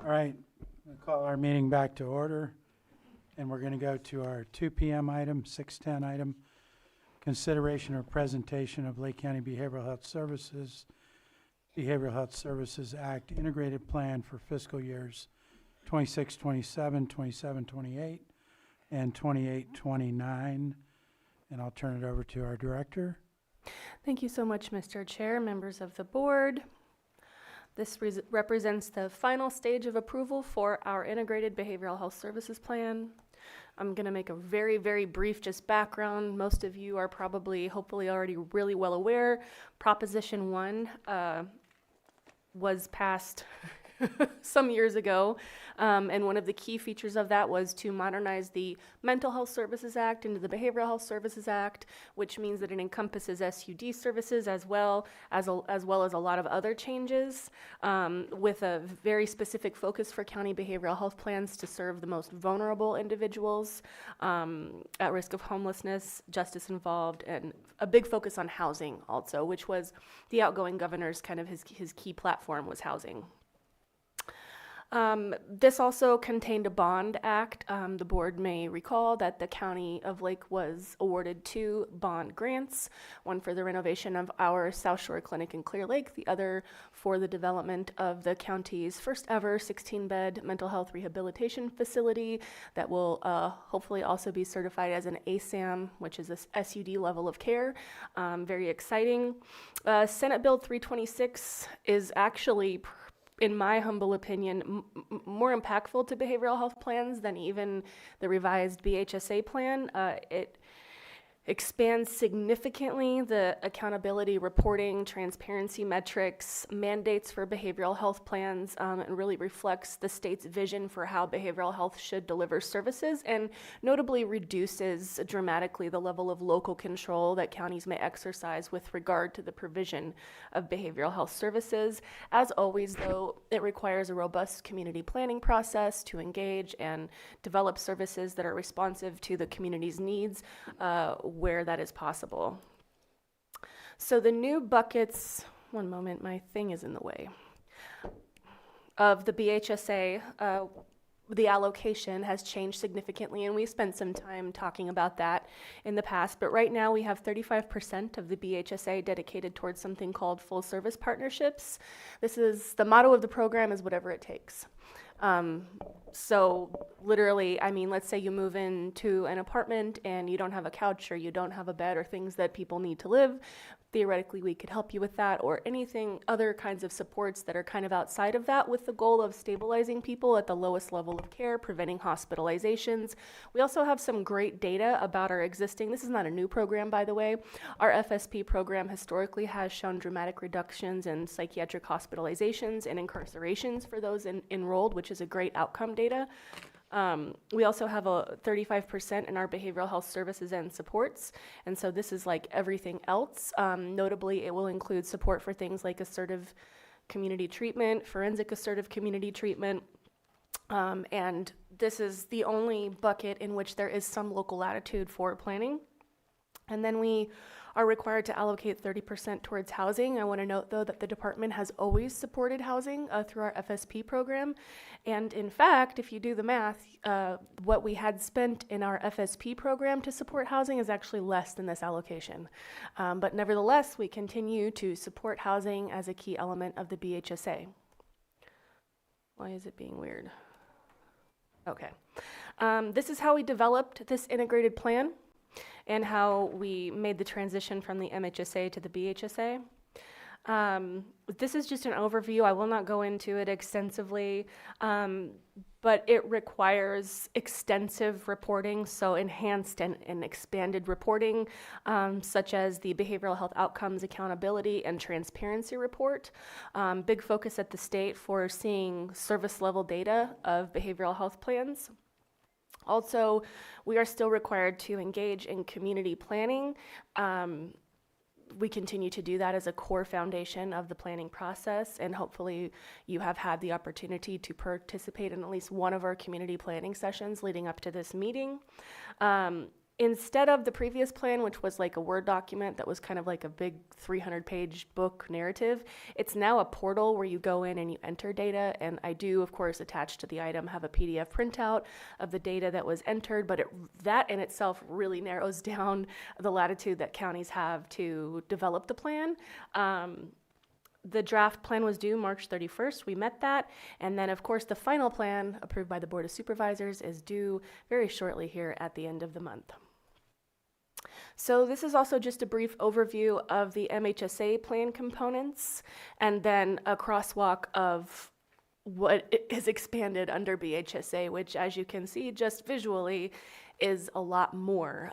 All right, we'll call our meeting back to order, and we're going to go to our 2 p.m. item, 6:10 item, consideration or presentation of Lake County Behavioral Health Services Act Integrated Plan for fiscal years 26-27, 27-28, and 28-29. And I'll turn it over to our director. Thank you so much, Mr. Chair, members of the board. This represents the final stage of approval for our Integrated Behavioral Health Services Plan. I'm going to make a very, very brief just background. Most of you are probably, hopefully already really well aware. Proposition 1 was passed some years ago, and one of the key features of that was to modernize the Mental Health Services Act into the Behavioral Health Services Act, which means that it encompasses SUD services as well as a lot of other changes, with a very specific focus for county behavioral health plans to serve the most vulnerable individuals at risk of homelessness, justice involved, and a big focus on housing also, which was the outgoing governor's kind of his key platform was housing. This also contained a bond act. The board may recall that the County of Lake was awarded 2 bond grants, one for the renovation of our South Shore Clinic in Clear Lake, the other for the development of the county's first ever 16-bed mental health rehabilitation facility that will hopefully also be certified as an ASAM, which is a SUD level of care. Very exciting. Senate Bill 326 is actually, in my humble opinion, more impactful to behavioral health plans than even the revised BHSA plan. It expands significantly the accountability, reporting, transparency metrics, mandates for behavioral health plans, and really reflects the state's vision for how behavioral health should deliver services, and notably reduces dramatically the level of local control that counties may exercise with regard to the provision of behavioral health services. As always, though, it requires a robust community planning process to engage and develop services that are responsive to the community's needs, where that is possible. So the new buckets, one moment, my thing is in the way, of the BHSA, the allocation has changed significantly, and we spent some time talking about that in the past, but right now we have 35% of the BHSA dedicated towards something called full service partnerships. This is, the motto of the program is whatever it takes. So literally, I mean, let's say you move into an apartment and you don't have a couch or you don't have a bed or things that people need to live. Theoretically, we could help you with that, or anything, other kinds of supports that are kind of outside of that, with the goal of stabilizing people at the lowest level of care, preventing hospitalizations. We also have some great data about our existing, this is not a new program, by the way. Our FSP program historically has shown dramatic reductions in psychiatric hospitalizations and incarcerations for those enrolled, which is a great outcome data. We also have a 35% in our behavioral health services and supports, and so this is like everything else. Notably, it will include support for things like assertive community treatment, forensic assertive community treatment, and this is the only bucket in which there is some local latitude for planning. And then we are required to allocate 30% towards housing. I want to note, though, that the department has always supported housing through our FSP program. And in fact, if you do the math, what we had spent in our FSP program to support housing is actually less than this allocation. But nevertheless, we continue to support housing as a key element of the BHSA. Why is it being weird? Okay. This is how we developed this integrated plan and how we made the transition from the MHSA to the BHSA. This is just an overview. I will not go into it extensively, but it requires extensive reporting, so enhanced and expanded reporting, such as the Behavioral Health Outcomes Accountability and Transparency Report. Big focus at the state for seeing service level data of behavioral health plans. Also, we are still required to engage in community planning. We continue to do that as a core foundation of the planning process, and hopefully you have had the opportunity to participate in at least one of our community planning sessions leading up to this meeting. Instead of the previous plan, which was like a Word document that was kind of like a big 300-page book narrative, it's now a portal where you go in and you enter data. And I do, of course, attached to the item, have a PDF printout of the data that was entered, but that in itself really narrows down the latitude that counties have to develop the plan. The draft plan was due March 31st. We met that. And then, of course, the final plan approved by the Board of Supervisors is due very shortly here at the end of the month. So this is also just a brief overview of the MHSA plan components and then a crosswalk of what is expanded under BHSA, which, as you can see just visually, is a lot more.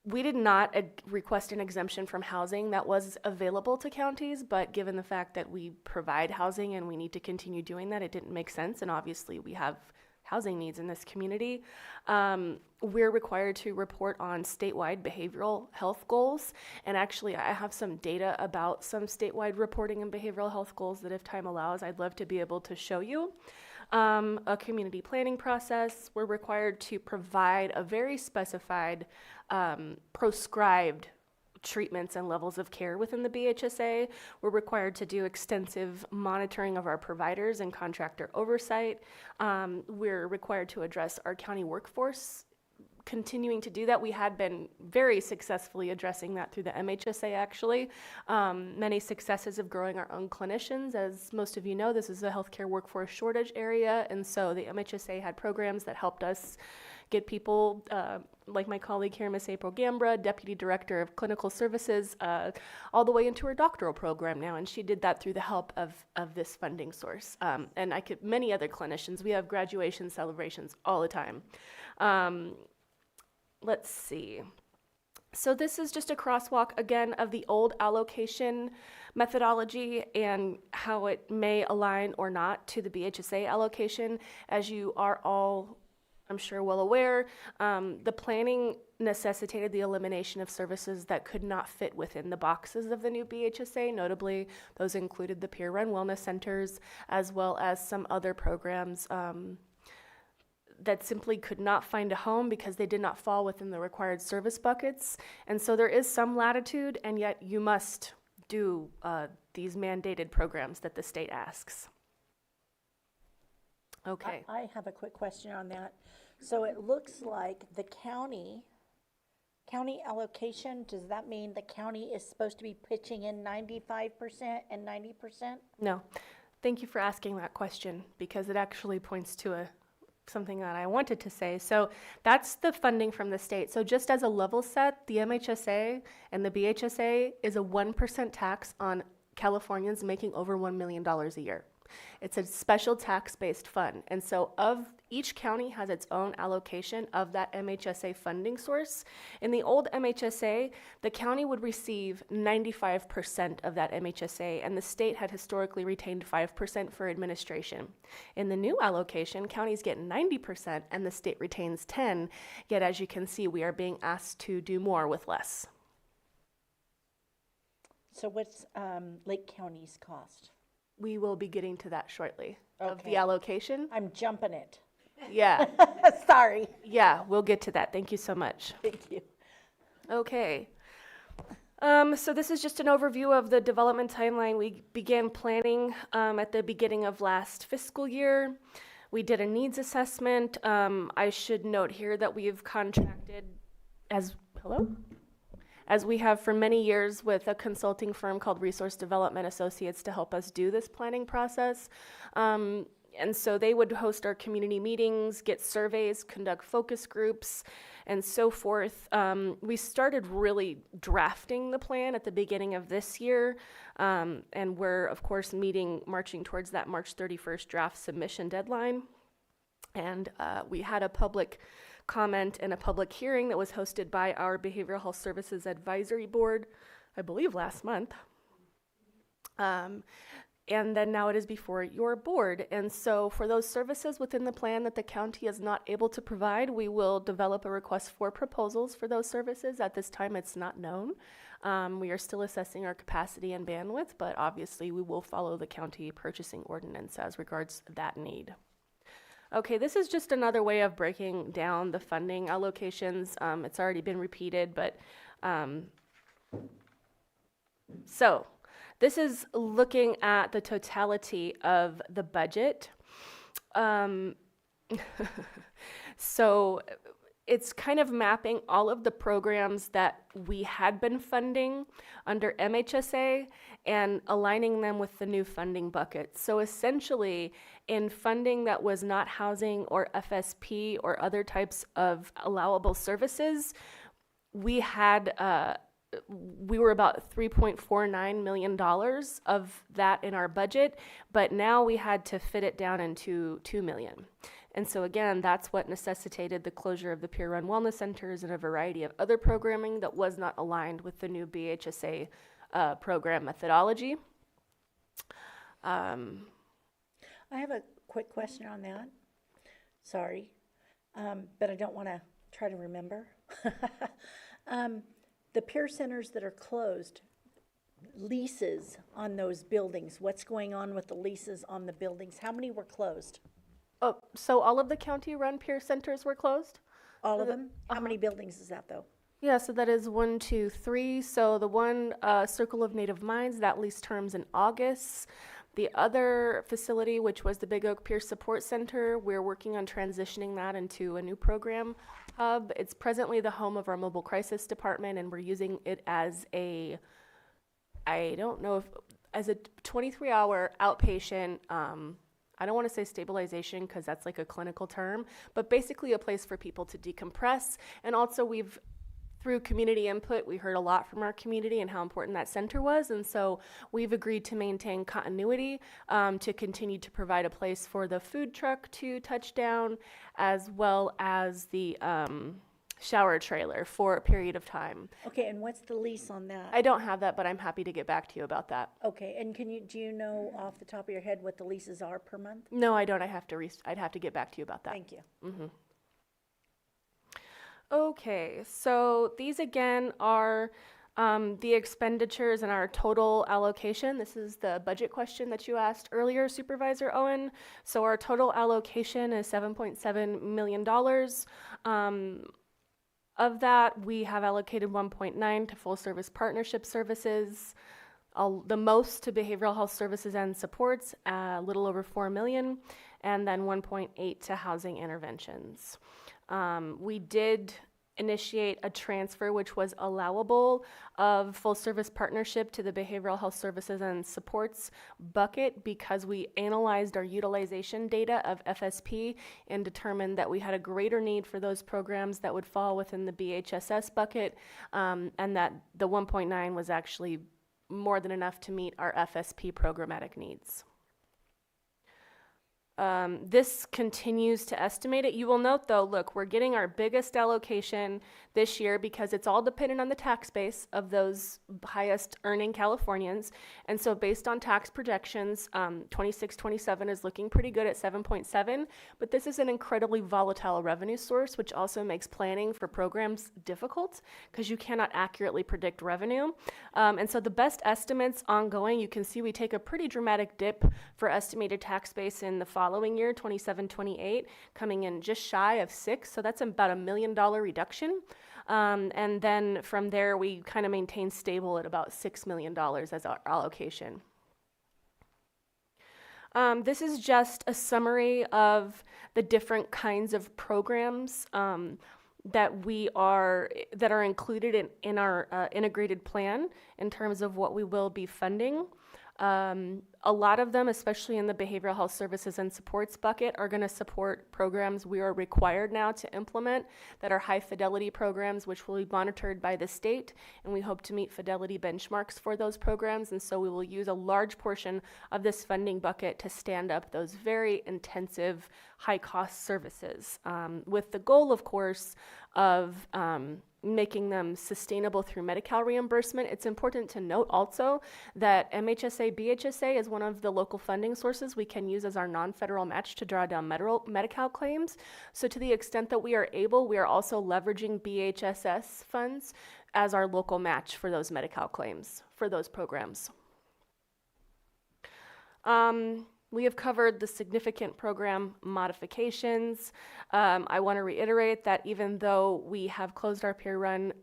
We did not request an exemption from housing that was available to counties, but given the fact that we provide housing and we need to continue doing that, it didn't make sense. And obviously we have housing needs in this community. We're required to report on statewide behavioral health goals. And actually, I have some data about some statewide reporting and behavioral health goals that, if time allows, I'd love to be able to show you. A community planning process. We're required to provide a very specified proscribed treatments and levels of care within the BHSA. We're required to do extensive monitoring of our providers and contractor oversight. We're required to address our county workforce, continuing to do that. We had been very successfully addressing that through the MHSA, actually. Many successes of growing our own clinicians. As most of you know, this is a healthcare workforce shortage area, and so the MHSA had programs that helped us get people, like my colleague here, Ms. April Gambra, Deputy Director of Clinical Services, all the way into her doctoral program now, and she did that through the help of this funding source. And many other clinicians. We have graduation celebrations all the time. Let's see. So this is just a crosswalk, again, of the old allocation methodology and how it may align or not to the BHSA allocation. As you are all, I'm sure, well aware, the planning necessitated the elimination of services that could not fit within the boxes of the new BHSA. Notably, those included the peer-run wellness centers, as well as some other programs that simply could not find a home because they did not fall within the required service buckets. And so there is some latitude, and yet you must do these mandated programs that the state asks. Okay. I have a quick question on that. So it looks like the county allocation, does that mean the county is supposed to be pitching in 95% and 90%? No. Thank you for asking that question, because it actually points to something that I wanted to say. So that's the funding from the state. So just as a level set, the MHSA and the BHSA is a 1% tax on Californians making over $1 million a year. It's a special tax-based fund. And so each county has its own allocation of that MHSA funding source. In the old MHSA, the county would receive 95% of that MHSA, and the state had historically retained 5% for administration. In the new allocation, counties get 90% and the state retains 10%, yet as you can see, we are being asked to do more with less. So what's Lake County's cost? We will be getting to that shortly, of Okay. the allocation. I'm jumping it. Yeah. Sorry. Yeah, we'll get to that. Thank you so much. Thank you. Okay. So this is just an overview of the development timeline. We began planning at the beginning of last fiscal year. We did a needs assessment. I should note here that we've contracted as we have for many years with a consulting firm called Resource Development Associates to help us do this planning process. And so they would host our community meetings, get surveys, conduct focus groups, and so forth. We started really drafting the plan at the beginning of this year, and we're, of course, marching towards that March 31st draft submission deadline. And we had a public comment and a public hearing that was hosted by our Behavioral Health Services Advisory Board, I believe last month. And then now it is before your board. And so for those services within the plan that the county is not able to provide, we will develop a request for proposals for those services. At this time, it's not known. We are still assessing our capacity and bandwidth, but obviously we will follow the county purchasing ordinance as regards that need. Okay, this is just another way of breaking down the funding allocations. It's already been repeated, but so this is looking at the totality of the budget. So it's kind of mapping all of the programs that we had been funding under MHSA and aligning them with the new funding buckets. So essentially, in funding that was not housing or FSP or other types of allowable services, we had we were about $3.49 million of that in our budget, but now we had to fit it down into $2 million. And so again, that's what necessitated the closure of the peer-run wellness centers and a variety of other programming that was not aligned with the new BHSA program methodology. I have a quick question on that. Sorry, but I don't want to try to remember. The peer centers that are closed, leases on those buildings, what's going on with the leases on the buildings? How many were closed? Oh, so all of the county-run peer centers were closed? All of them? How many buildings is that, though? Yeah, so that is 1, 2, 3. So the one Circle of Native Minds, that lease terms in August. The other facility, which was the Big Oak Peer Support Center, we're working on transitioning that into a new program hub. It's presently the home of our mobile crisis department, and we're using it as a, I don't know if, as a 23-hour outpatient, I don't want to say stabilization because that's like a clinical term, but basically a place for people to decompress. And also through community input, we heard a lot from our community and how important that center was. And so we've agreed to maintain continuity to continue to provide a place for the food truck to touch down, as well as the shower trailer for a period of time. Okay, and what's the lease on that? I don't have that, but I'm happy to get back to you about that. Okay, and do you know off the top of your head what the leases are per month? No, I don't. I'd have to get back to you about that. Thank you. Mm-hmm. Okay, so these again are the expenditures and our total allocation. This is the budget question that you asked earlier, Supervisor Owen. So our total allocation is $7.7 million. Of that, we have allocated 1.9 to full service partnership services, the most to behavioral health services and supports, a little over 4 million, and then 1.8 to housing interventions. We did initiate a transfer, which was allowable, of full service partnership to the behavioral health services and supports bucket because we analyzed our utilization data of FSP and determined that we had a greater need for those programs that would fall within the BHSS bucket, and that the 1.9 was actually more than enough to meet our FSP programmatic needs. This continues to estimate it. You will note though, look, we're getting our biggest allocation this year because it's all dependent on the tax base of those highest earning Californians. And so based on tax projections, 26-27 is looking pretty good at 7.7, but this is an incredibly volatile revenue source, which also makes planning for programs difficult because you cannot accurately predict revenue. And so the best estimates ongoing, you can see we take a pretty dramatic dip for estimated tax base in the following year, 27-28, coming in just shy of 6. So that's about $1 million reduction. And then from there, we kind of maintain stable at about $6 million as our allocation. This is just a summary of the different kinds of programs that are included in our integrated plan in terms of what we will be funding. A lot of them, especially in the behavioral health services and supports bucket, are going to support programs we are required now to implement that are high fidelity programs, which will be monitored by the state, and we hope to meet fidelity benchmarks for those programs. And so we will use a large portion of this funding bucket to stand up those very intensive high cost services, with the goal, of course, of making them sustainable through Medi-Cal reimbursement. It's important to note also that MHSA, BHSA is one of the local funding sources we can use as our non-federal match to draw down Medi-Cal claims. So to the extent that we are able, we are also leveraging BHSS funds as our local match for those Medi-Cal claims for those programs. We have covered the significant program modifications. I want to reiterate that even though we have closed our peer-run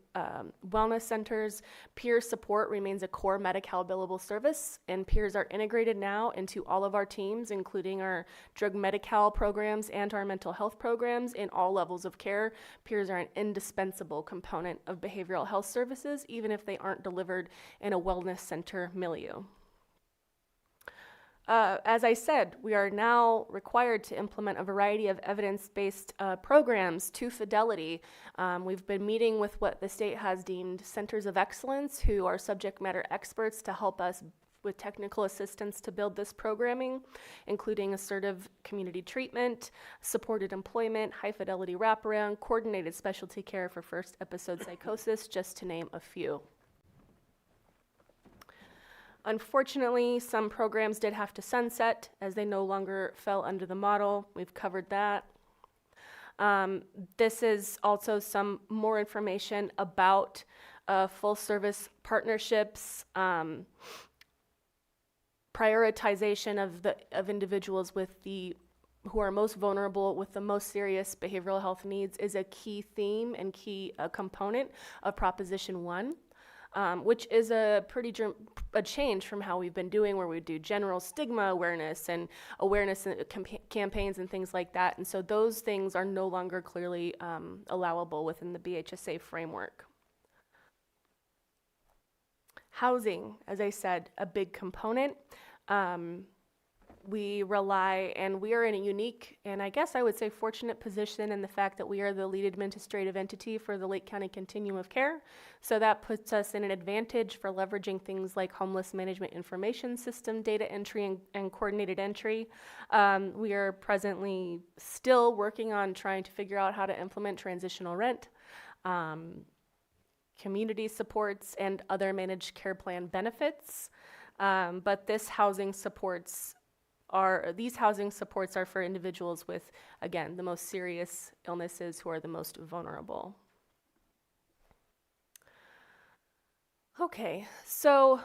wellness centers, peer support remains a core Medi-Cal billable service, and peers are integrated now into all of our teams, including our drug Medi-Cal programs and our mental health programs in all levels of care. Peers are an indispensable component of behavioral health services, even if they aren't delivered in a wellness center milieu. As I said, we are now required to implement a variety of evidence-based programs to fidelity. We've been meeting with what the state has deemed centers of excellence, who are subject matter experts to help us with technical assistance to build this programming, including assertive community treatment, supported employment, high-fidelity wraparound, coordinated specialty care for first episode psychosis, just to name a few. Unfortunately, some programs did have to sunset as they no longer fell under the model. We've covered that. This is also some more information about full service partnerships, prioritization of individuals who are most vulnerable with the most serious behavioral health needs is a key theme and key component of Proposition 1. Which is a change from how we've been doing, where we do general stigma awareness and awareness campaigns and things like that. And so those things are no longer clearly allowable within the BHSA framework. Housing, as I said, a big component. We rely, and we are in a unique, and I guess I would say fortunate position in the fact that we are the lead administrative entity for the Lake County Continuum of Care. So that puts us in an advantage for leveraging things like homeless management information system, data entry, and coordinated entry. We are presently still working on trying to figure out how to implement transitional rent, community supports, and other managed care plan benefits. But these housing supports are for individuals with, again, the most serious illnesses who are the most vulnerable. Okay, so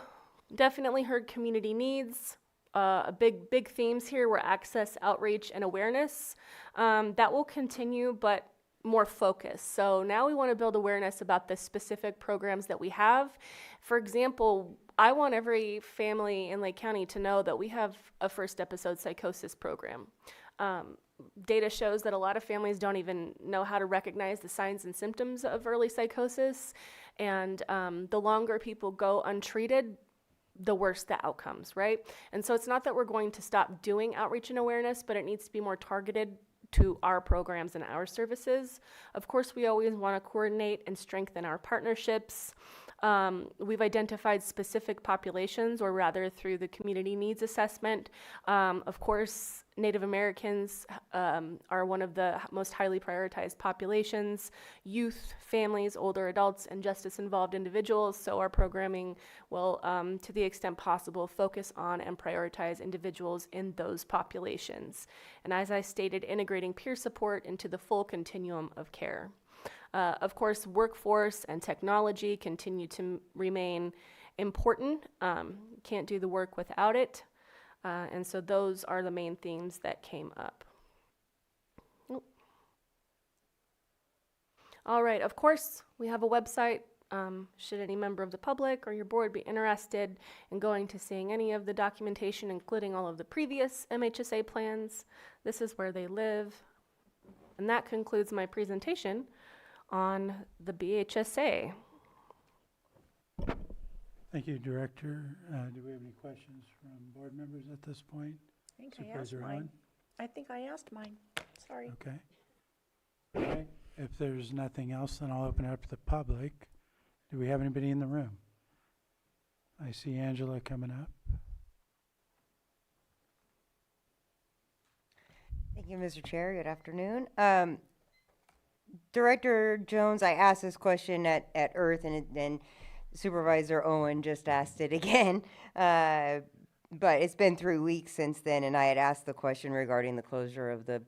definitely heard community needs. Big themes here were access, outreach, and awareness. That will continue, but more focused. So now we want to build awareness about the specific programs that we have. For example, I want every family in Lake County to know that we have a first episode psychosis program. Data shows that a lot of families don't even know how to recognize the signs and symptoms of early psychosis. And the longer people go untreated, the worse the outcomes, right? And so it's not that we're going to stop doing outreach and awareness, but it needs to be more targeted to our programs and our services. Of course, we always want to coordinate and strengthen our partnerships. We've identified specific populations, or rather through the community needs assessment. Of course, Native Americans are one of the most highly prioritized populations, youth, families, older adults, and justice-involved individuals. So our programming will, to the extent possible, focus on and prioritize individuals in those populations. And as I stated, integrating peer support into the full continuum of care. Of course, workforce and technology continue to remain important. Can't do the work without it. And so those are the main themes that came up. All right, of course, we have a website. Should any member of the public or your board be interested in going to seeing any of the documentation, including all of the previous MHSA plans, this is where they live. And that concludes my presentation on the BHSA. Thank you, Director. Do we have any questions from board members at this point? I think I asked Supervisor mine. Owen? I think I asked mine. Sorry. Okay. All right. If there's nothing else, then I'll open it up to the public. Do we have anybody in the room? I see Angela coming up. Thank you, Mr. Chair. Good afternoon. Director Jones, I asked this question at Earth, and then Supervisor Owen just asked it again. But it's been 3 weeks since then, and I had asked the question regarding the closure of the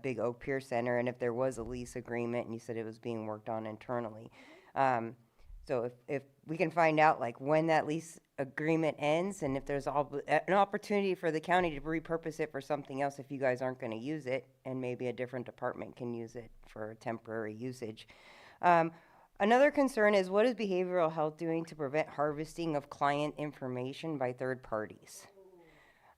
Big Oak Pier Center, and if there was a lease agreement, and you said it was being worked on internally. So if we can find out like when that lease agreement ends, and if there's an opportunity for the county to repurpose it for something else if you guys aren't going to use it, and maybe a different department can use it for temporary usage. Another concern is, what is behavioral health doing to prevent harvesting of client information by third parties?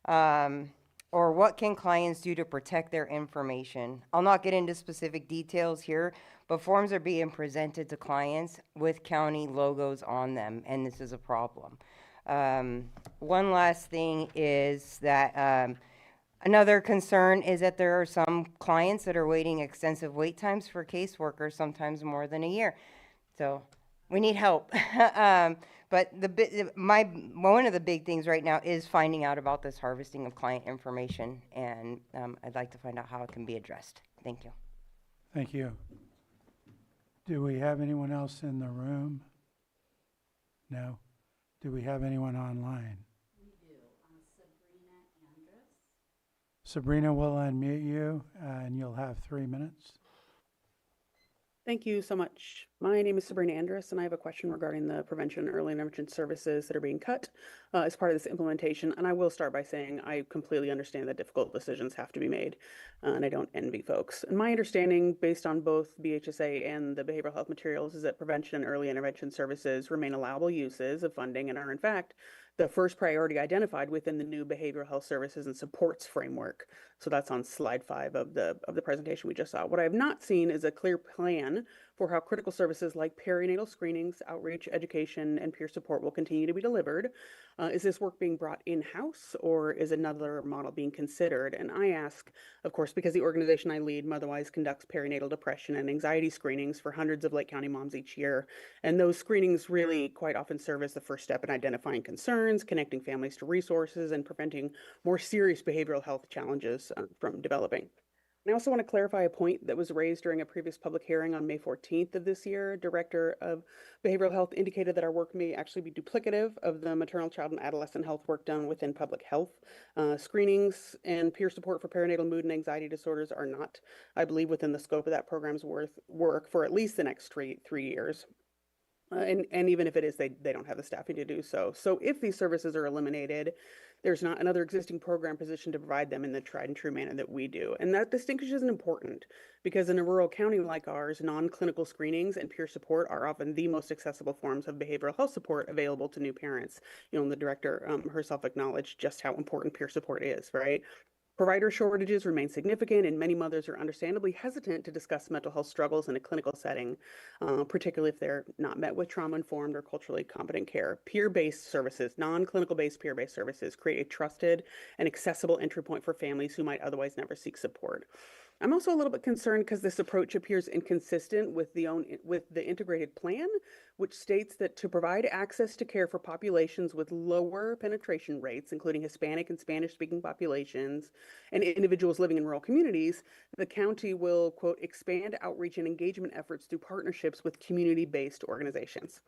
Or what can clients do to protect their information? I'll not get into specific details here, but forms are being presented to clients with county logos on them, and this is a problem. One last thing is that another concern is that there are some clients that are waiting extensive wait times for caseworkers, sometimes more than a year. So we need help. But one of the big things right now is finding out about this harvesting of client information, and I'd like to find out how it can be addressed. Thank you. Thank you. Do we have anyone else in the room? No. Do we have anyone online? We do. Sabrina Andrus. Sabrina, we'll unmute you, and you'll have 3 minutes. Thank you so much. My name is Sabrina Andrus, and I have a question regarding the prevention and early intervention services that are being cut as part of this implementation. And I will start by saying I completely understand that difficult decisions have to be made, and I don't envy folks. And my understanding, based on both BHSA and the behavioral health materials, is that prevention and early intervention services remain allowable uses of funding and are, in fact, the first priority identified within the new behavioral health services and supports framework. So that's on slide 5 of the presentation we just saw. What I have not seen is a clear plan for how critical services like perinatal screenings, outreach, education, and peer support will continue to be delivered. Is this work being brought in-house, or is another model being considered? And I ask, of course, because the organization I lead, Motherwise, conducts perinatal depression and anxiety screenings for hundreds of Lake County moms each year. And those screenings really quite often serve as the first step in identifying concerns, connecting families to resources, and preventing more serious behavioral health challenges from developing. I also want to clarify a point that was raised during a previous public hearing on May 14th of this year. Director of Behavioral Health indicated that our work may actually be duplicative of the maternal, child, and adolescent health work done within public health. Screenings and peer support for perinatal mood and anxiety disorders are not, I believe, within the scope of that program's work for at least the next three years. And even if it is, they don't have the staffing to do so. So if these services are eliminated, there's not another existing program positioned to provide them in the tried and true manner that we do. And that distinction is important because in a rural county like ours, non-clinical screenings and peer support are often the most accessible forms of behavioral health support available to new parents. You know, and the director herself acknowledged just how important peer support is, right? Provider shortages remain significant, and many mothers are understandably hesitant to discuss mental health struggles in a clinical setting, particularly if they're not met with trauma-informed or culturally competent care. Peer-based services, non-clinical based peer-based services, create a trusted and accessible entry point for families who might otherwise never seek support. I'm also a little bit concerned because this approach appears inconsistent with the integrated plan, which states that to provide access to care for populations with lower penetration rates, including Hispanic and Spanish-speaking populations and individuals living in rural communities, the county will, quote, expand outreach and engagement efforts through partnerships with community-based organizations.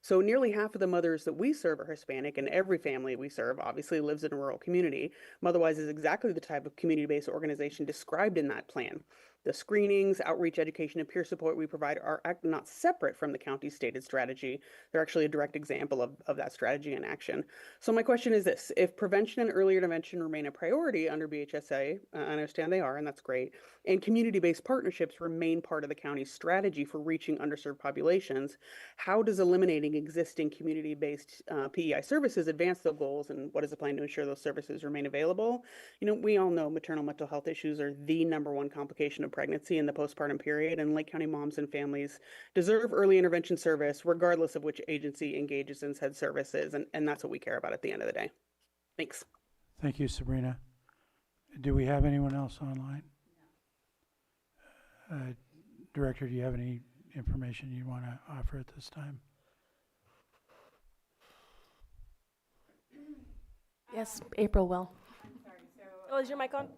So nearly half of the mothers that we serve are Hispanic, and every family we serve obviously lives in a rural community. Motherwise is exactly the type of community-based organization described in that plan. The screenings, outreach, education, and peer support we provide are not separate from the county's stated strategy. They're actually a direct example of that strategy in action. So my question is this: if prevention and early intervention remain a priority under BHSA, I understand they are, and that's great, and community-based partnerships remain part of the county's strategy for reaching underserved populations, how does eliminating existing community-based PEI services advance those goals, and what is the plan to ensure those services remain available? You know, we all know maternal mental health issues are the #1 complication of pregnancy and the postpartum period, and Lake County moms and families deserve early intervention service regardless of which agency engages in said services, and that's what we care about at the end of the day. Thanks. Thank you, Sabrina. Do we have anyone else online? Director, do you have any information you want to offer at this time? Yes, April will. Oh, is your mic on?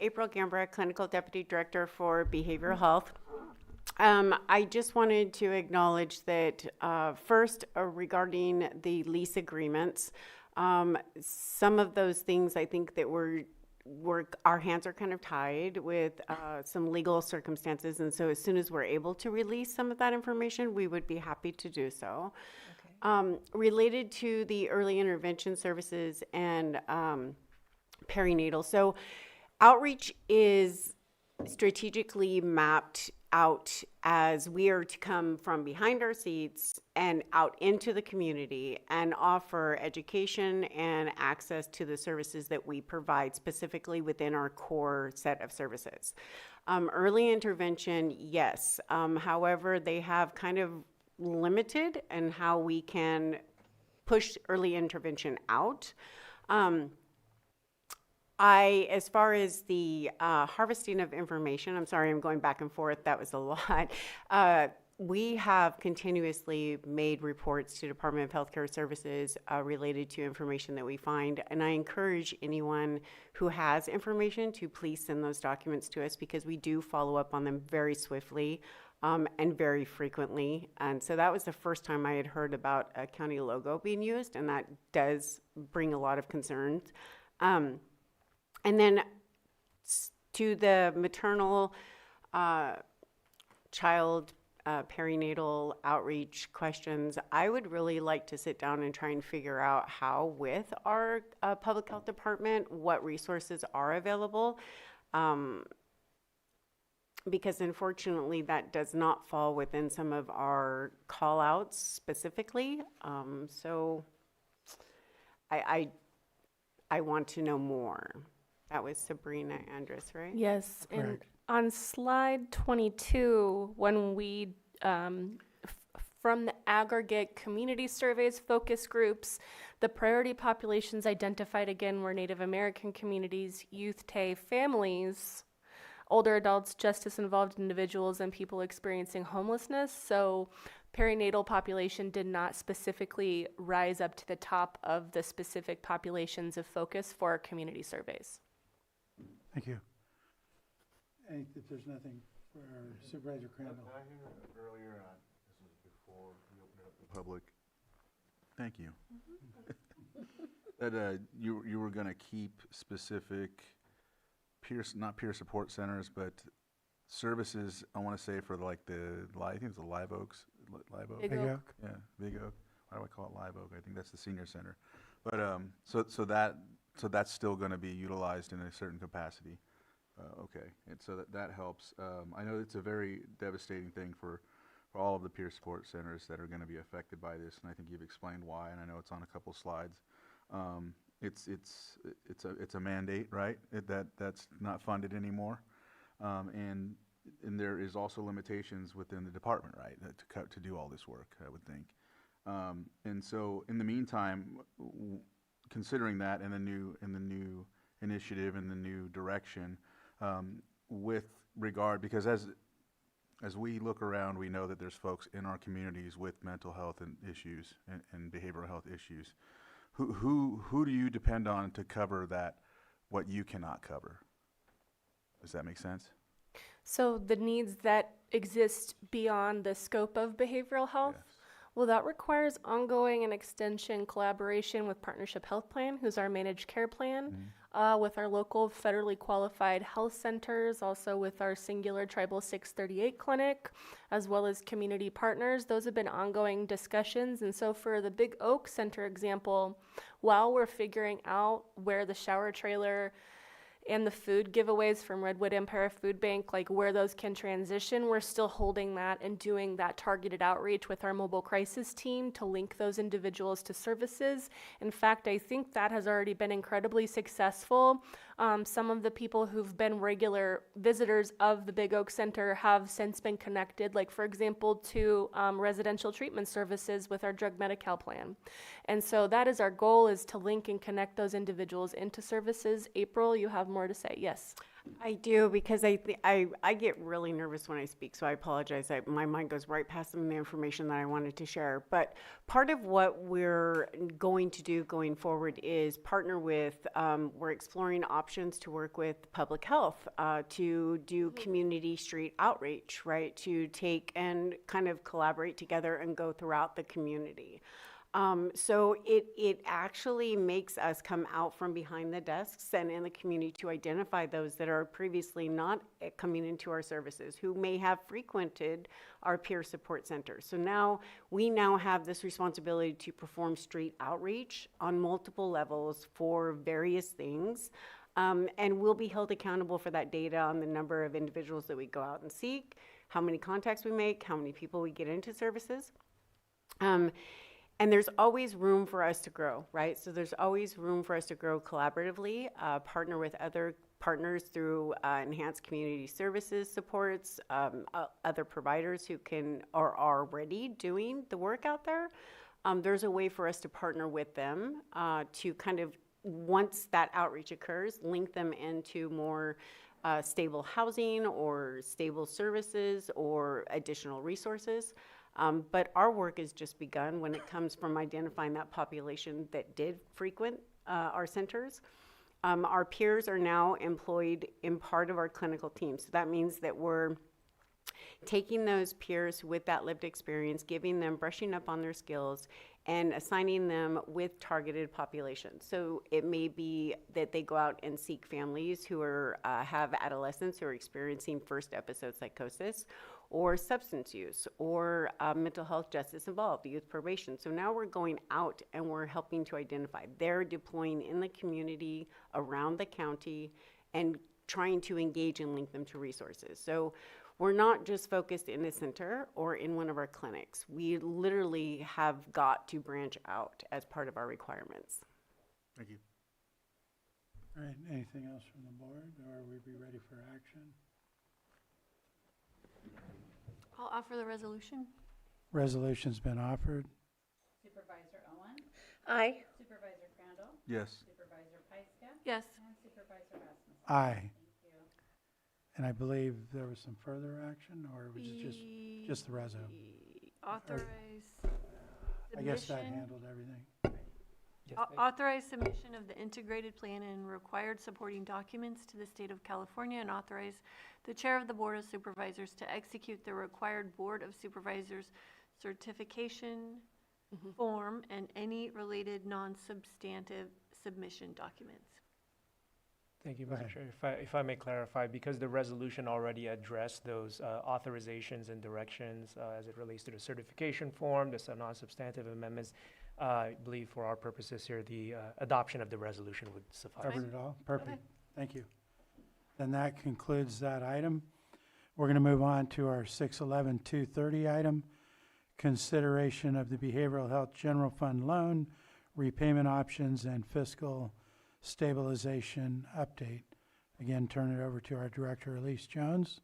April Gambra, Clinical Deputy Director for Behavioral Health. I just wanted to acknowledge that first, regarding the lease agreements, some of those things I think that our hands are kind of tied with some legal circumstances, and so as soon as we're able to release some of that information, we would be happy to do so. Related to the early intervention services and perinatal. So outreach is strategically mapped out as we are to come from behind our seats and out into the community and offer education and access to the services that we provide specifically within our core set of services. Early intervention, yes. However, they have kind of limited in how we can push early intervention out. As far as the harvesting of information, I'm sorry, I'm going back and forth. That was a lot. We have continuously made reports to Department of Healthcare Services related to information that we find. And I encourage anyone who has information to please send those documents to us because we do follow up on them very swiftly and very frequently. And so that was the first time I had heard about a county logo being used, and that does bring a lot of concerns. And then to the maternal child perinatal outreach questions, I would really like to sit down and try and figure out how with our public health department, what resources are available. Because unfortunately that does not fall within some of our call outs specifically. So I want to know more. That was Sabrina Andrus, right? Yes, and Correct. on slide 22, when we, from the aggregate community surveys, focus groups, the priority populations identified again were Native American communities, youth, families, older adults, justice-involved individuals, and people experiencing homelessness. So perinatal population did not specifically rise up to the top of the specific populations of focus for our community surveys. Thank you. If there's nothing for our Supervisor Crandall. I hear earlier on, this was before we opened it up to the public. Thank you. That you were going to keep specific not peer support centers, but services. I want to say for like I think it's the Live Oaks. Big Oak. Yeah, Big Oak. Why do I call it Live Oak? I think that's the senior center. But so that's still going to be utilized in a certain capacity. Okay, and so that helps. I know it's a very devastating thing for all of the peer support centers that are going to be affected by this, and I think you've explained why, and I know it's on a couple slides. It's a mandate, right? That's not funded anymore, and there is also limitations within the department, right, to do all this work, I would think. And so in the meantime, considering that in the new initiative and the new direction, with regard, because as we look around, we know that there's folks in our communities with mental health and issues and behavioral health issues. Who do you depend on to cover that, what you cannot cover? Does that make sense? So the needs that exist beyond the scope of behavioral health, Yes. well, that requires ongoing and extension collaboration with Partnership Health Plan, who's our managed care plan, with our local federally qualified health centers, also with our singular Tribal 638 clinic, as well as community partners. Those have been ongoing discussions. And so for the Big Oak Center example, while we're figuring out where the shower trailer and the food giveaways from Redwood Empire Food Bank, like where those can transition, we're still holding that and doing that targeted outreach with our mobile crisis team to link those individuals to services. In fact, I think that has already been incredibly successful. Some of the people who've been regular visitors of the Big Oak Center have since been connected, like for example, to residential treatment services with our drug Medi-Cal plan. And so that is our goal, is to link and connect those individuals into services. April, you have more to say. Yes. I do, because I get really nervous when I speak, so I apologize. My mind goes right past some of the information that I wanted to share. But part of what we're going to do going forward is partner with, we're exploring options to work with public health to do community street outreach, right? To take and kind of collaborate together and go throughout the community. So it actually makes us come out from behind the desks and in the community to identify those that are previously not coming into our services, who may have frequented our peer support centers. So now we have this responsibility to perform street outreach on multiple levels for various things. And we'll be held accountable for that data on the number of individuals that we go out and seek, how many contacts we make, how many people we get into services. And there's always room for us to grow, right? So there's always room for us to grow collaboratively, partner with other partners through enhanced community services supports, other providers who are already doing the work out there. There's a way for us to partner with them to kind of, once that outreach occurs, link them into more stable housing or stable services or additional resources. But our work has just begun when it comes from identifying that population that did frequent our centers. Our peers are now employed in part of our clinical team. So that means that we're taking those peers with that lived experience, giving them, brushing up on their skills, and assigning them with targeted populations. So it may be that they go out and seek families who are have adolescents who are experiencing first episode psychosis, or substance use, or mental health justice involved, youth probation. So now we're going out and we're helping to identify. They're deploying in the community around the county and trying to engage and link them to resources. So we're not just focused in a center or in one of our clinics. We literally have got to branch out as part of our requirements. Thank you. All right, anything else from the board, or we be ready for action? I'll offer the resolution. Resolution's been offered. Supervisor Owen? Aye. Supervisor Crandall? Yes. Supervisor Pyska? Yes. And Supervisor Rasmussen? Aye. Thank you. And I believe there was some further action, or was it just the reso? Authorize I guess that submission. handled everything. Authorize submission of the integrated plan and required supporting documents to the state of California, and authorize the chair of the Board of Supervisors to execute the required Board of Supervisors certification form and any related non-substantive submission documents. Thank you, Go Madam ahead. Chair. If I may clarify, because the resolution already addressed those authorizations and directions as it relates to the certification form, the non-substantive amendments, I believe for our purposes here, the adoption of the resolution would suffice. Covered it all? Perfect. Thank you. Then that concludes that item. We're going to move on to our 611-230 item, consideration of the Behavioral Health General Fund loan, repayment options, and fiscal stabilization update. Again, turn it over to our Director, Elise Jones.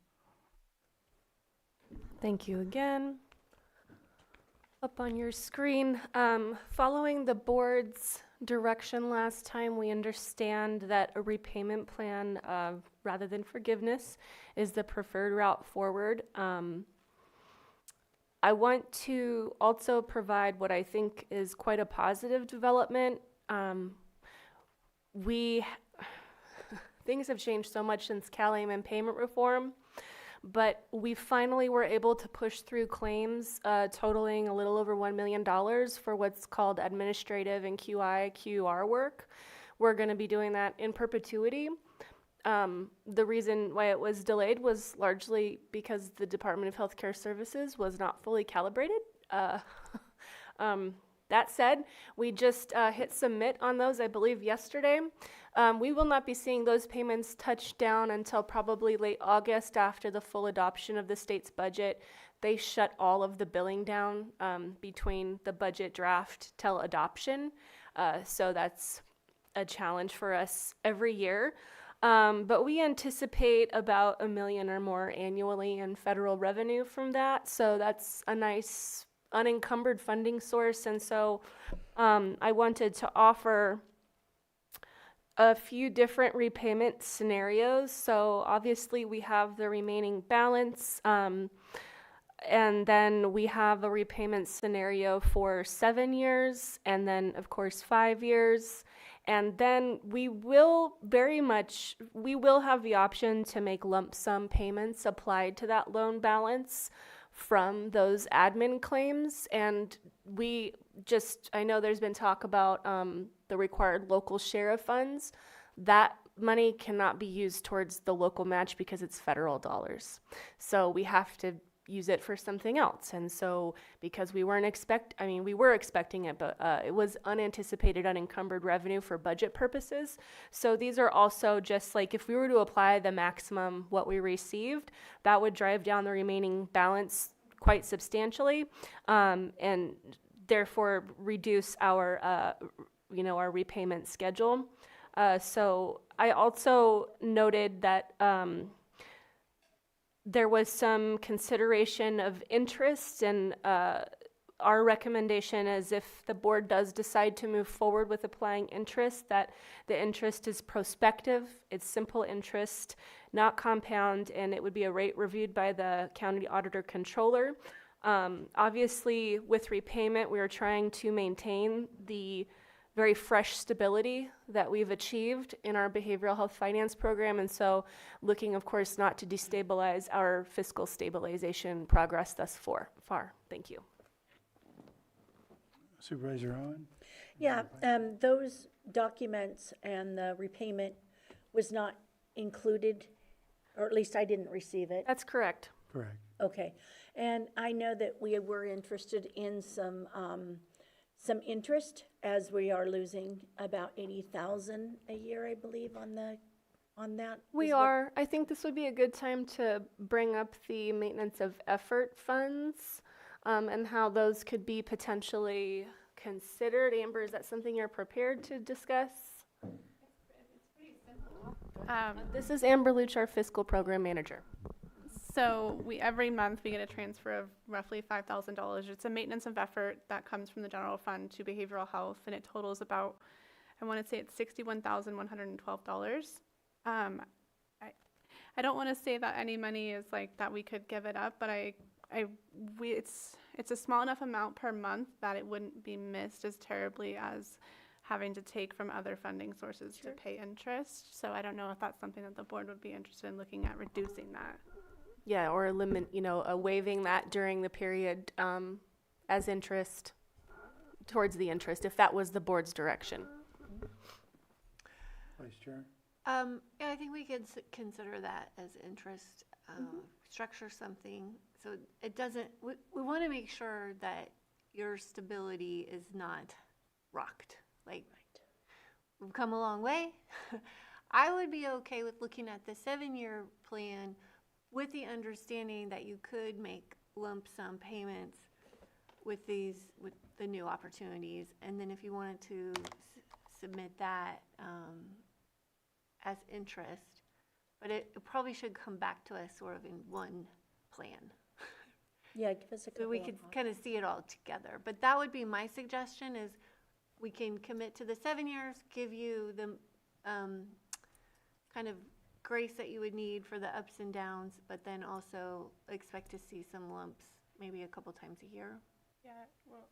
Thank you again. Up on your screen, following the board's direction last time, we understand that a repayment plan rather than forgiveness is the preferred route forward. I want to also provide what I think is quite a positive development. Things have changed so much since CalAIM and payment reform, but we finally were able to push through claims totaling a little over $1 million for what's called administrative and QR work. We're going to be doing that in perpetuity. The reason why it was delayed was largely because the Department of Healthcare Services was not fully calibrated. That said, we just hit submit on those, I believe, yesterday. We will not be seeing those payments touch down until probably late August after the full adoption of the state's budget. They shut all of the billing down between the budget draft till adoption. So that's a challenge for us every year. But we anticipate about $1 million or more annually in federal revenue from that. So that's a nice unencumbered funding source. And so I wanted to offer a few different repayment scenarios. So obviously we have the remaining balance, and then we have a repayment scenario for 7 years, and then of course 5 years. And then we will have the option to make lump sum payments applied to that loan balance from those admin claims. And I know there's been talk about the required local share of funds. That money cannot be used towards the local match because it's federal dollars. So we have to use it for something else. And so because we were expecting it, but it was unanticipated, unencumbered revenue for budget purposes. So these are also just like, if we were to apply the maximum what we received, that would drive down the remaining balance quite substantially, and therefore reduce our our repayment schedule. So I also noted that there was some consideration of interest, and our recommendation is, if the board does decide to move forward with applying interest, that the interest is prospective, it's simple interest, not compound, and it would be a rate reviewed by the county auditor controller. Obviously, with repayment, we are trying to maintain the very fresh stability that we've achieved in our behavioral health finance program, and so looking, of course, not to destabilize our fiscal stabilization progress thus far. Thank you. Supervisor Owen? Yeah, those documents and the repayment was not included, or at least I didn't receive it. That's correct. Correct. Okay, and I know that we were interested in some interest, as we are losing about 80,000 a year, I believe, on that. We are. I think this would be a good time to bring up the maintenance of effort funds, and how those could be potentially considered. Amber, is that something you're prepared to discuss? This is Amber Luch, our fiscal program manager. So every month we get a transfer of roughly $5,000. It's a maintenance of effort that comes from the general fund to behavioral health, and it totals about, I want to say it's $61,112. I don't want to say that any money is like that we could give it up, but it's a small enough amount per month that it wouldn't be missed as terribly as having to take from other funding sources to pay interest. So I don't know if that's something that the board would be interested in looking at, reducing that. Yeah, or waiving that during the period as interest, towards the interest, if that was the board's direction. Vice Chair? Yeah, I think we could consider that as interest, structure something, so it doesn't, we want to make sure that your stability is not rocked. Like, we've come a long way. I would be okay with looking at the 7-year plan with the understanding that you could make lump sum payments with the new opportunities, and then if you wanted to submit that as interest, but it probably should come back to us sort of in one plan. Yeah, give us a couple. So we could kind of see it all together. But that would be my suggestion, is we can commit to the 7 years, give you the kind of grace that you would need for the ups and downs, but then also expect to see some lumps maybe a couple times a year. Yeah, well,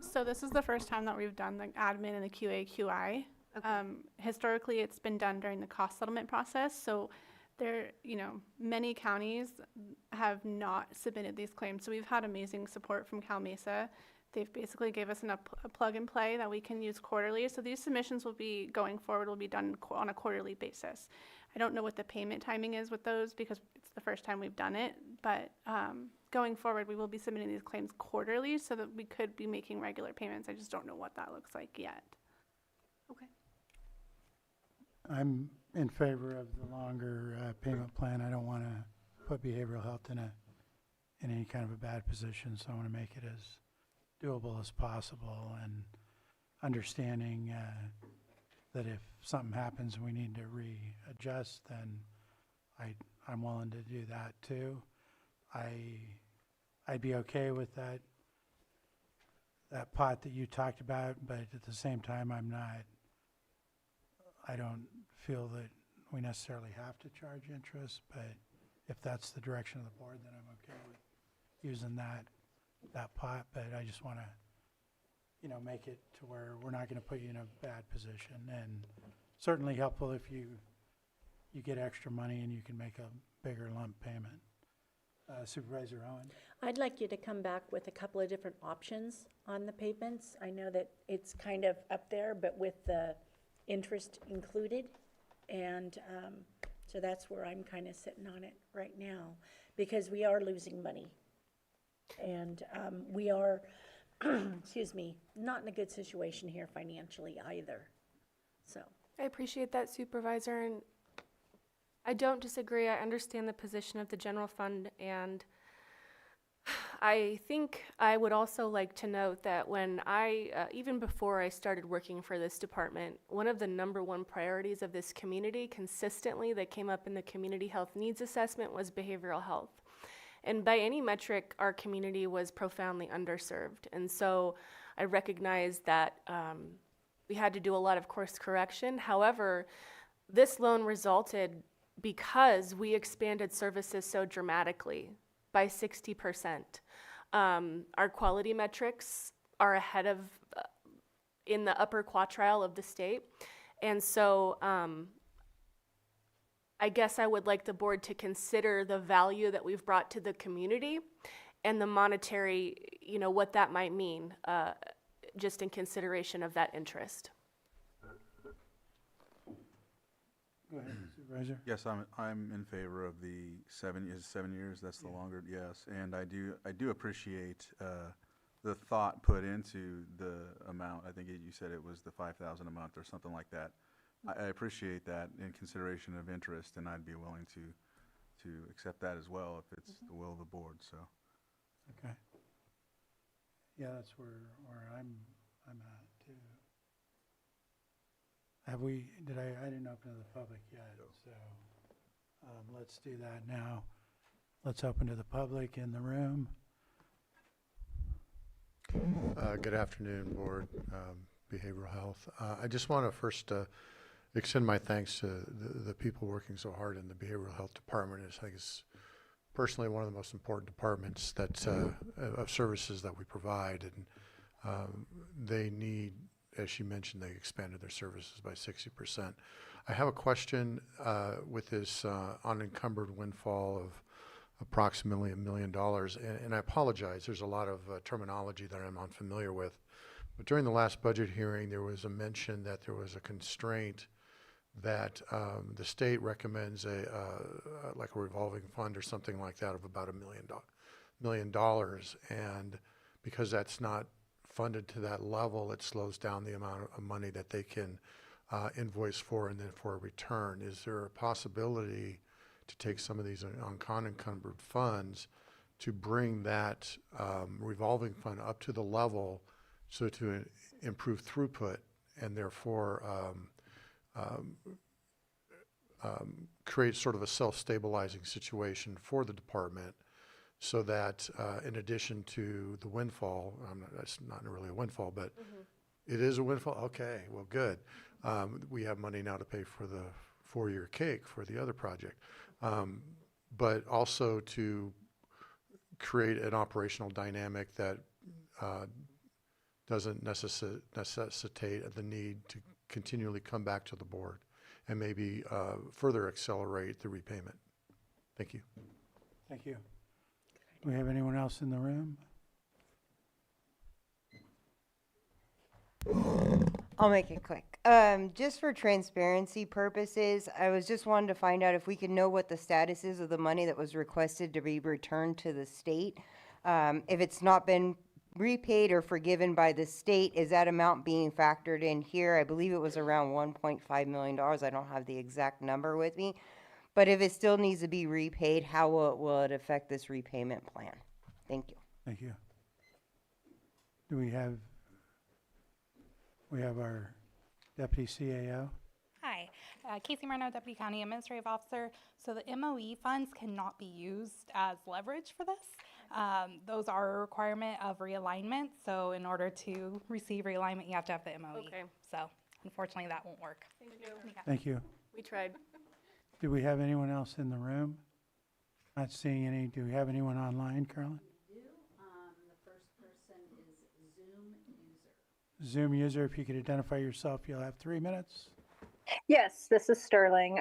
so this is the first time that we've done the admin and the QA/QI. Okay. Historically, it's been done during the cost settlement process. So many counties have not submitted these claims. So we've had amazing support from Cal Mesa. They've basically gave us a plug and play that we can use quarterly. So these submissions will be, going forward, will be done on a quarterly basis. I don't know what the payment timing is with those because it's the first time we've done it, but going forward, we will be submitting these claims quarterly so that we could be making regular payments. I just don't know what that looks like yet. Okay. I'm in favor of the longer payment plan. I don't want to put behavioral health in any kind of a bad position, so I want to make it as doable as possible, and understanding that if something happens and we need to readjust, then I'm willing to do that too. I'd be okay with that pot that you talked about, but at the same time, I don't feel that we necessarily have to charge interest, but if that's the direction of the board, then I'm okay with using that pot, but I just want to, make it to where we're not going to put you in a bad position, and certainly helpful if you get extra money and you can make a bigger lump payment. Supervisor Owen? I'd like you to come back with a couple of different options on the pavements. I know that it's kind of up there, but with the interest included. And so that's where I'm kind of sitting on it right now, because we are losing money. And we are, excuse me, not in a good situation here financially either. So. I appreciate that, Supervisor, and I don't disagree. I understand the position of the general fund, and I think I would also like to note that when even before I started working for this department, one of the number one priorities of this community consistently that came up in the community health needs assessment was behavioral health. And by any metric, our community was profoundly underserved. And so I recognize that we had to do a lot of course correction. However, this loan resulted because we expanded services so dramatically by 60%. Our quality metrics are ahead of, in the upper quartile of the state. And so I guess I would like the board to consider the value that we've brought to the community and the monetary, what that might mean, just in consideration of that interest. Go ahead, Supervisor. Yes, I'm in favor of the 7 years. That's the longer. Yes, and I do appreciate the thought put into the amount. I think you said it was the $5,000 a month or something like that. I appreciate that in consideration of interest, and I'd be willing to accept that as well if it's the will of the board. So. Okay. Yeah, that's where I'm at too. I didn't open to the public yet, so let's do that now. Let's open to the public in the room. Good afternoon, Board, Behavioral Health. I just want to first extend my thanks to the people working so hard in the Behavioral Health Department. I think it's personally one of the most important departments that of services that we provide, and they need, as she mentioned, they expanded their services by 60%. I have a question with this unencumbered windfall of approximately $1 million, and I apologize, there's a lot of terminology that I'm unfamiliar with, but during the last budget hearing there was a mention that there was a constraint that the state recommends like a revolving fund or something like that of about $1 million, and because that's not funded to that level, it slows down the amount of money that they can invoice for and then for a return. Is there a possibility to take some of these unencumbered funds to bring that revolving fund up to the level so to improve throughput and therefore create sort of a self-stabilizing situation for the department, so that in addition to the windfall, that's not really a windfall, but it is a windfall? Okay, well, good. We have money now to pay for the 4-year cake for the other project. But also to create an operational dynamic that doesn't necessitate the need to continually come back to the board and maybe further accelerate the repayment. Thank you. Thank you. Do we have anyone else in the room? I'll make it quick. Just for transparency purposes, I was just wanting to find out if we could know what the status is of the money that was requested to be returned to the state. If it's not been repaid or forgiven by the state, is that amount being factored in here? I believe it was around $1.5 million. I don't have the exact number with me. But if it still needs to be repaid, how will it affect this repayment plan? Thank you. Thank you. Do we have our Deputy CAO? Hi, Casey Marino, Deputy County Administrative Officer. So the MOE funds cannot be used as leverage for this. Those are a requirement of realignment. So in order to receive realignment, you have to have the MOE. Okay. So unfortunately, that won't work. Thank you. Thank you. We tried. Do we have anyone else in the room? Not seeing any. Do we have anyone online, Carolyn? We do. The first person is Zoom user. Zoom user, if you could identify yourself, you'll have 3 minutes. Yes, this is Sterling.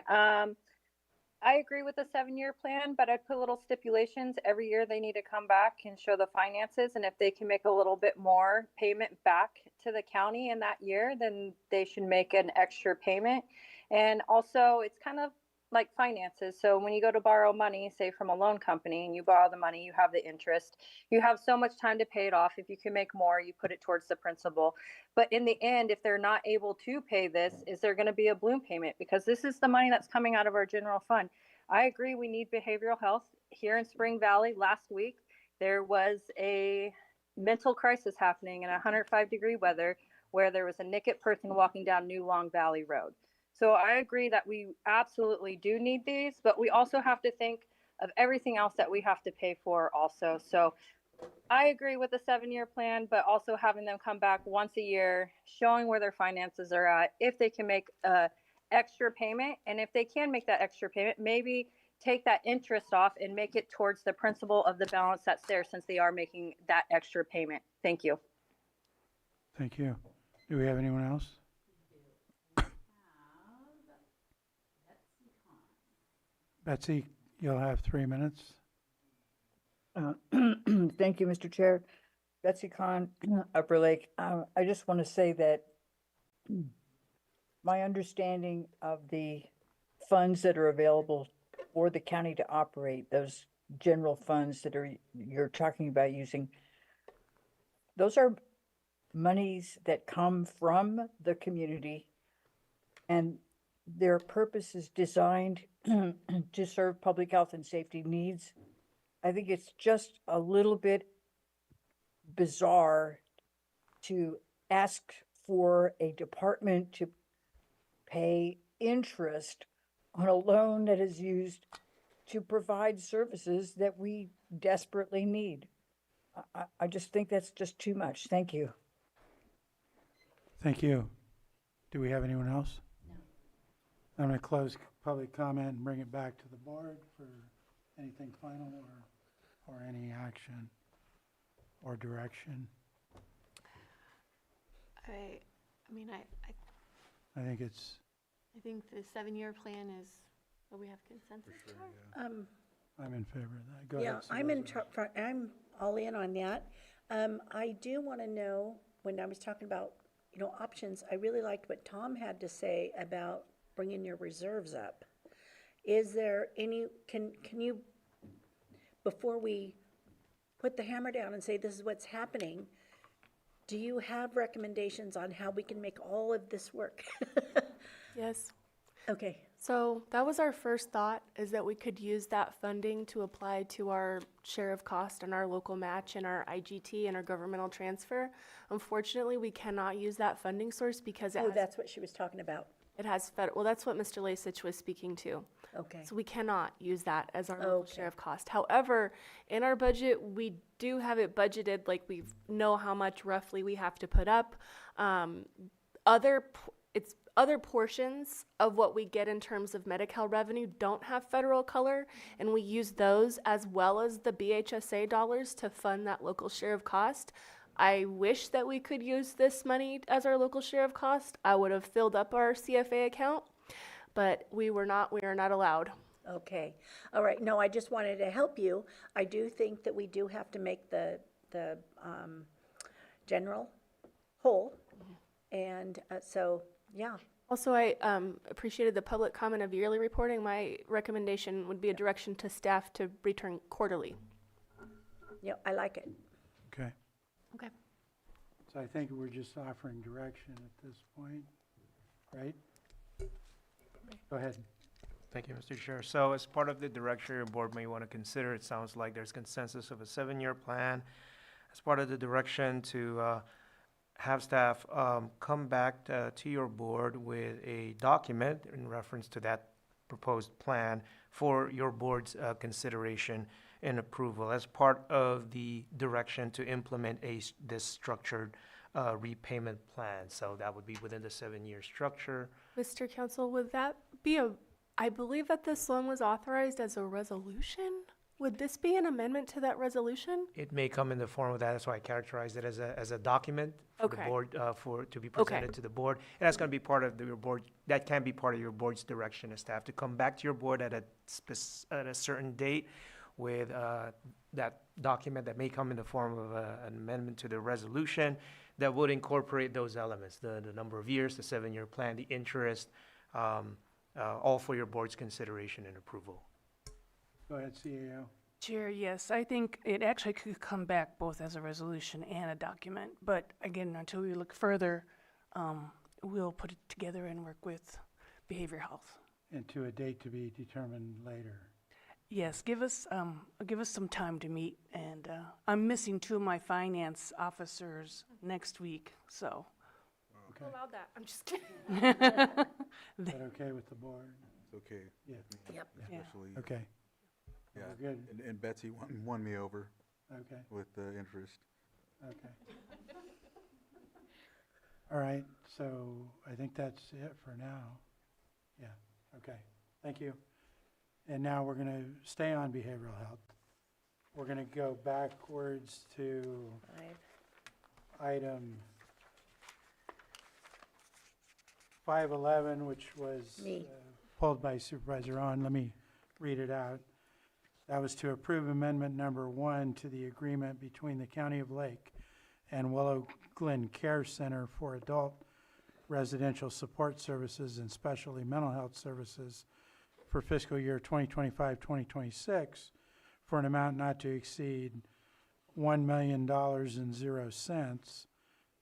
I agree with the 7-year plan, but I'd put little stipulations. Every year they need to come back and show the finances. And if they can make a little bit more payment back to the county in that year, then they should make an extra payment. And also, it's kind of like finances. So when you go to borrow money, say from a loan company, and you borrow the money, you have the interest. You have so much time to pay it off. If you can make more, you put it towards the principal. But in the end, if they're not able to pay this, is there going to be a balloon payment? Because this is the money that's coming out of our general fund. I agree we need behavioral health. Here in Spring Valley last week, there was a mental crisis happening in 105-degree weather where there was a naked person walking down New Long Valley Road. So I agree that we absolutely do need these, but we also have to think of everything else that we have to pay for also. So I agree with the 7-year plan, but also having them come back once a year, showing where their finances are at, if they can make a extra payment. And if they can make that extra payment, maybe take that interest off and make it towards the principal of the balance that's there, since they are making that extra payment. Thank you. Thank you. Do we have anyone else? Betsy, you'll have 3 minutes. Thank you, Mr. Chair. Betsy Kahn, Upper Lake. I just want to say that my understanding of the funds that are available for the county to operate, those general funds that you're talking about using, those are monies that come from the community, and their purpose is designed to serve public health and safety needs. I think it's just a little bit bizarre to ask for a department to pay interest on a loan that is used to provide services that we desperately need. I just think that's just too much. Thank you. Thank you. Do we have anyone else? No. I'm going to close public comment and bring it back to the board for anything final or any action or direction. I think it's. I think the 7-year plan is what we have consensus for. I'm in favor of that. Go Yeah, ahead. I'm all in on that. I do want to know, when I was talking about, options, I really liked what Tom had to say about bringing your reserves up. Is there any, can you, before we put the hammer down and say this is what's happening, do you have recommendations on how we can make all of this work? Yes. Okay. So that was our first thought, is that we could use that funding to apply to our share of cost and our local match and our IGT and our governmental transfer. Unfortunately, we cannot use that funding source because that's what she was talking about. It has federal, well, that's what Mr. Lasich was speaking to. Okay. So we cannot use that as our local share of cost. However, in our budget, we do have it budgeted, like we know how much roughly we have to put up. Other portions of what we get in terms of Medi-Cal revenue don't have federal color, and we use those as well as the BHSA dollars to fund that local share of cost. I wish that we could use this money as our local share of cost. I would have filled up our CFA account, but we are not allowed. Okay. All right. No, I just wanted to help you. I do think that we do have to make the general whole. And so, yeah. Also, I appreciated the public comment of yearly reporting. My recommendation would be a direction to staff to return quarterly. Yeah, I like it. Okay. Okay. So I think we're just offering direction at this point, right? Go ahead. Thank you, Mr. Chair. So as part of the direction your board may want to consider, it sounds like there's consensus of a 7-year plan. As part of the direction to have staff come back to your board with a document in reference to that proposed plan for your board's consideration and approval as part of the direction to implement this structured repayment plan. So that would be within the 7-year structure. Mr. Council, would that be I believe that this loan was authorized as a resolution Would this be an amendment to that resolution? It may come in the form of that, that's why I characterized it as a document for the Okay. board, to be presented to the board. And that's gonna be part of your board, that can be part of your board's direction as staff, to come back to your board at a certain date with, that document that may come in the form of an amendment to the resolution that would incorporate those elements, the number of years, the 7-year plan, the interest, all for your board's consideration and approval. Go ahead, CAO. Chair, yes, I think it actually could come back both as a resolution and a document. But again, until we look further, we'll put it together and work with behavioral health. And to a date to be determined later. Yes, give us some time to meet, and I'm missing 2 of my finance officers next week, so. Okay. Allowed that, I'm just kidding. Is that okay with the board? It's okay. Yeah. Yep. Yeah. Especially, Okay. yeah, We're good. and Betsy won me over Okay. with the interest. Okay. All right, so I think that's it for now. Yeah, okay, thank you. And now we're gonna stay on behavioral health. We're gonna go backwards to item 511, which was Me. pulled by Supervisor On. Let me read it out. That was to approve amendment number 1 to the agreement between the County of Lake and Willow Glen Care Center for Adult Residential Support Services and Specialty Mental Health Services for fiscal year 2025-2026 for an amount not to exceed $1,000,000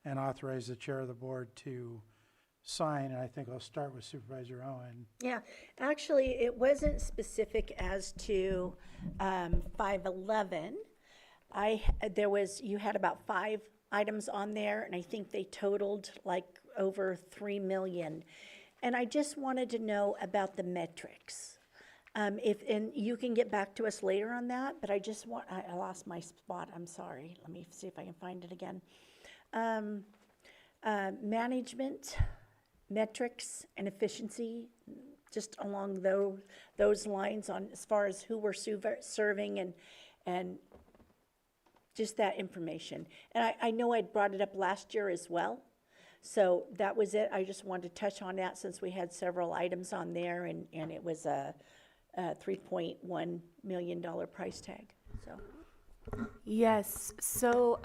and authorize the chair of the board to sign. And I think I'll start with Supervisor Owen. Yeah, actually, it wasn't specific as to 511. You had about 5 items on there, and I think they totaled like over 3 million. And I just wanted to know about the metrics. And you can get back to us later on that, but I lost my spot, I'm sorry. Let me see if I can find it again. Management, metrics, and efficiency, just along those lines on as far as who we're serving and just that information. And I know I brought it up last year as well. So that was it. I just wanted to touch on that since we had several items on there and it was a $3.1 million price tag, so. Yes, so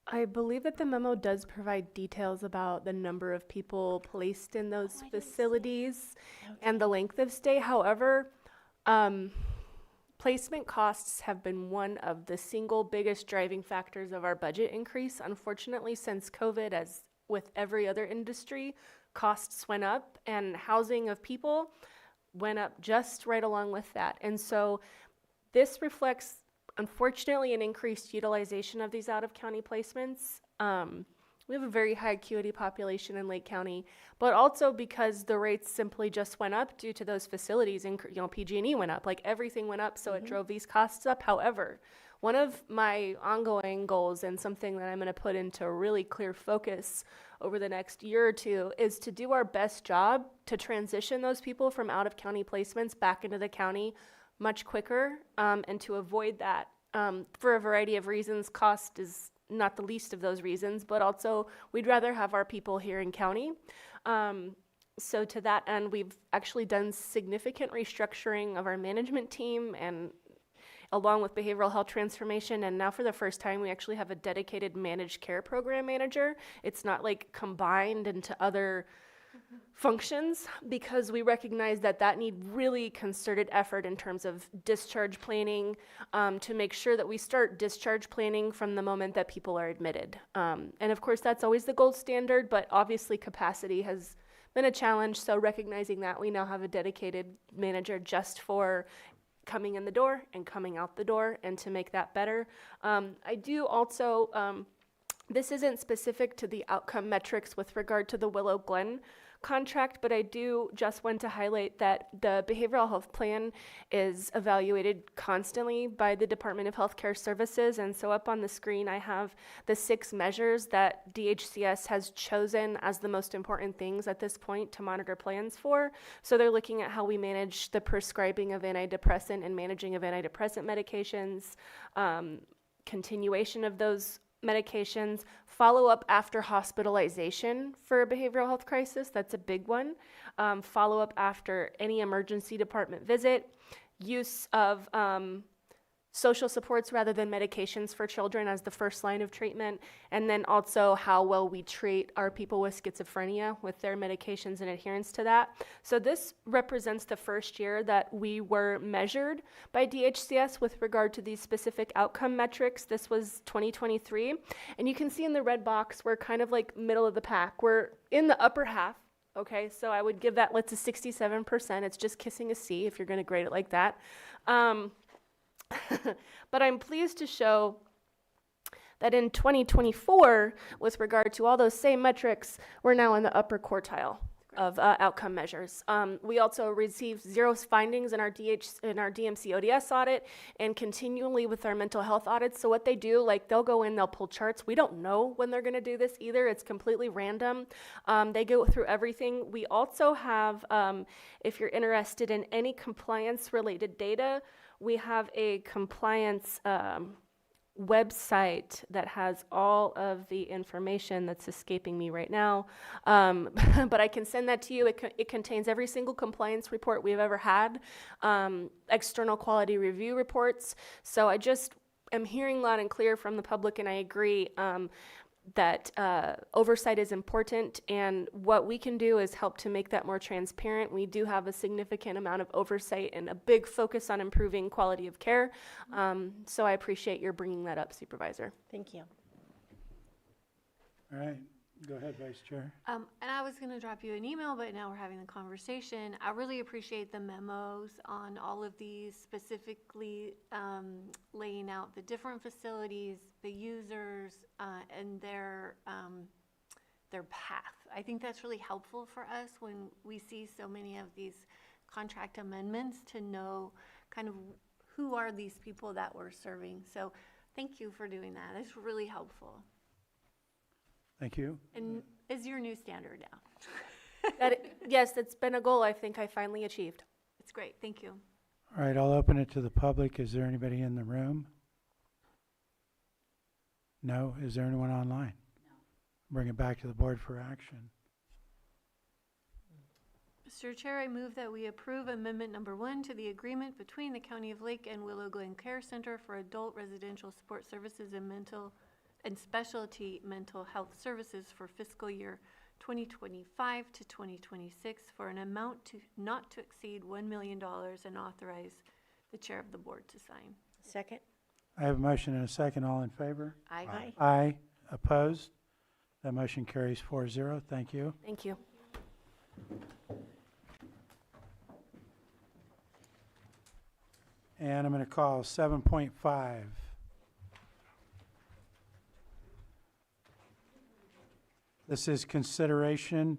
I believe that the memo does provide details about the number of people placed in those facilities and the length of stay. However, placement costs have been one of the single biggest driving factors of our budget increase. Unfortunately, since COVID, as with every other industry, costs went up and housing of people went up just right along with that. And so this reflects, unfortunately, an increased utilization of these out-of-county placements. We have a very high acuity population in Lake County, but also because the rates simply just went up due to those facilities, and PG&E went up, like everything went up, so it drove these costs up. However, one of my ongoing goals and something that I'm going to put into really clear focus over the next year or two is to do our best job to transition those people from out-of-county placements back into the county much quicker, and to avoid that for a variety of reasons. Cost is not the least of those reasons, but also we'd rather have our people here in county. So to that end, we've actually done significant restructuring of our management team and along with behavioral health transformation. And now for the first time, we actually have a dedicated managed care program manager. It's not like combined into other functions, because we recognize that need really concerted effort in terms of discharge planning, to make sure that we start discharge planning from the moment that people are admitted. And of course, that's always the gold standard, but obviously capacity has been a challenge. So recognizing that, we now have a dedicated manager just for coming in the door and coming out the door, and to make that better. I do also, this isn't specific to the outcome metrics with regard to the Willow Glen contract, but I do just want to highlight that the behavioral health plan is evaluated constantly by the Department of Healthcare Services. And so up on the screen, I have the 6 measures that DHCS has chosen as the most important things at this point to monitor plans for. So they're looking at how we manage the prescribing of antidepressant and managing of antidepressant medications, continuation of those medications, follow up after hospitalization for a behavioral health crisis, that's a big one, follow up after any emergency department visit, use of social supports rather than medications for children as the first line of treatment, and then also how well we treat our people with schizophrenia with their medications and adherence to that. So this represents the first year that we were measured by DHCS with regard to these specific outcome metrics. This was 2023, and you can see in the red box, we're kind of like middle of the pack. We're in the upper half. Okay, so I would give that let's a 67%. It's just kissing a C if you're going to grade it like that. But I'm pleased to show that in 2024, with regard to all those same metrics, we're now in the upper quartile of outcome measures. We also received 0 findings in our DMC ODS audit and continually with our mental health audits. So what they do, like they'll go in, they'll pull charts. We don't know when they're gonna do this either. It's completely random. They go through everything. We also have, if you're interested in any compliance related data, we have a compliance website that has all of the information that's escaping me right now. But I can send that to you. It contains every single compliance report we've ever had, external quality review reports. So I just am hearing loud and clear from the public, and I agree that oversight is important, and what we can do is help to make that more transparent. We do have a significant amount of oversight and a big focus on improving quality of care. So I appreciate your bringing that up, Supervisor. Thank you. All right, go ahead, Vice Chair. And I was going to drop you an email, but now we're having the conversation. I really appreciate the memos on all of these, specifically laying out the different facilities, the users, and their path. I think that's really helpful for us when we see so many of these contract amendments to know kind of who are these people that we're serving. So thank you for doing that. It's really helpful. Thank you. And is your new standard now. Yes, that's been a goal I think I finally achieved. It's great. Thank you. All right, I'll open it to the public. Is there anybody in the room? No? Is there anyone online? No. Bring it back to the board for action. Mr. Chair, I move that we approve amendment number 1 to the agreement between the County of Lake and Willow Glen Care Center for Adult Residential Support Services and Specialty Mental Health Services for fiscal year 2025 to 2026 for an amount not to exceed $1 million, and authorize the chair of the board to sign. Second? I have a motion and a second. All in favor? Aye. Aye. Aye. Opposed? That motion carries 4-0. Thank you. Thank you. And I'm going to call 7.5. This is consideration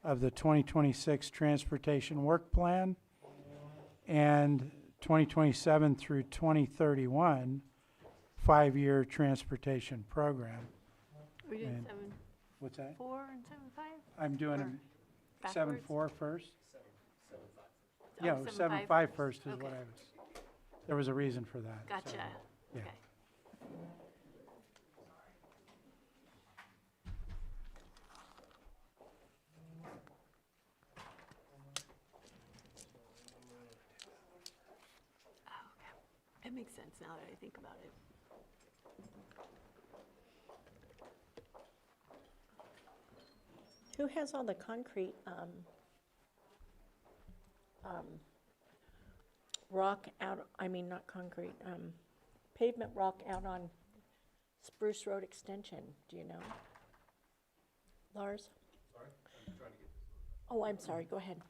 of the 2026 Transportation Work Plan and 2027 through 2031 5-year transportation program. We did And- What's that? 7.4 and 7.5? I'm doing Or 7.4 first? Oh, Yeah, 7.5 7.5 first is Okay. what I was, there was a reason for that. Gotcha. so, yeah. Okay. It makes sense now that I think about it. Who has all the concrete, rock out, I mean, not concrete, pavement rock out on Spruce Road Extension, do you know? Lars? Sorry, I'm trying to get this. Oh, I'm sorry, go ahead.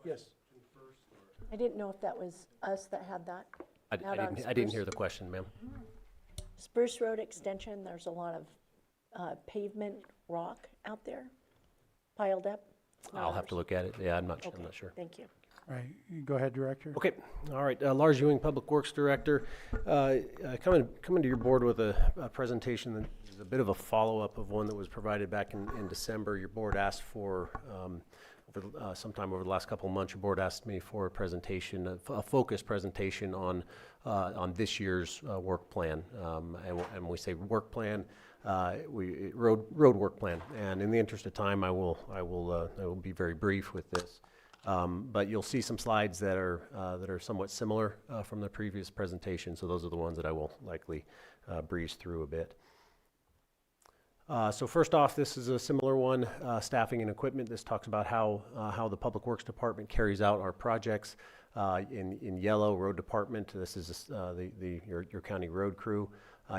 Yes. I didn't know if that was us that had that. out on I didn't Spruce? hear the question, ma'am. Spruce Road Extension, there's a lot of pavement rock out there piled up. It's not I'll have to ours. look at it. Yeah, I'm not Okay, sure. thank you. All right, you go ahead, Director. Okay, all right. Lars Ewing, Public Works Director. Coming to your board with a presentation that is a bit of a follow-up of one that was provided back in December. Your board asked for, sometime over the last couple of months, your board asked me for a presentation, a focused presentation on this year's work plan. And when we say work plan, road work plan. And in the interest of time, I will be very brief with this. But you'll see some slides that are somewhat similar from the previous presentation. So those are the ones that I will likely breeze through a bit. So first off, this is a similar one, staffing and equipment. This talks about how the Public Works Department carries out our projects. In yellow, Road Department. This is your county road crew.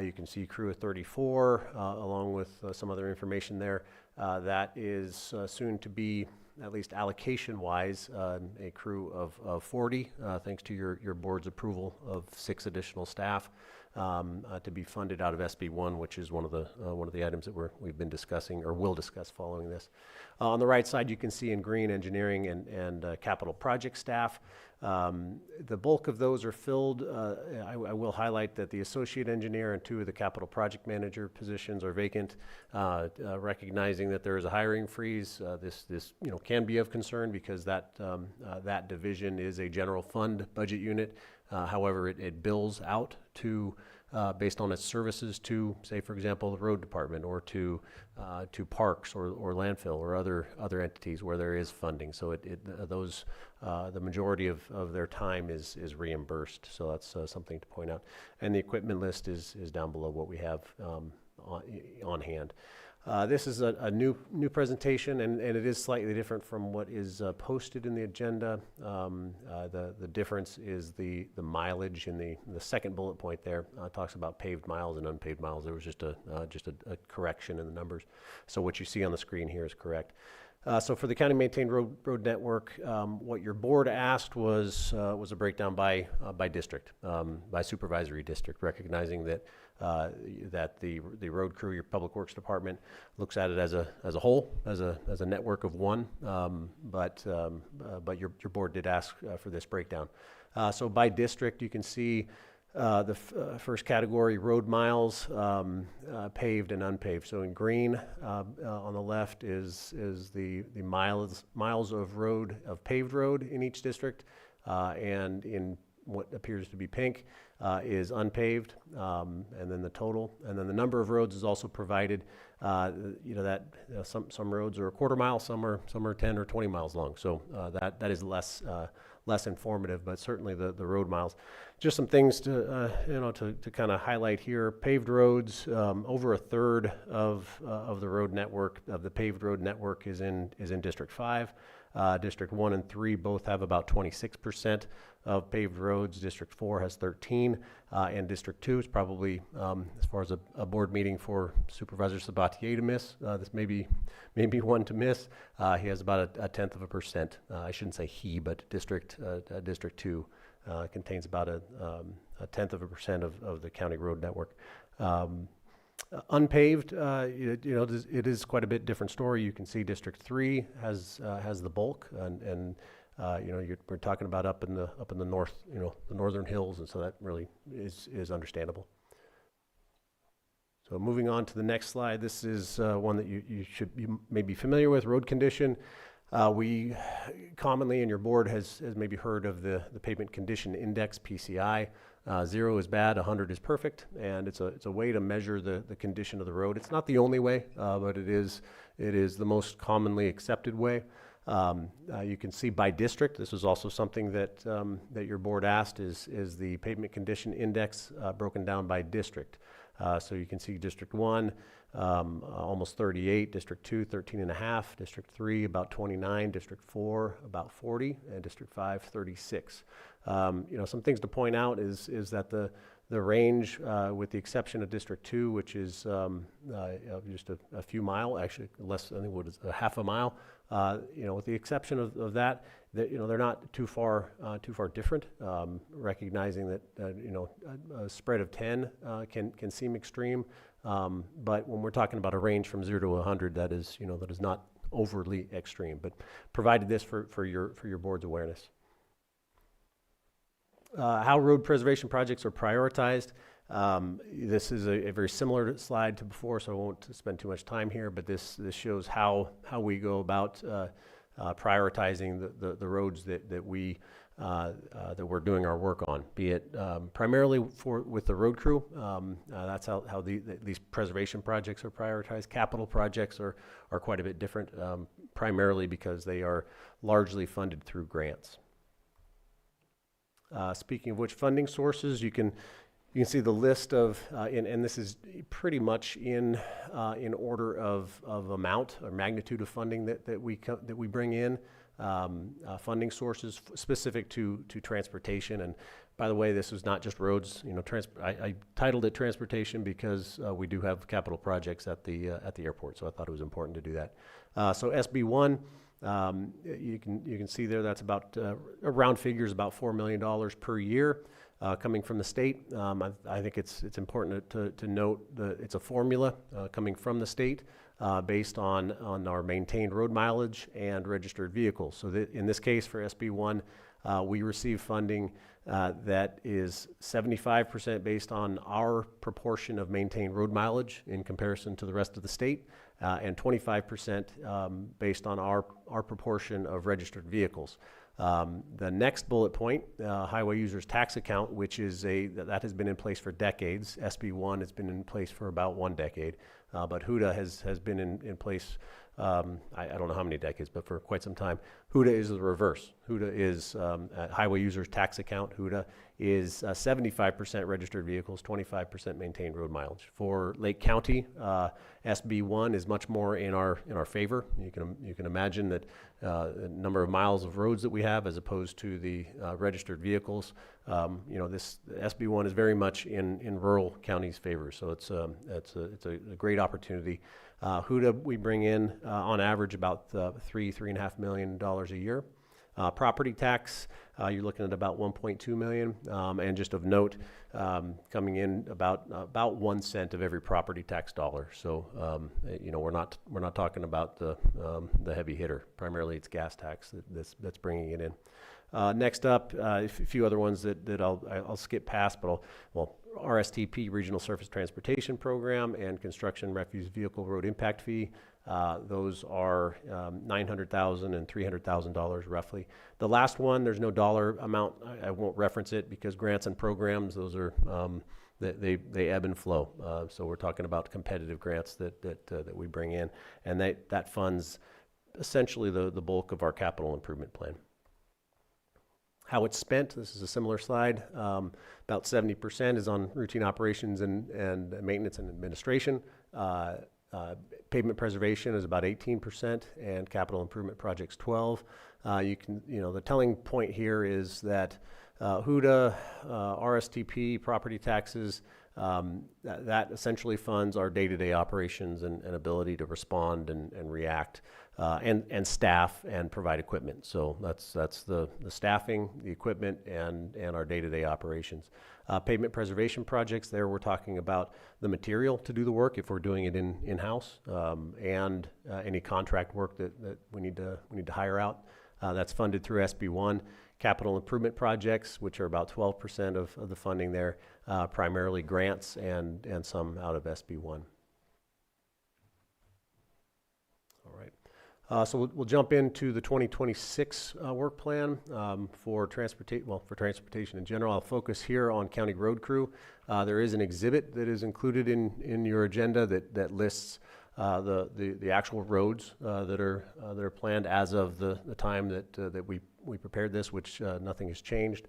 You can see crew of 34, along with some other information there. That is soon to be, at least allocation-wise, a crew of 40, thanks to your board's approval of 6 additional staff to be funded out of SB1, which is one of the items that we've been discussing or will discuss following this. On the right side, you can see in green engineering and capital project staff. The bulk of those are filled. I will highlight that the associate engineer and 2 of the capital project manager positions are vacant, recognizing that there is a hiring freeze. This can be of concern because that division is a general fund budget unit. However, it bills out to based on its services to, say, for example, the road department or to parks or landfill or other entities where there is funding. So the majority of their time is reimbursed. So that's something to point out. And the equipment list is down below what we have on hand. This is a new presentation, and it is slightly different from what is posted in the agenda. The difference is the mileage in the second bullet point there. Talks about paved miles and unpaved miles. There was just a correction in the numbers. So what you see on the screen here is correct. So for the county maintained road network, what your board asked was a breakdown by district, by supervisory district, recognizing that the road crew, your public works department, looks at it as a whole, as a network of one. But your board did ask for this breakdown. So by district, you can see the first category, road miles, paved and unpaved. So in green on the left is the miles of paved road in each district, and in what appears to be pink is unpaved, and then the total, and then the number of roads is also provided. Some roads are a quarter mile, some are 10 or 20 miles long. So that is less informative, but certainly the road miles. Just some things to kind of highlight here. Paved roads, over a third of the road network, of the paved road network, is in District 5. District 1 and 3 both have about 26% of paved roads. District 4 has 13, and District 2 is probably, as far as a board meeting for Supervisor Sabatier to miss, this may be one to miss. He has about a 1/10%. I shouldn't say he, but District 2 contains about a 1/10% of the county road network. Unpaved, it is quite a bit different story. You can see District 3 has the bulk, and we're talking about up in the north, the northern hills, and so that really is understandable. So moving on to the next slide, this is one that you may be familiar with, road condition. We commonly, and your board has maybe heard of the Pavement Condition Index, PCI. 0 is bad, 100 is perfect, and it's a way to measure the condition of the road. It's not the only way, but it is the most commonly accepted way. You can see by district. This is also something that your board asked, is the Pavement Condition Index broken down by district. So you can see District 1, almost 38, District 2, 13.5, District 3, about 29, District 4, about 40, and District 5, 36. Some things to point out is that the The range, with the exception of District 2, which is just a few mile, actually less, I think what is a half a mile, with the exception of that, they're not too far different, recognizing that, a spread of 10 can seem extreme, but when we're talking about a range from 0 to 100, that is not overly extreme, but provided this for your board's awareness. How road preservation projects are prioritized. This is a very similar slide to before, so I won't spend too much time here, but this shows how we go about prioritizing the roads that we're doing our work on, be it primarily with the road crew. That's how these preservation projects are prioritized. Capital projects are quite a bit different, primarily because they are largely funded through grants. Speaking of which, funding sources, you can see the list of, and this is pretty much in order of amount or magnitude of funding that we bring in. Funding sources specific to transportation, and by the way, this is not just roads. I titled it transportation because we do have capital projects at the airport, so I thought it was important to do that. So SB1. You can see there that's about round figures about $4 million per year coming from the state. I think it's important to note that it's a formula coming from the state based on our maintained road mileage and registered vehicles. So that in this case for SB1, we receive funding that is 75% based on our proportion of maintained road mileage in comparison to the rest of the state, and 25% based on our proportion of registered vehicles. The next bullet point, Highway Users Tax Account, which is that has been in place for decades. SB1 has been in place for about 1 decade, but HUDA has been in place, I don't know how many decades, but for quite some time. HUDA is the reverse. HUDA is Highway Users Tax Account. HUDA is 75% registered vehicles, 25% maintained road mileage. For Lake County, SB1 is much more in our favor. You can imagine that the number of miles of roads that we have as opposed to the registered vehicles. This SB1 is very much in rural counties' favor, so it's a great opportunity. HUDA, we bring in on average about $3.5 million a year. Property tax, you're looking at about $1.2 million, and just of note, coming in about 1 cent of every property tax dollar. So we're not talking about the heavy hitter. Primarily, it's gas tax that's bringing it in. Next up, a few other ones that I'll skip past, but RSTP, Regional Surface Transportation Program, and Construction Refuse Vehicle Road Impact Fee. Those are $900,000 and $300,000 roughly. The last one, there's no dollar amount. I won't reference it because grants and programs, those are they ebb and flow. So we're talking about competitive grants that we bring in, and that funds essentially the bulk of our capital improvement plan. How it's spent, this is a similar slide. About 70% is on routine operations and maintenance and administration. Pavement preservation is about 18%, and capital improvement projects 12%. The telling point here is that HUDA, RSTP, property taxes, that essentially funds our day-to-day operations and ability to respond and react, and staff and provide equipment. So that's the staffing, the equipment, and our day-to-day operations. Pavement preservation projects, there we're talking about the material to do the work if we're doing it in-house, and any contract work that we need to hire out. That's funded through SB1. Capital improvement projects, which are about 12% of the funding there, primarily grants and some out of SB1. All right. So we'll jump into the 2026 work plan for transportation in general. I'll focus here on county road crew. There is an exhibit that is included in your agenda that lists the actual roads that are planned as of the time that we prepared this, which nothing has changed.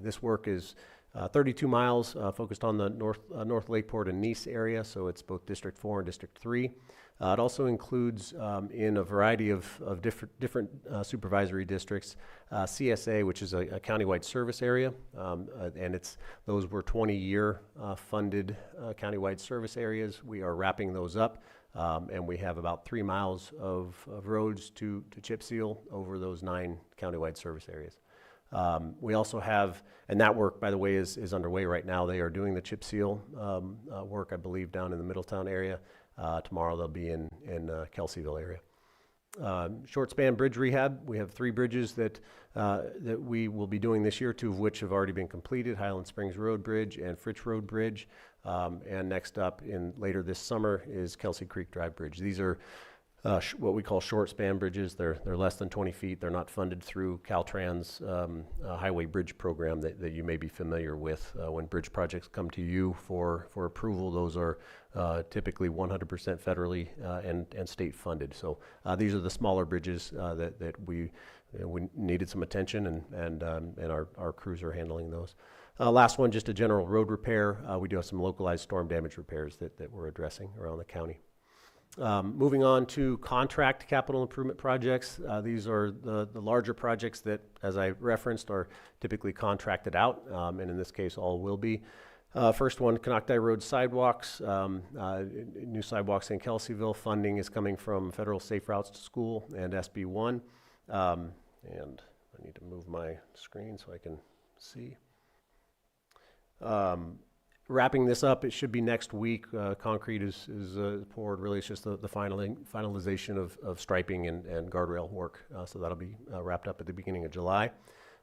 This work is 32 miles focused on the North Lakeport and Nice area, so it's both District 4 and District 3. It also includes in a variety of different supervisory districts, CSA, which is a countywide service area, and those were 20-year funded countywide service areas. We are wrapping those up, and we have about 3 miles of roads to chip seal over those 9 countywide service areas. We also have, and that work, by the way, is underway right now. They are doing the chip seal work, I believe, down in the Middletown area. Tomorrow they'll be in Kelseyville area. Short span bridge rehab. We have 3 bridges that we will be doing this year, 2 of which have already been completed: Highland Springs Road Bridge and Fritz Road Bridge. And next up later this summer is Kelsey Creek Drive Bridge. These are what we call short span bridges. They're less than 20 feet. They're not funded through Caltrans highway bridge program that you may be familiar with. When bridge projects come to you for approval, those are typically 100% federally and state funded. So these are the smaller bridges that we needed some attention, and our crews are handling those. Last one, just a general road repair. We do have some localized storm damage repairs that we're addressing around the county. Moving on to contract capital improvement projects. These are the larger projects that, as I referenced, are typically contracted out, and in this case all will be. First one, Canocti Road sidewalks. New sidewalks in Kelseyville. Funding is coming from Federal Safe Routes to School and SB1. And I need to move my screen so I can see. Wrapping this up, it should be next week. Concrete is poured. Really, it's just the finalization of striping and guardrail work. So that'll be wrapped up at the beginning of July.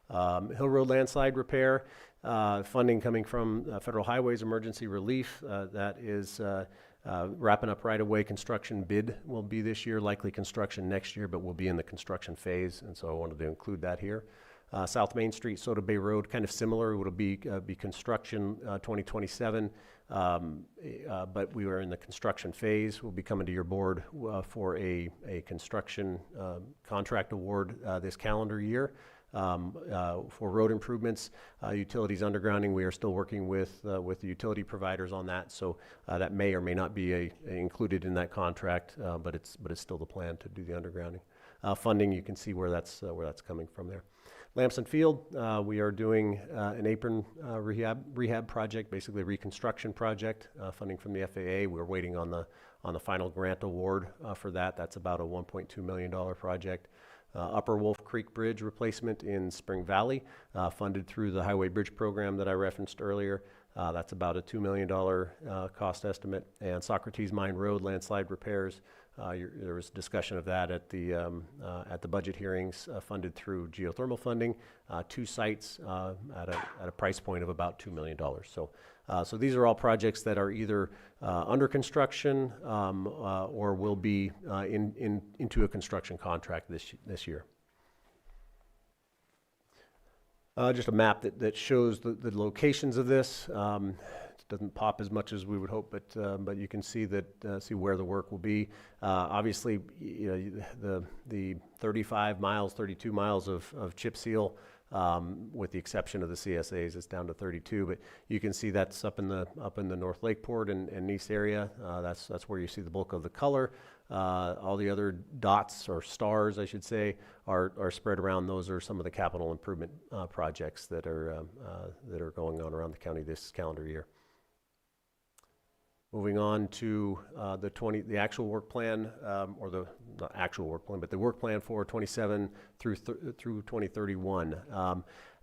Hill Road landslide repair, funding coming from Federal Highways Emergency Relief. That is wrapping up right away. Construction bid will be this year, likely construction next year, but we'll be in the construction phase, and so I wanted to include that here. South Main Street, Soda Bay Road, kind of similar. It'll be construction 2027, but we are in the construction phase. We'll be coming to your board for a construction contract award this calendar year. For road improvements, utilities undergrounding, we are still working with the utility providers on that, so that may or may not be included in that contract, but it's still the plan to do the undergrounding. Funding, you can see where that's coming from there. Lamson Field, we are doing an apron rehab project, basically a reconstruction project, funding from the FAA. We're waiting on the final grant award for that. That's about a $1.2 million project. Upper Wolf Creek Bridge replacement in Spring Valley, funded through the Highway Bridge Program that I referenced earlier. That's about a $2 million cost estimate. And Socrates Mine Road landslide repairs. There was discussion of that at the budget hearings, funded through geothermal funding. 2 sites at a price point of about $2 million. So these are all projects that are either under construction or will be into a construction contract this year. Just a map that shows the locations of this. It doesn't pop as much as we would hope, but you can see where the work will be. Obviously, the 35 miles, 32 miles of chip seal, with the exception of the CSAs, it's down to 32. But you can see that's up in the North Lakeport and Nice area. That's where you see the bulk of the color. All the other dots, or stars, I should say, are spread around. Those are some of the capital improvement projects that are going on around the county this calendar year. Moving on to the actual work plan, or not actual work plan, but the work plan for 27 through 2031.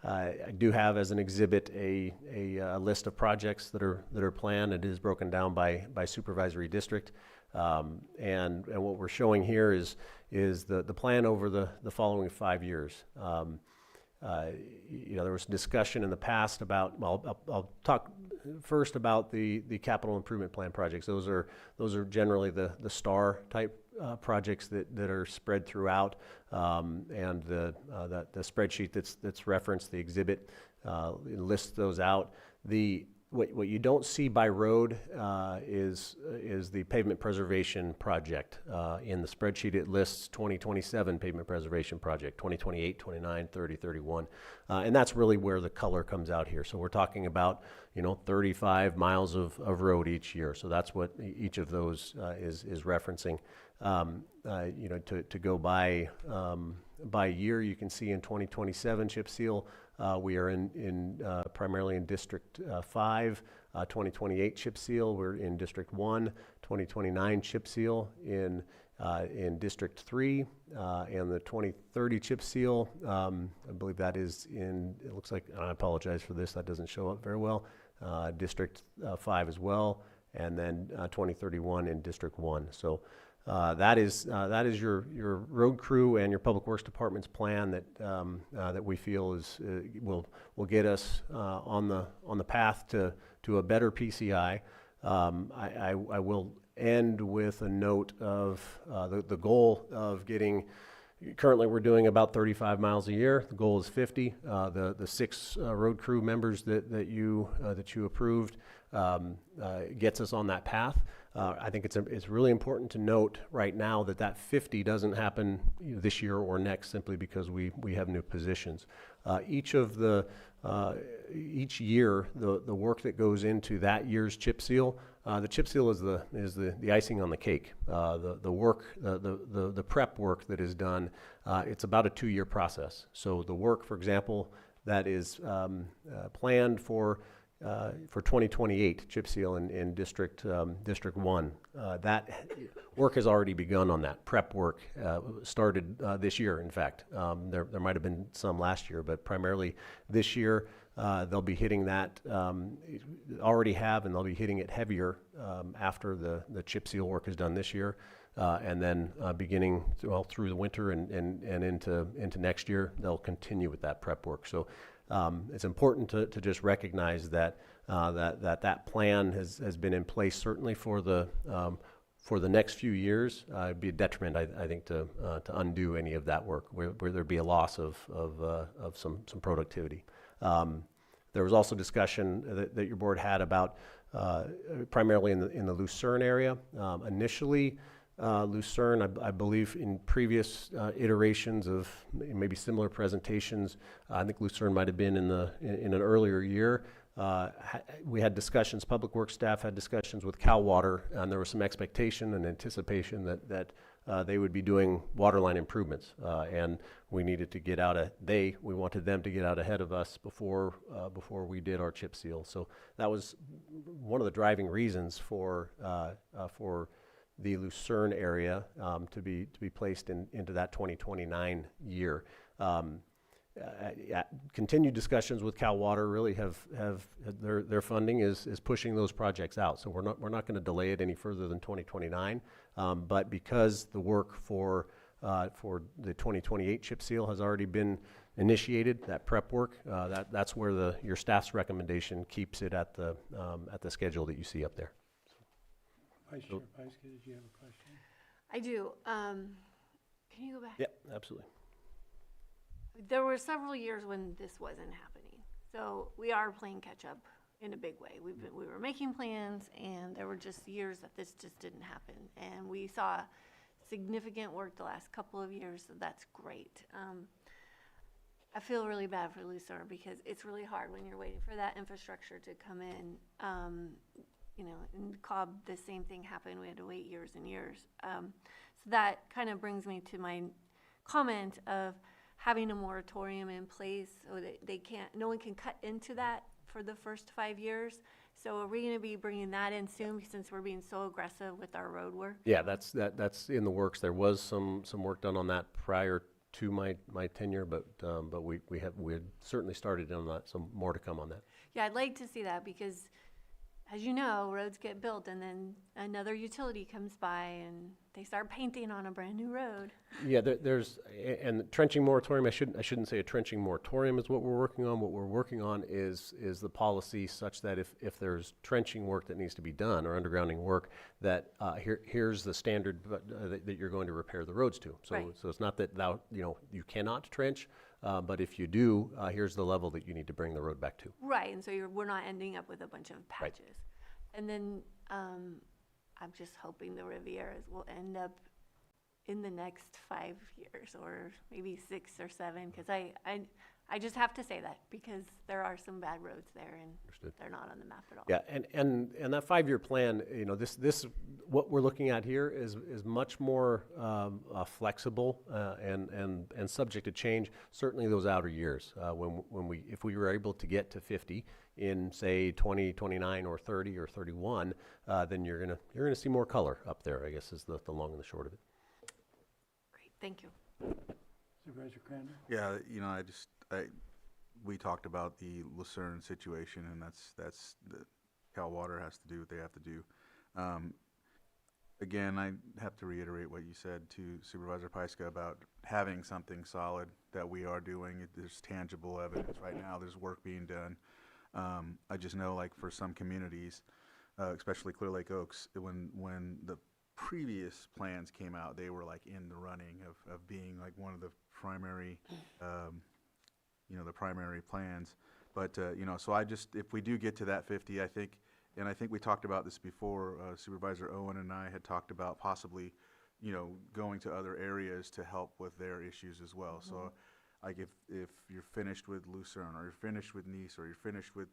I do have as an exhibit a list of projects that are planned. It is broken down by supervisory district, and what we're showing here is the plan over the following 5 years. There was discussion in the past about, I'll talk first about the capital improvement plan projects. Those are generally the star type projects that are spread throughout, and the spreadsheet that's referenced, the exhibit, lists those out. The what you don't see by road is the pavement preservation project. In the spreadsheet, it lists 2027 pavement preservation project, 2028, 29, 30, 31. And that's really where the color comes out here. So we're talking about, 35 miles of road each year. So that's what each of those is referencing. To go by year, you can see in 2027 chip seal, we are primarily in District 5, 2028 chip seal, we're in District 1, 2029 chip seal in District 3, and the 2030 chip seal, I believe that is it looks like, and I apologize for this, that doesn't show up very well, District 5 as well, and then 2031 in District 1. So that is your road crew and your public works department's plan that we feel will get us on the path to a better PCI. I will end with a note of the goal of getting. Currently, we're doing about 35 miles a year. The goal is 50. The 6 road crew members that you approved gets us on that path. I think it's really important to note right now that 50 doesn't happen this year or next simply because we have new positions. Each year, the work that goes into that year's chip seal, the chip seal is the icing on the cake. The work, the prep work that is done, it's about a 2-year process. So the work, for example, that is planned for 2028 chip seal in District 1. That work has already begun on that. Prep work started this year, in fact. There might have been some last year, but primarily this year they'll be hitting that, already have, and they'll be hitting it heavier after the chip seal work is done this year. And then beginning through the winter and into next year, they'll continue with that prep work. So it's important to just recognize that plan has been in place certainly for the next few years. It'd be a detriment, I think, to undo any of that work where there'd be a loss of some productivity. There was also discussion that your board had about primarily in the Lucerne area. Initially, Lucerne, I believe in previous iterations of maybe similar presentations, I think Lucerne might have been in an earlier year. We had discussions, Public Works staff had discussions with Cal Water, and there was some expectation and anticipation that they would be doing waterline improvements, and we needed to get we wanted them to get out ahead of us before we did our chip seal. So that was one of the driving reasons for the Lucerne area to be placed into that 2029 year. Continued discussions with Cal Water really have their funding is pushing those projects out. So we're not going to delay it any further than 2029. But because the work for the 2028 chip seal has already been initiated, that prep work, that's where your staff's recommendation keeps it at the schedule that you see up there. Vice Chair Pyska, did you have a question? I do. Can you go back? Yeah, absolutely. There were several years when this wasn't happening. So we are playing catch up in a big way. We were making plans, and there were just years that this just didn't happen. And we saw significant work the last couple of years, so that's great. I feel really bad for Lucerne because it's really hard when you're waiting for that infrastructure to come in. In Cobb, the same thing happened. We had to wait years and years. So that kind of brings me to my comment of having a moratorium in place so that no one can cut into that for the first 5 years. So are we going to be bringing that in soon since we're being so aggressive with our road work? Yeah, that's in the works. There was some work done on that prior to my tenure, but we had certainly started on that. Some more to come on that. Yeah, I'd like to see that because, as you know, roads get built and then another utility comes by and they start painting on a brand new road. Yeah, and the trenching moratorium, I shouldn't say a trenching moratorium is what we're working on. What we're working on is the policy such that if there's trenching work that needs to be done or undergrounding work, that here's the standard that you're going to repair the roads to. So Right. So it's not that you cannot trench, But if you do, here's the level that you need to bring the road back to. Right, and so we're not ending up with a bunch of patches. And then, I'm just hoping the Rivieras will end up in the next 5 years, or maybe 6 or 7, because I just have to say that, because there are some bad roads there, and they're not on the map at all. Yeah, and that 5-year plan, you know, this what we're looking at here is much more flexible and subject to change. Certainly those outer years, if we were able to get to 50 in say 2029 or 30 or 31, then you're gonna see more color up there, I guess, is the long and the short of it. Great, thank you. Supervisor Crandall? Yeah, you know, we talked about the Lucerne situation, and that's the Cal Water has to do what they have to do. Again, I have to reiterate what you said to Supervisor Pyska about having something solid that we are doing. There's tangible evidence right now. There's work being done. I just know, like, for some communities, especially Clear Lake Oaks, when the previous plans came out, they were like in the running of being like one of the primary, the primary plans. But, so if we do get to that 50, I think we talked about this before, Supervisor Owen and I had talked about possibly, going to other areas to help with their issues as well. Mm-hmm. So like if you're finished with Lucerne, or you're finished with Nice, or you're finished with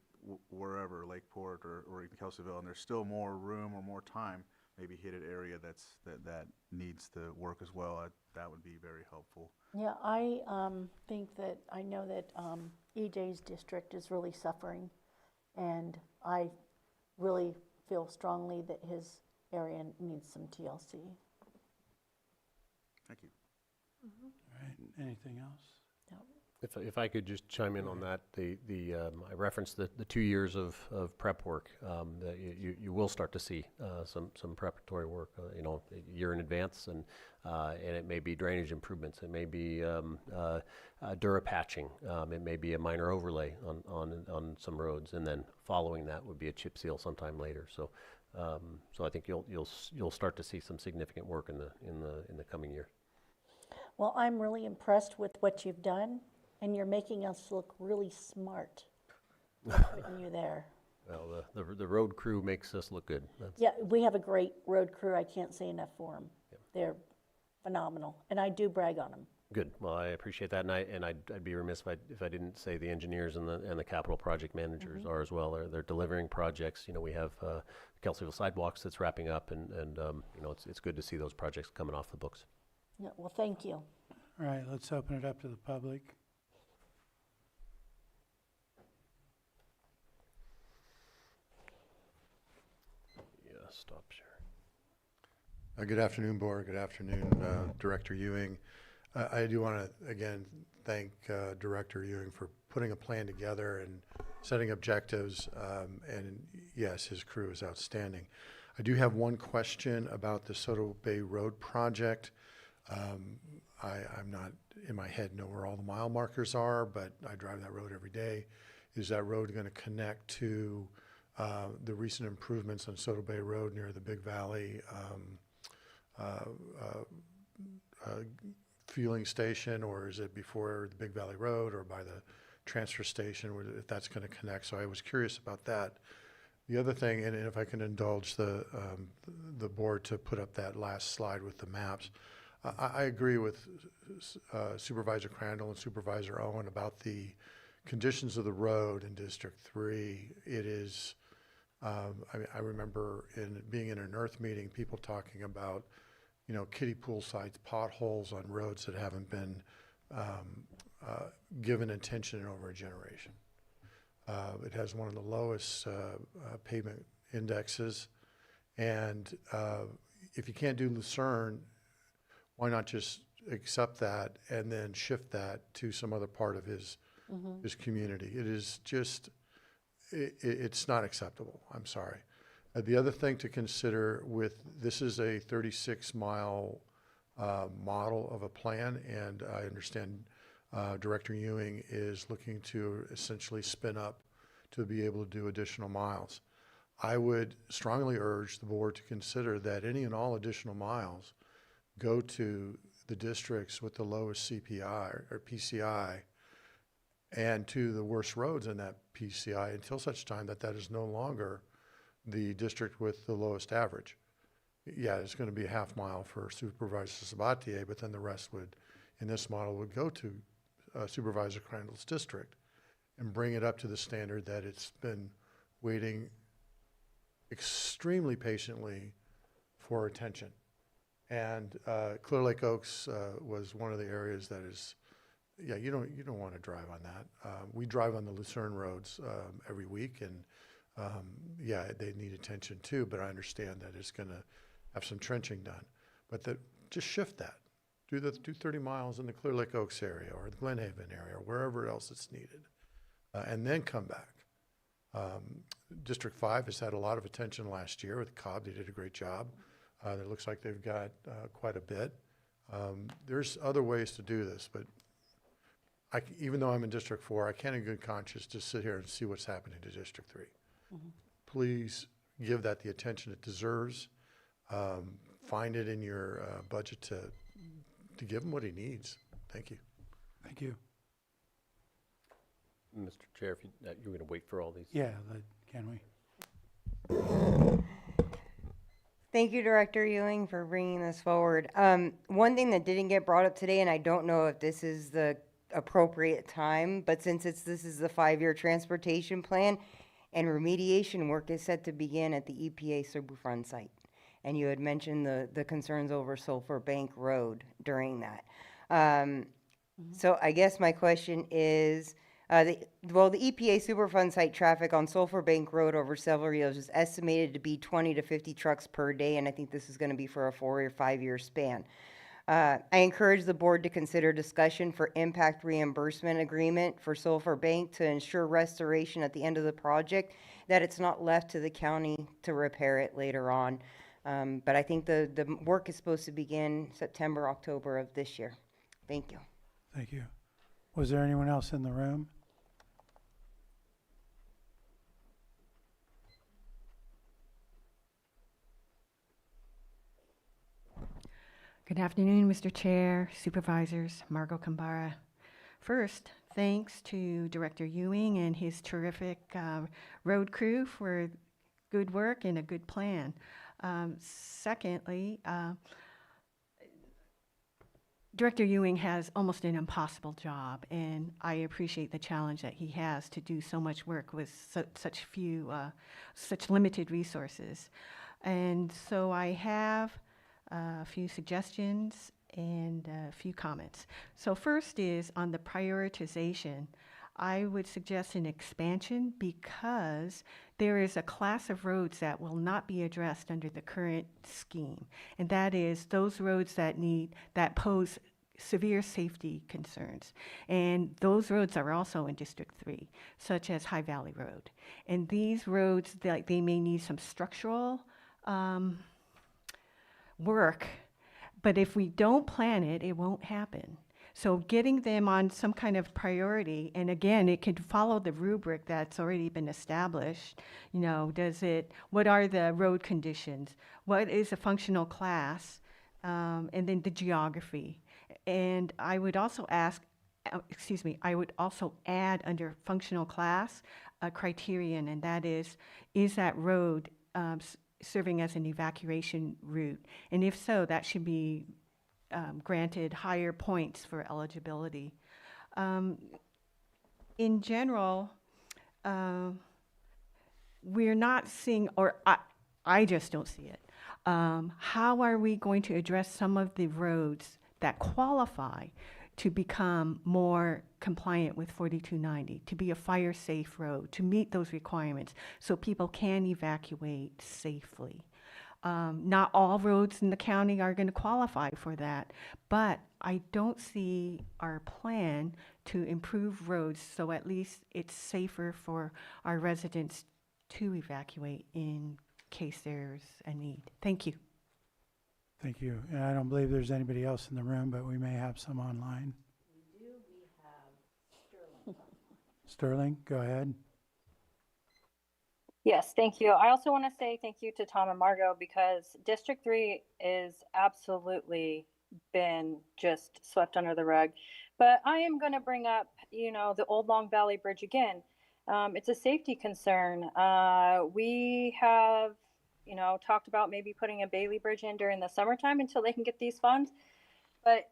wherever, Lakeport or in Kelseyville, and there's still more room or more time, maybe hit an area that needs to work as well, that would be very helpful. Yeah, I think that, I know that EJ's district is really suffering, and I really feel strongly that his area needs some TLC. Thank you. All right, anything else? No. If I could just chime in on that, I referenced the 2 years of prep work. That you will start to see some preparatory work, a year in advance, and it may be drainage improvements, it may be Durapatching, it may be a minor overlay on some roads, and then following that would be a chip seal sometime later. So I think you'll start to see some significant work in the coming year. Well, I'm really impressed with what you've done, and you're making us look really smart putting you there. Well, the road crew makes us look good. Yeah, we have a great road crew. I can't say enough for them. Yep. They're phenomenal, and I do brag on them. Good. Well, I appreciate that, and I'd be remiss if I didn't say the engineers and the capital project managers are as well. They're delivering projects. We have Kelseyville sidewalks that's wrapping up, and it's good to see those projects coming off the books. Yeah. Well, thank you. All right, let's open it up to the public. Stop sharing. Good afternoon, Board. Good afternoon, Director Ewing. I do want to, again, thank Director Ewing for putting a plan together and setting objectives. And yes, his crew is outstanding. I do have one question about the Soto Bay Road project. I'm not in my head know where all the mile markers are, but I drive that road every day. Is that road going to connect to the recent improvements on Soto Bay Road near the Big Valley fueling station, or is it before the Big Valley Road or by the transfer station, if that's going to connect? So I was curious about that. The other thing, and if I can indulge the board to put up that last slide with the maps, I agree with Supervisor Crandall and Supervisor Owen about the conditions of the road in District 3. It is, I remember being in an earth meeting, people talking about, kiddie pool sites, potholes on roads that haven't been given attention in over a generation. It has one of the lowest pavement indexes, and if you can't do Lucerne, why not just accept that and then shift that to some other part of his community? It is just, it's not acceptable. I'm sorry. The other thing to consider this is a 36-mile model of a plan, and I understand Director Ewing is looking to essentially spin up to be able to do additional miles. I would strongly urge the board to consider that any and all additional miles go to the districts with the lowest CPI or PCI and to the worst roads in that PCI until such time that that is no longer the district with the lowest average. Yeah, it's going to be a half mile for Supervisor Sabatier, but then the rest would, in this model, would go to Supervisor Crandall's district and bring it up to the standard that it's been waiting extremely patiently for attention. And Clear Lake Oaks was one of the areas that is, yeah, you don't want to drive on that. We drive on the Lucerne roads every week, and yeah, they need attention too. But I understand that it's going to have some trenching done. But just shift that. Do 30 miles in the Clear Lake Oaks area or the Glen Haven area or wherever else it's needed, and then come back. District 5 has had a lot of attention last year with Cobb. They did a great job. It looks like they've got quite a bit. There's other ways to do this, but even though I'm in District 4, I can't in good conscience just sit here and see what's happening to District 3. Please give that the attention it deserves. Find it in your budget to give him what he needs. Thank you. Thank you. Mr. Chair, if you're going to wait for all these. Yeah, can we? Thank you, Director Ewing, for bringing this forward. One thing that didn't get brought up today, and I don't know if this is the appropriate time, but since this is the 5-year transportation plan, and remediation work is set to begin at the EPA Superfund site. And you had mentioned the concerns over Sulphur Bank Road during that. So I guess my question is, the EPA Superfund site traffic on Sulphur Bank Road over several years is estimated to be 20 to 50 trucks per day, and I think this is going to be for a 4 or 5 year span. I encourage the board to consider discussion for impact reimbursement agreement for Sulphur Bank to ensure restoration at the end of the project, that it's not left to the county to repair it later on. But I think the work is supposed to begin September, October of this year. Thank you. Thank you. Was there anyone else in the room? Good afternoon, Mr. Chair, Supervisors, Margot Kambara. First, thanks to Director Ewing and his terrific road crew for good work and a good plan. Secondly, Director Ewing has almost an impossible job, and I appreciate the challenge that he has to do so much work with such limited resources. And so I have a few suggestions and a few comments. So first is on the prioritization. I would suggest an expansion because there is a class of roads that will not be addressed under the current scheme, and that is those roads that pose severe safety concerns. And those roads are also in District 3, such as High Valley Road. And these roads, they may need some structural work, but if we don't plan it, it won't happen. So getting them on some kind of priority, and again, it could follow the rubric that's already been established. You know, what are the road conditions? What is a functional class? And then the geography. And I would also add under functional class a criterion, and that is that road serving as an evacuation route? And if so, that should be granted higher points for eligibility. In general, we're not seeing, or I just don't see it. How are we going to address some of the roads that qualify to become more compliant with 4290, to be a fire-safe road, to meet those requirements so people can evacuate safely? Not all roads in the county are going to qualify for that, but I don't see our plan to improve roads so at least it's safer for our residents to evacuate in case there's a need. Thank you. Thank you. And I don't believe there's anybody else in the room, but we may have some online. We have Sterling. Sterling, go ahead. Yes, thank you. I also want to say thank you to Tom and Margot because District 3 is absolutely been just swept under the rug. But I am going to bring up, the Old Long Valley Bridge again. It's a safety concern. We have, talked about maybe putting a Bailey Bridge in during the summertime until they can get these funds. But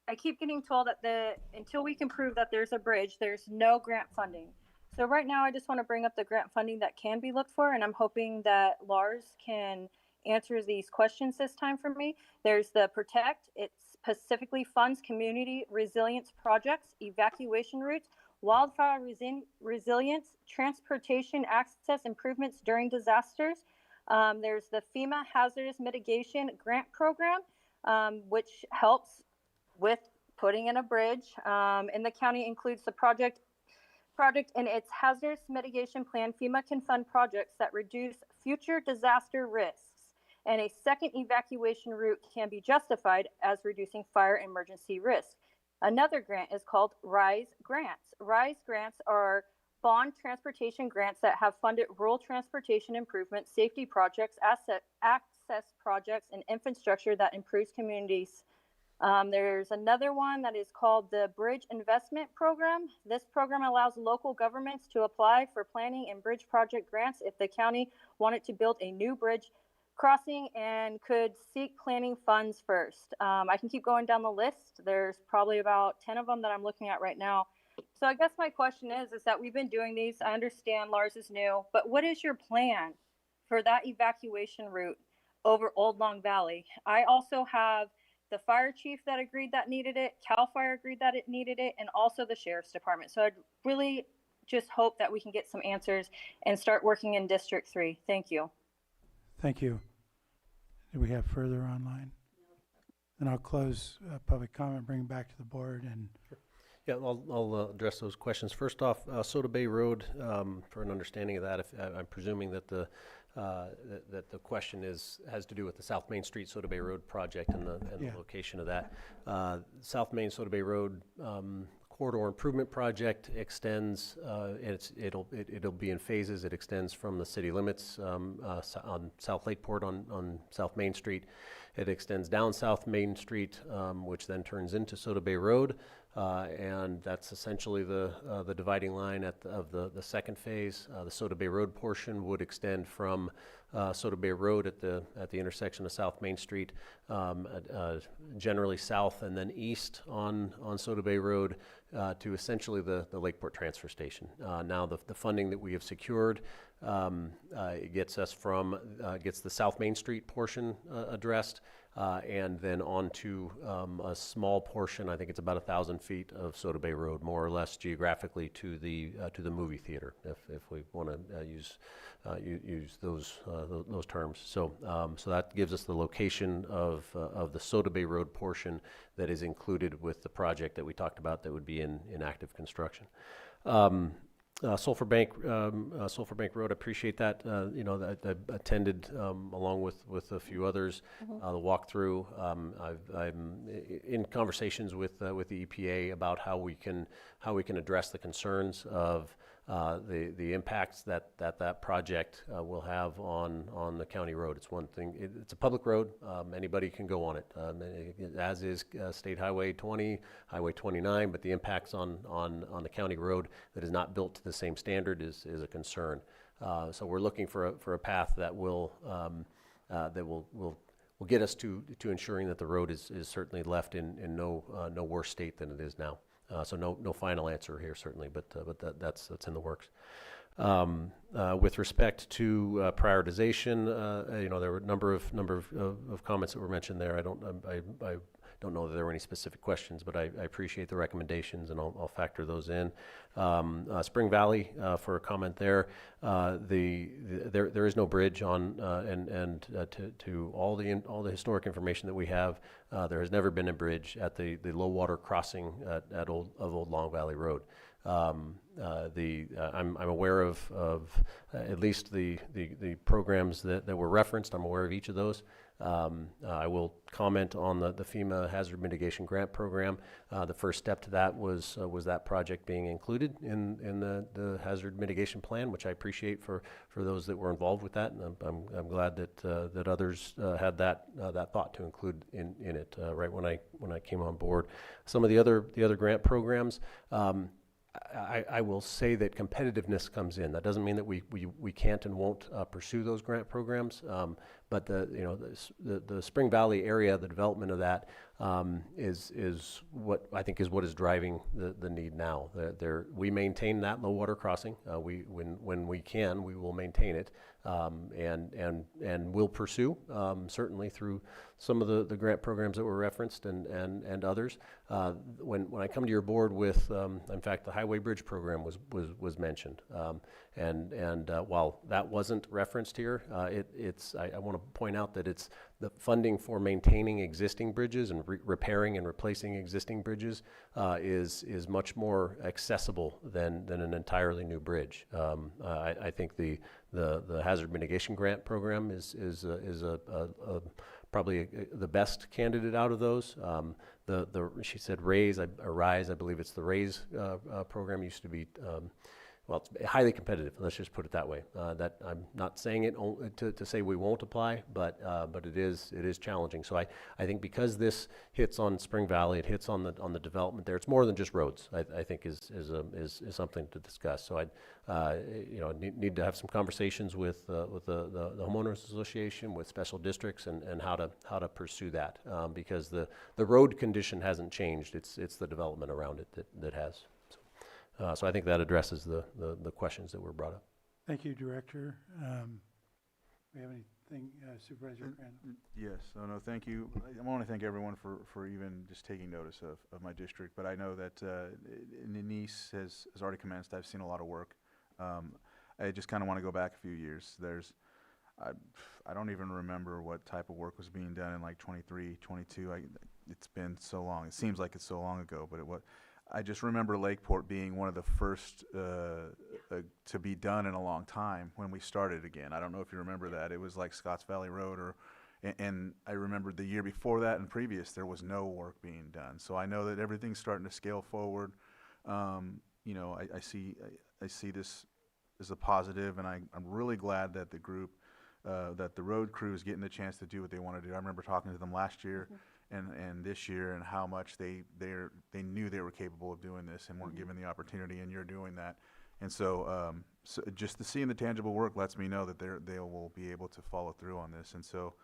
I keep getting told that until we can prove that there's a bridge, there's no grant funding. So right now, I just want to bring up the grant funding that can be looked for, and I'm hoping that Lars can answer these questions this time for me. There's the Protect. It specifically funds community resilience projects, evacuation routes, wildfire resilience, transportation access improvements during disasters. There's the FEMA Hazardous Mitigation Grant Program, which helps with putting in a bridge. And the county includes the project in its hazardous mitigation plan. FEMA can fund projects that reduce future disaster risks, and a second evacuation route can be justified as reducing fire emergency risk. Another grant is called RISE grants. RISE grants are bond transportation grants that have funded rural transportation improvement, safety projects, access projects, and infrastructure that improves communities. There's another one that is called the Bridge Investment Program. This program allows local governments to apply for planning and bridge project grants if the county wanted to build a new bridge crossing and could seek planning funds first. I can keep going down the list. There's probably about 10 of them that I'm looking at right now. So I guess my question is that we've been doing these. I understand Lars is new, but what is your plan for that evacuation route over Old Long Valley? I also have the fire chief that agreed that needed it, CAL FIRE agreed that it needed it, and also the sheriff's department. So I'd really just hope that we can get some answers and start working in District 3. Thank you. Thank you. Do we have further online? Then I'll close public comment, bring it back to the board. And Yeah, I'll address those questions. First off, Soda Bay Road, for an understanding of that, I'm presuming that the question has to do with the South Main Street Soda Bay Road project and the location of that. South Main Soda Bay Road corridor improvement project extends. It'll be in phases. It extends from the city limits on South Lakeport on South Main Street. It extends down South Main Street, which then turns into Soda Bay Road. And that's essentially the dividing line of the second phase. The Soda Bay Road portion would extend from Soda Bay Road at the intersection of South Main Street, generally south and then east on Soda Bay Road to essentially the Lakeport transfer station. Now the funding that we have secured it gets us gets the South Main Street portion addressed. And then onto a small portion, I think it's about 1,000 feet of Soda Bay Road, more or less geographically to the movie theater, if we want to use those terms. So that gives us the location of the Soda Bay Road portion that is included with the project that we talked about that would be in active construction. Sulphur Bank Road, appreciate that. I attended along with a few others the walkthrough. I'm in conversations with the EPA about how we can address the concerns of the impacts that project will have on the county road. It's one thing. It's a public road. Anybody can go on it, as is State Highway 20, Highway 29. But the impacts on the county road that is not built to the same standard is a concern. So we're looking for a path that will get us to ensuring that the road is certainly left in no worse state than it is now. So no final answer here certainly, but that's in the works. With respect to prioritization, there were a number of comments that were mentioned there. I don't know that there were any specific questions, but I appreciate the recommendations, and I'll factor those in. Spring Valley, for a comment there, there is no bridge on, and to all the historic information that we have, there has never been a bridge at the low water crossing of Old Long Valley Road. I'm aware of at least the programs that were referenced. I'm aware of each of those. I will comment on the FEMA Hazard Mitigation Grant Program. The first step to that was that project being included in the Hazard Mitigation Plan, which I appreciate for those that were involved with that. And I'm glad that others had that thought to include in it right when I came on board. Some of the other grant programs. I will say that competitiveness comes in. That doesn't mean that we can't and won't pursue those grant programs, but the Spring Valley area, the development of that is what I think is driving the need now. We maintain that low water crossing. When we can, we will maintain it, and we'll pursue certainly through some of the grant programs that were referenced and others. When I come to your board with, in fact, the Highway Bridge program was mentioned, and while that wasn't referenced here, I want to point out that it's the funding for maintaining existing bridges and repairing and replacing existing bridges is much more accessible than an entirely new bridge. I think the Hazard Mitigation Grant program is probably the best candidate out of those. She said RAISE, I believe it's the RAISE program. Used to be well, it's highly competitive. Let's just put it that way. That I'm not saying it to say we won't apply, but it is challenging. So I think because this hits on Spring Valley, it hits on the development there. It's more than just roads. I think is something to discuss. So I need to have some conversations with the homeowners association, with special districts, and how to pursue that because the road condition hasn't changed. It's the development around it that has. So I think that addresses the questions that were brought up. Thank you, Director. We have anything, Supervisor Crandall? Yes, no, thank you. I want to thank everyone for even just taking notice of my district, but I know that Nice has already commenced. I've seen a lot of work. I just kind of want to go back a few years. I don't even remember what type of work was being done in like 23, 22. It's been so long. It seems like it's so long ago, but I just remember Lakeport being one of the first to be done in a long time when we started again. I don't know if you remember that. It was like Scotts Valley Road, and I remember the year before that and previous there was no work being done. So I know that everything's starting to scale forward. I see this as a positive, and I'm really glad that the group, that the road crew is getting the chance to do what they want to do. I remember talking to them last year. And this year, and how much they knew they were capable of doing this and weren't given the opportunity, and you're doing that. And so just seeing the tangible work lets me know that they will be able to follow through on this. And so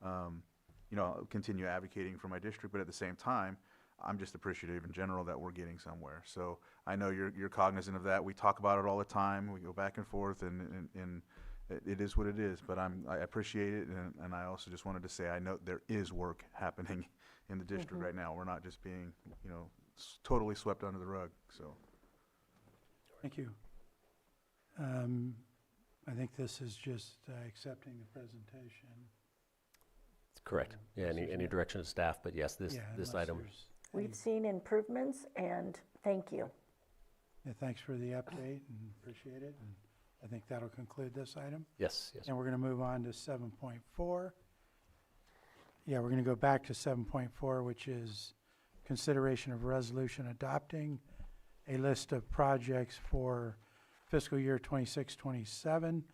I'll continue advocating for my district, but at the same time, I'm just appreciative in general that we're getting somewhere. So I know you're cognizant of that. We talk about it all the time. We go back and forth, and it is what it is, but I appreciate it, and I also just wanted to say I know there is work happening in the district right now. We're not just being, totally swept under the rug. So, thank you. I think this is just accepting the presentation. It's correct. Yeah. Any direction of staff, but yes, this item. We've seen improvements, and thank you. Yeah, thanks for the update, and appreciate it. And I think that'll conclude this item. Yes. And we're going to move on to 7.4. Yeah, we're going to go back to 7.4, which is consideration of resolution adopting a list of projects for fiscal year 26-27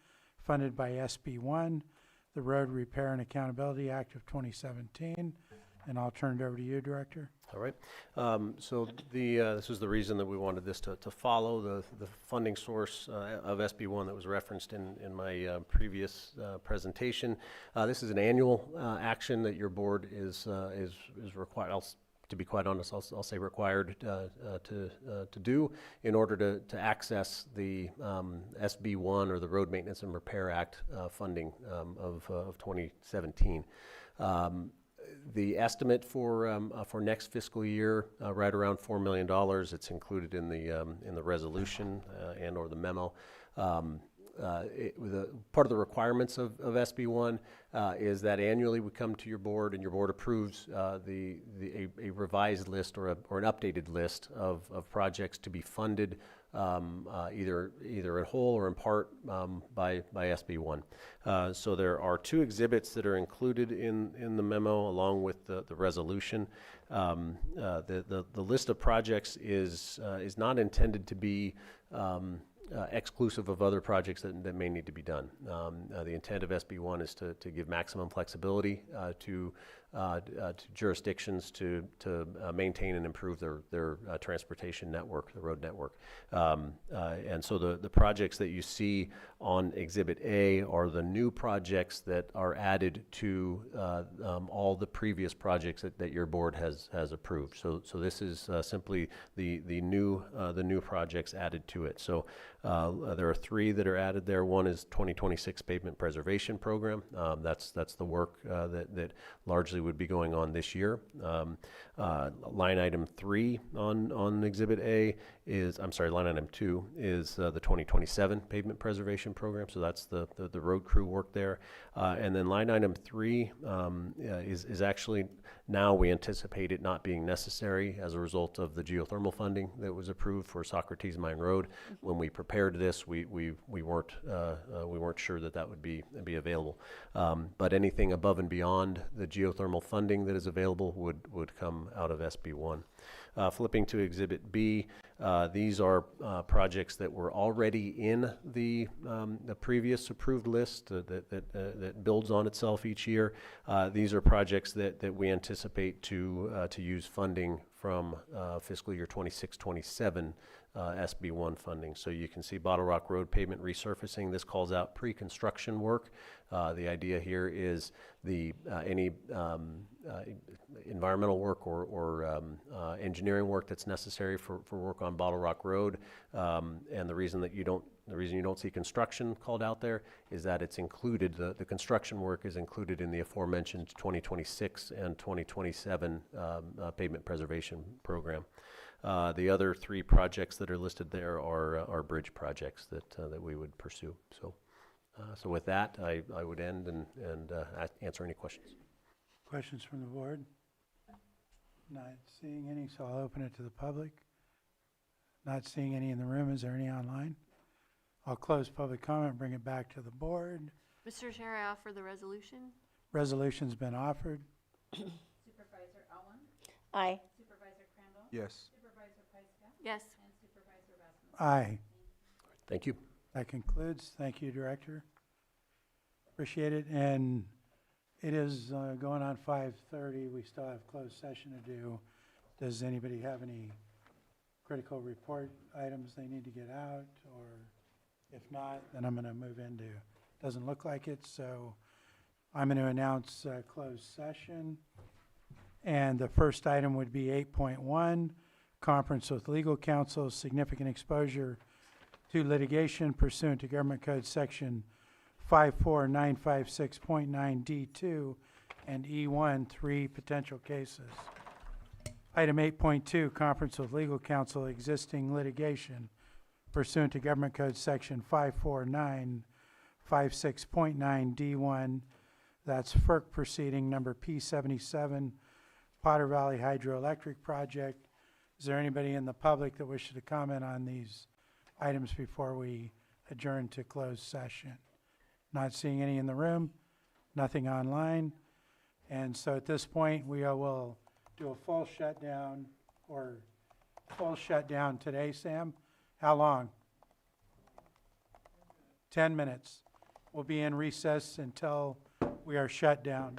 funded by SB1, the Road Repair and Accountability Act of 2017. And I'll turn it over to you, Director. All right. So this is the reason that we wanted this to follow the funding source of SB1 that was referenced in my previous presentation. This is an annual action that your board is required. To be quite honest, I'll say required to do in order to access the SB1 or the Road Maintenance and Repair Act funding of 2017. The estimate for next fiscal year, right around $4 million. It's included in the resolution and/or the memo. part of the requirements of SB1 is that annually we come to your board and your board approves a revised list or an updated list of projects to be funded either in whole or in part by SB1. So there are 2 exhibits that are included in the memo along with the resolution. The list of projects is not intended to be exclusive of other projects that may need to be done. The intent of SB1 is to give maximum flexibility to jurisdictions to maintain and improve their transportation network, the road network. And so the projects that you see on Exhibit A are the new projects that are added to all the previous projects that your board has approved. So this is simply the new projects added to it. So there are 3 that are added there. One is 2026 Pavement Preservation Program. That's the work that largely would be going on this year. Line item 3 on Exhibit A is, I'm sorry, line item 2 is the 2027 Pavement Preservation Program. So that's the road crew work there. And then line item 3 is actually, now we anticipate it not being necessary as a result of the geothermal funding that was approved for Socrates Mine Road. When we prepared this, we weren't sure that would be available. But anything above and beyond the geothermal funding that is available would come out of SB1. Flipping to Exhibit B, these are projects that were already in the previous approved list that builds on itself each year. These are projects that we anticipate to use funding from fiscal year 26-27 SB1 funding. So you can see Bottle Rock Road pavement resurfacing. This calls out pre-construction work. The idea here is any environmental work or engineering work that's necessary for work on Bottle Rock Road. And the reason you don't see construction called out there is that it's included, the construction work is included in the aforementioned 2026 and 2027 pavement preservation program. The other 3 projects that are listed there are bridge projects that we would pursue. So with that, I would end and answer any questions. Questions from the board? Not seeing any, so I'll open it to the public. Not seeing any in the room. Is there any online? I'll close public comment, bring it back to the board. Mr. Chair, I offer the resolution. Resolution's been offered. Supervisor Owen? Aye. Supervisor Crandall? Yes. Supervisor Pyska? Yes. And Supervisor Rasmussen? Aye. Thank you. That concludes. Thank you, Director. Appreciate it. And it is going on 5:30. We still have closed session to do. Does anybody have any critical report items they need to get out? Or if not, then I'm going to move into, doesn't look like it. So I'm going to announce closed session. And the first item would be 8.1, conference with legal counsel, significant exposure to litigation pursuant to Government Code Section 54956.9 D2 and E1, 3 potential cases. Item 8.2, conference with legal counsel, existing litigation pursuant to Government Code Section 54956.9 D1. That's FERC proceeding number P77, Potter Valley Hydroelectric Project. Is there anybody in the public that wishes to comment on these items before we adjourn to closed session? Not seeing any in the room, nothing online. And so at this point, we will do a full shutdown today, Sam. How long? 10 minutes. We'll be in recess until we are shut down.